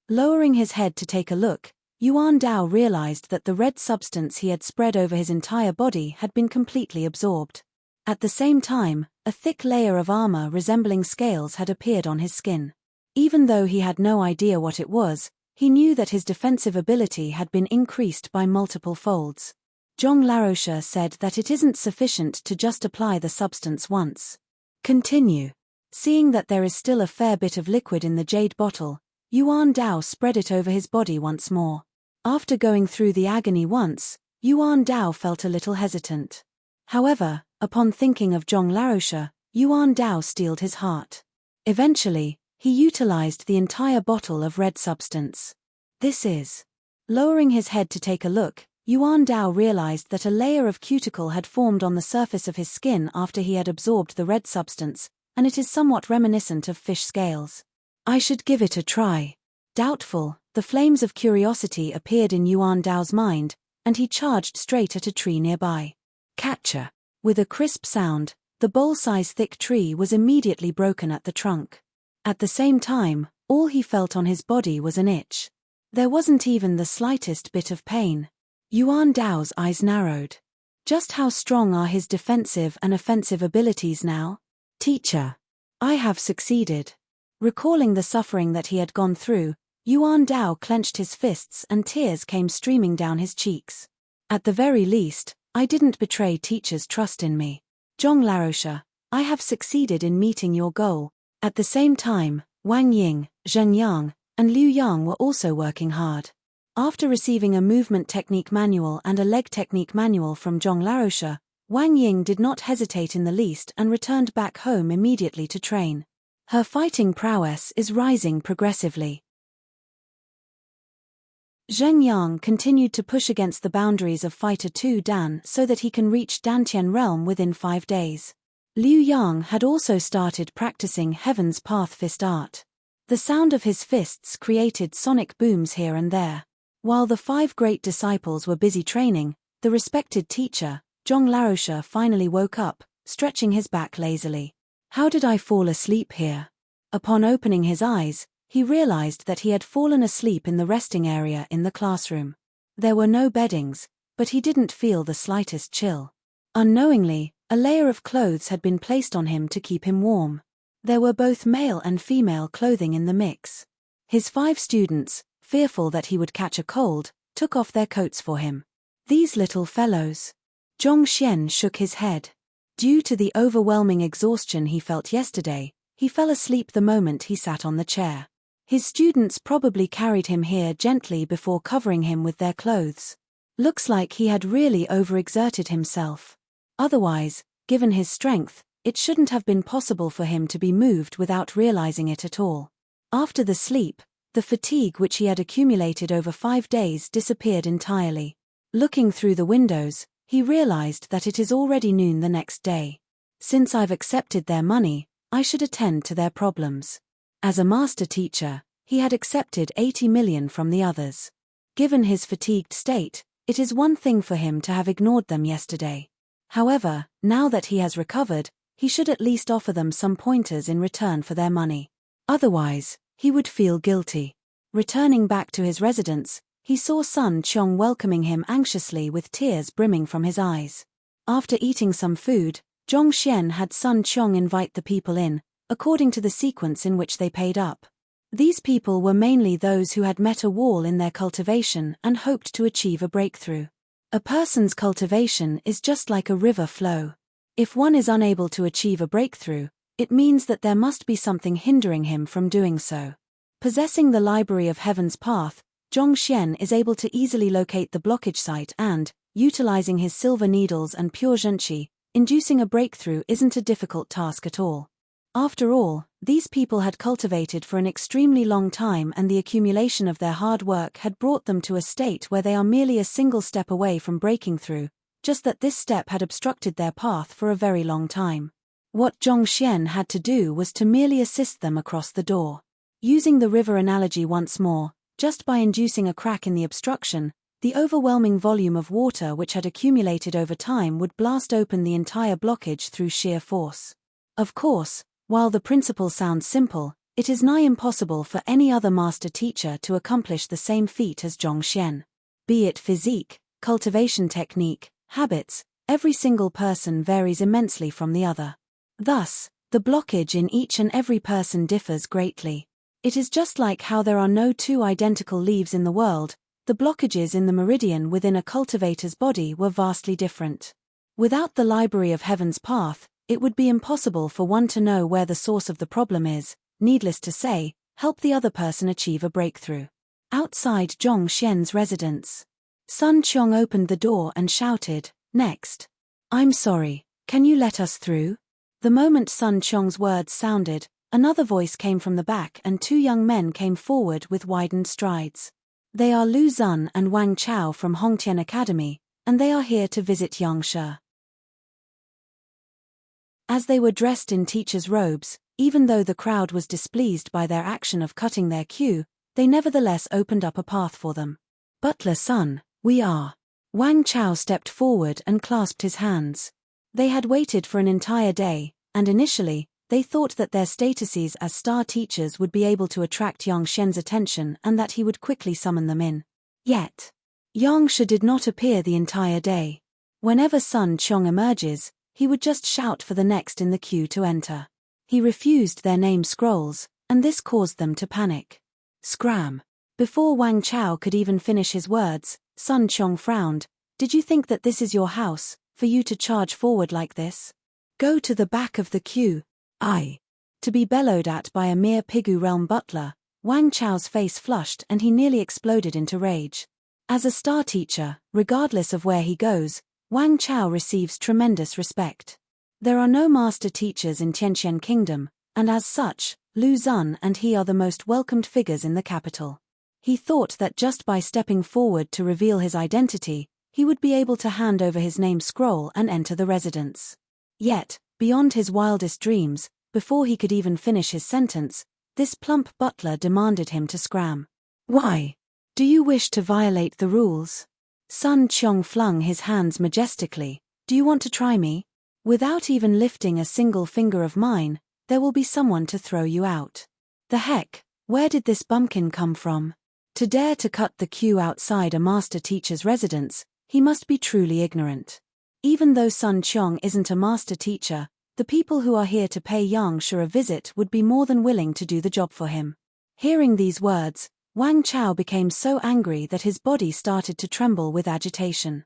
Lowering his head to take a look, Yuan Dao realized that the red substance he had spread over his entire body had been completely absorbed. At the same time, a thick layer of armor resembling scales had appeared on his skin. Even though he had no idea what it was, he knew that his defensive ability had been increased by multiple folds. Zhong Laroche said that it isn't sufficient to just apply the substance once. Continue. Seeing that there is still a fair bit of liquid in the jade bottle, Yuan Dao spread it over his body once more. After going through the agony once, Yuan Dao felt a little hesitant. However, upon thinking of Zhong Laroche, Yuan Dao steeled his heart. Eventually, he utilized the entire bottle of red substance. This is. Lowering his head to take a look, Yuan Dao realized that a layer of cuticle had formed on the surface of his skin after he had absorbed the red substance, and it is somewhat reminiscent of fish scales. I should give it a try. Doubtful, the flames of curiosity appeared in Yuan Dao's mind, and he charged straight at a tree nearby. Catcher. With a crisp sound, the bowl-size thick tree was immediately broken at the trunk. At the same time, all he felt on his body was an itch. There wasn't even the slightest bit of pain. Yuan Dao's eyes narrowed. Just how strong are his defensive and offensive abilities now? Teacher. I have succeeded. Recalling the suffering that he had gone through, Yuan Dao clenched his fists and tears came streaming down his cheeks. At the very least, I didn't betray teacher's trust in me. Zhong Laroche, I have succeeded in meeting your goal. At the same time, Wang Ying, Zheng Yang, and Liu Yang were also working hard. After receiving a movement technique manual and a leg technique manual from Zhong Laroche, Wang Ying did not hesitate in the least and returned back home immediately to train. Her fighting prowess is rising progressively. Zheng Yang continued to push against the boundaries of Fighter 2 Dan so that he can reach Dantian realm within 5 days. Liu Yang had also started practicing Heaven's Path fist art. The sound of his fists created sonic booms here and there. While the 5 great disciples were busy training, the respected teacher, Zhong Laroche, finally woke up, stretching his back lazily. How did I fall asleep here? Upon opening his eyes, he realized that he had fallen asleep in the resting area in the classroom. There were no beddings, but he didn't feel the slightest chill. Unknowingly, a layer of clothes had been placed on him to keep him warm. There were both male and female clothing in the mix. His 5 students, fearful that he would catch a cold, took off their coats for him. These little fellows. Zhong Xian shook his head. Due to the overwhelming exhaustion he felt yesterday, he fell asleep the moment he sat on the chair. His students probably carried him here gently before covering him with their clothes. Looks like he had really overexerted himself. Otherwise, given his strength, it shouldn't have been possible for him to be moved without realizing it at all. After the sleep, the fatigue which he had accumulated over 5 days disappeared entirely. Looking through the windows, he realized that it is already noon the next day. Since I've accepted their money, I should attend to their problems. As a master teacher, he had accepted 80 million from the others. Given his fatigued state, it is one thing for him to have ignored them yesterday. However, now that he has recovered, he should at least offer them some pointers in return for their money. Otherwise, he would feel guilty. Returning back to his residence, he saw Sun Qiong welcoming him anxiously with tears brimming from his eyes. After eating some food, Zhong Xian had Sun Qiong invite the people in, according to the sequence in which they paid up. These people were mainly those who had met a wall in their cultivation and hoped to achieve a breakthrough. A person's cultivation is just like a river flow. If one is unable to achieve a breakthrough, it means that there must be something hindering him from doing so. Possessing the Library of Heaven's Path, Zhong Xian is able to easily locate the blockage site and, utilizing his silver needles and pure zhenqi, inducing a breakthrough isn't a difficult task at all. After all, these people had cultivated for an extremely long time, and the accumulation of their hard work had brought them to a state where they are merely a single step away from breaking through, just that this step had obstructed their path for a very long time. What Zhong Xian had to do was to merely assist them across the door. Using the river analogy once more, just by inducing a crack in the obstruction, the overwhelming volume of water which had accumulated over time would blast open the entire blockage through sheer force. Of course, while the principle sounds simple, it is nigh impossible for any other master teacher to accomplish the same feat as Zhong Xian. Be it physique, cultivation technique, habits, every single person varies immensely from the other. Thus, the blockage in each and every person differs greatly. It is just like how there are no two identical leaves in the world, the blockages in the meridian within a cultivator's body were vastly different. Without the Library of Heaven's Path, it would be impossible for one to know where the source of the problem is, needless to say, help the other person achieve a breakthrough. Outside Zhong Xian's residence, Sun Qiong opened the door and shouted, "Next." "I'm sorry, can you let us through?" The moment Sun Qiong's words sounded, another voice came from the back and two young men came forward with widened strides. They are Lu Zun and Wang Chao from Hongtian Academy, and they are here to visit Yangshe. As they were dressed in teachers' robes, even though the crowd was displeased by their action of cutting their queue, they nevertheless opened up a path for them. "Butler Sun, we are." Wang Chao stepped forward and clasped his hands. They had waited for an entire day, and initially, they thought that their statuses as star teachers would be able to attract Yang Shen's attention and that he would quickly summon them in. Yet, Yangshe did not appear the entire day. Whenever Sun Qiong emerges, he would just shout for the next in the queue to enter. He refused their name scrolls, and this caused them to panic. Scram! Before Wang Chao could even finish his words, Sun Qiong frowned. "Did you think that this is your house, for you to charge forward like this? Go to the back of the queue." To be bellowed at by a mere Pigu realm butler, Wang Chao's face flushed and he nearly exploded into rage. As a star teacher, regardless of where he goes, Wang Chao receives tremendous respect. There are no master teachers in Tianqian Kingdom, and as such, Lu Zun and he are the most welcomed figures in the capital. He thought that just by stepping forward to reveal his identity, he would be able to hand over his name scroll and enter the residence. Yet, beyond his wildest dreams, before he could even finish his sentence, this plump butler demanded him to scram. "Why? Do you wish to violate the rules?" Sun Qiong flung his hands majestically. "Do you want to try me? Without even lifting a single finger of mine, there will be someone to throw you out." The heck, where did this bumpkin come from? To dare to cut the queue outside a master teacher's residence, he must be truly ignorant. Even though Sun Qiong isn't a master teacher, the people who are here to pay Yangshe a visit would be more than willing to do the job for him. Hearing these words, Wang Chao became so angry that his body started to tremble with agitation.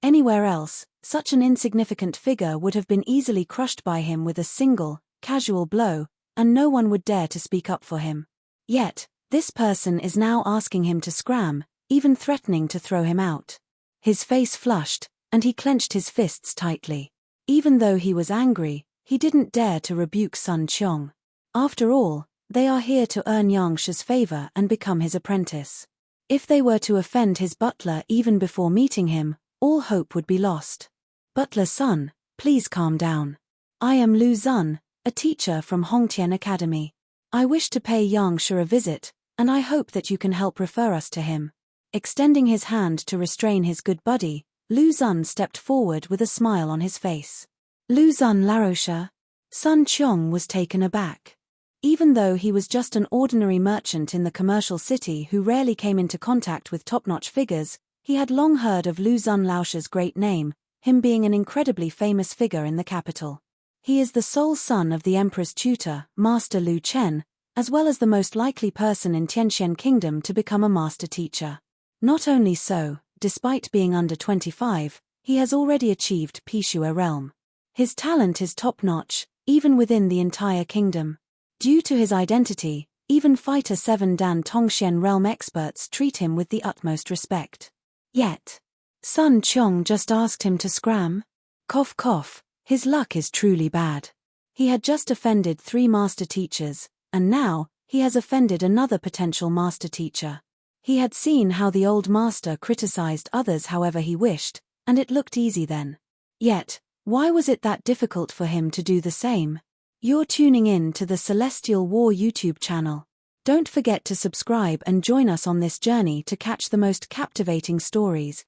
Anywhere else, such an insignificant figure would have been easily crushed by him with a single, casual blow, and no one would dare to speak up for him. Yet, this person is now asking him to scram, even threatening to throw him out. His face flushed, and he clenched his fists tightly. Even though he was angry, he didn't dare to rebuke Sun Qiong. After all, they are here to earn Yangshe's favor and become his apprentice. If they were to offend his butler even before meeting him, all hope would be lost. "Butler Sun, please calm down. I am Lu Zun, a teacher from Hongtian Academy. I wish to pay Yangshe a visit, and I hope that you can help refer us to him." Extending his hand to restrain his good buddy, Lu Xun stepped forward with a smile on his face. Lu Xun Laroche? Sun Qiong was taken aback. Even though he was just an ordinary merchant in the commercial city who rarely came into contact with top-notch figures, he had long heard of Lu Xun Laoche's great name, him being an incredibly famous figure in the capital. He is the sole son of the emperor's tutor, Master Lu Chen, as well as the most likely person in Tianxian Kingdom to become a master teacher. Not only so, despite being under 25, he has already achieved Pishua realm. His talent is top-notch, even within the entire kingdom. Due to his identity, even Fighter 7 Dan Tongxian realm experts treat him with the utmost respect. Yet, Sun Qiong just asked him to scram. Cough cough, his luck is truly bad. He had just offended 3 master teachers, and now, he has offended another potential master teacher. He had seen how the old master criticized others however he wished, and it looked easy then. Yet, why was it that difficult for him to do the same? You're tuning in to the Celestial War YouTube channel. Don't forget to subscribe and join us on this journey to catch the most captivating stories,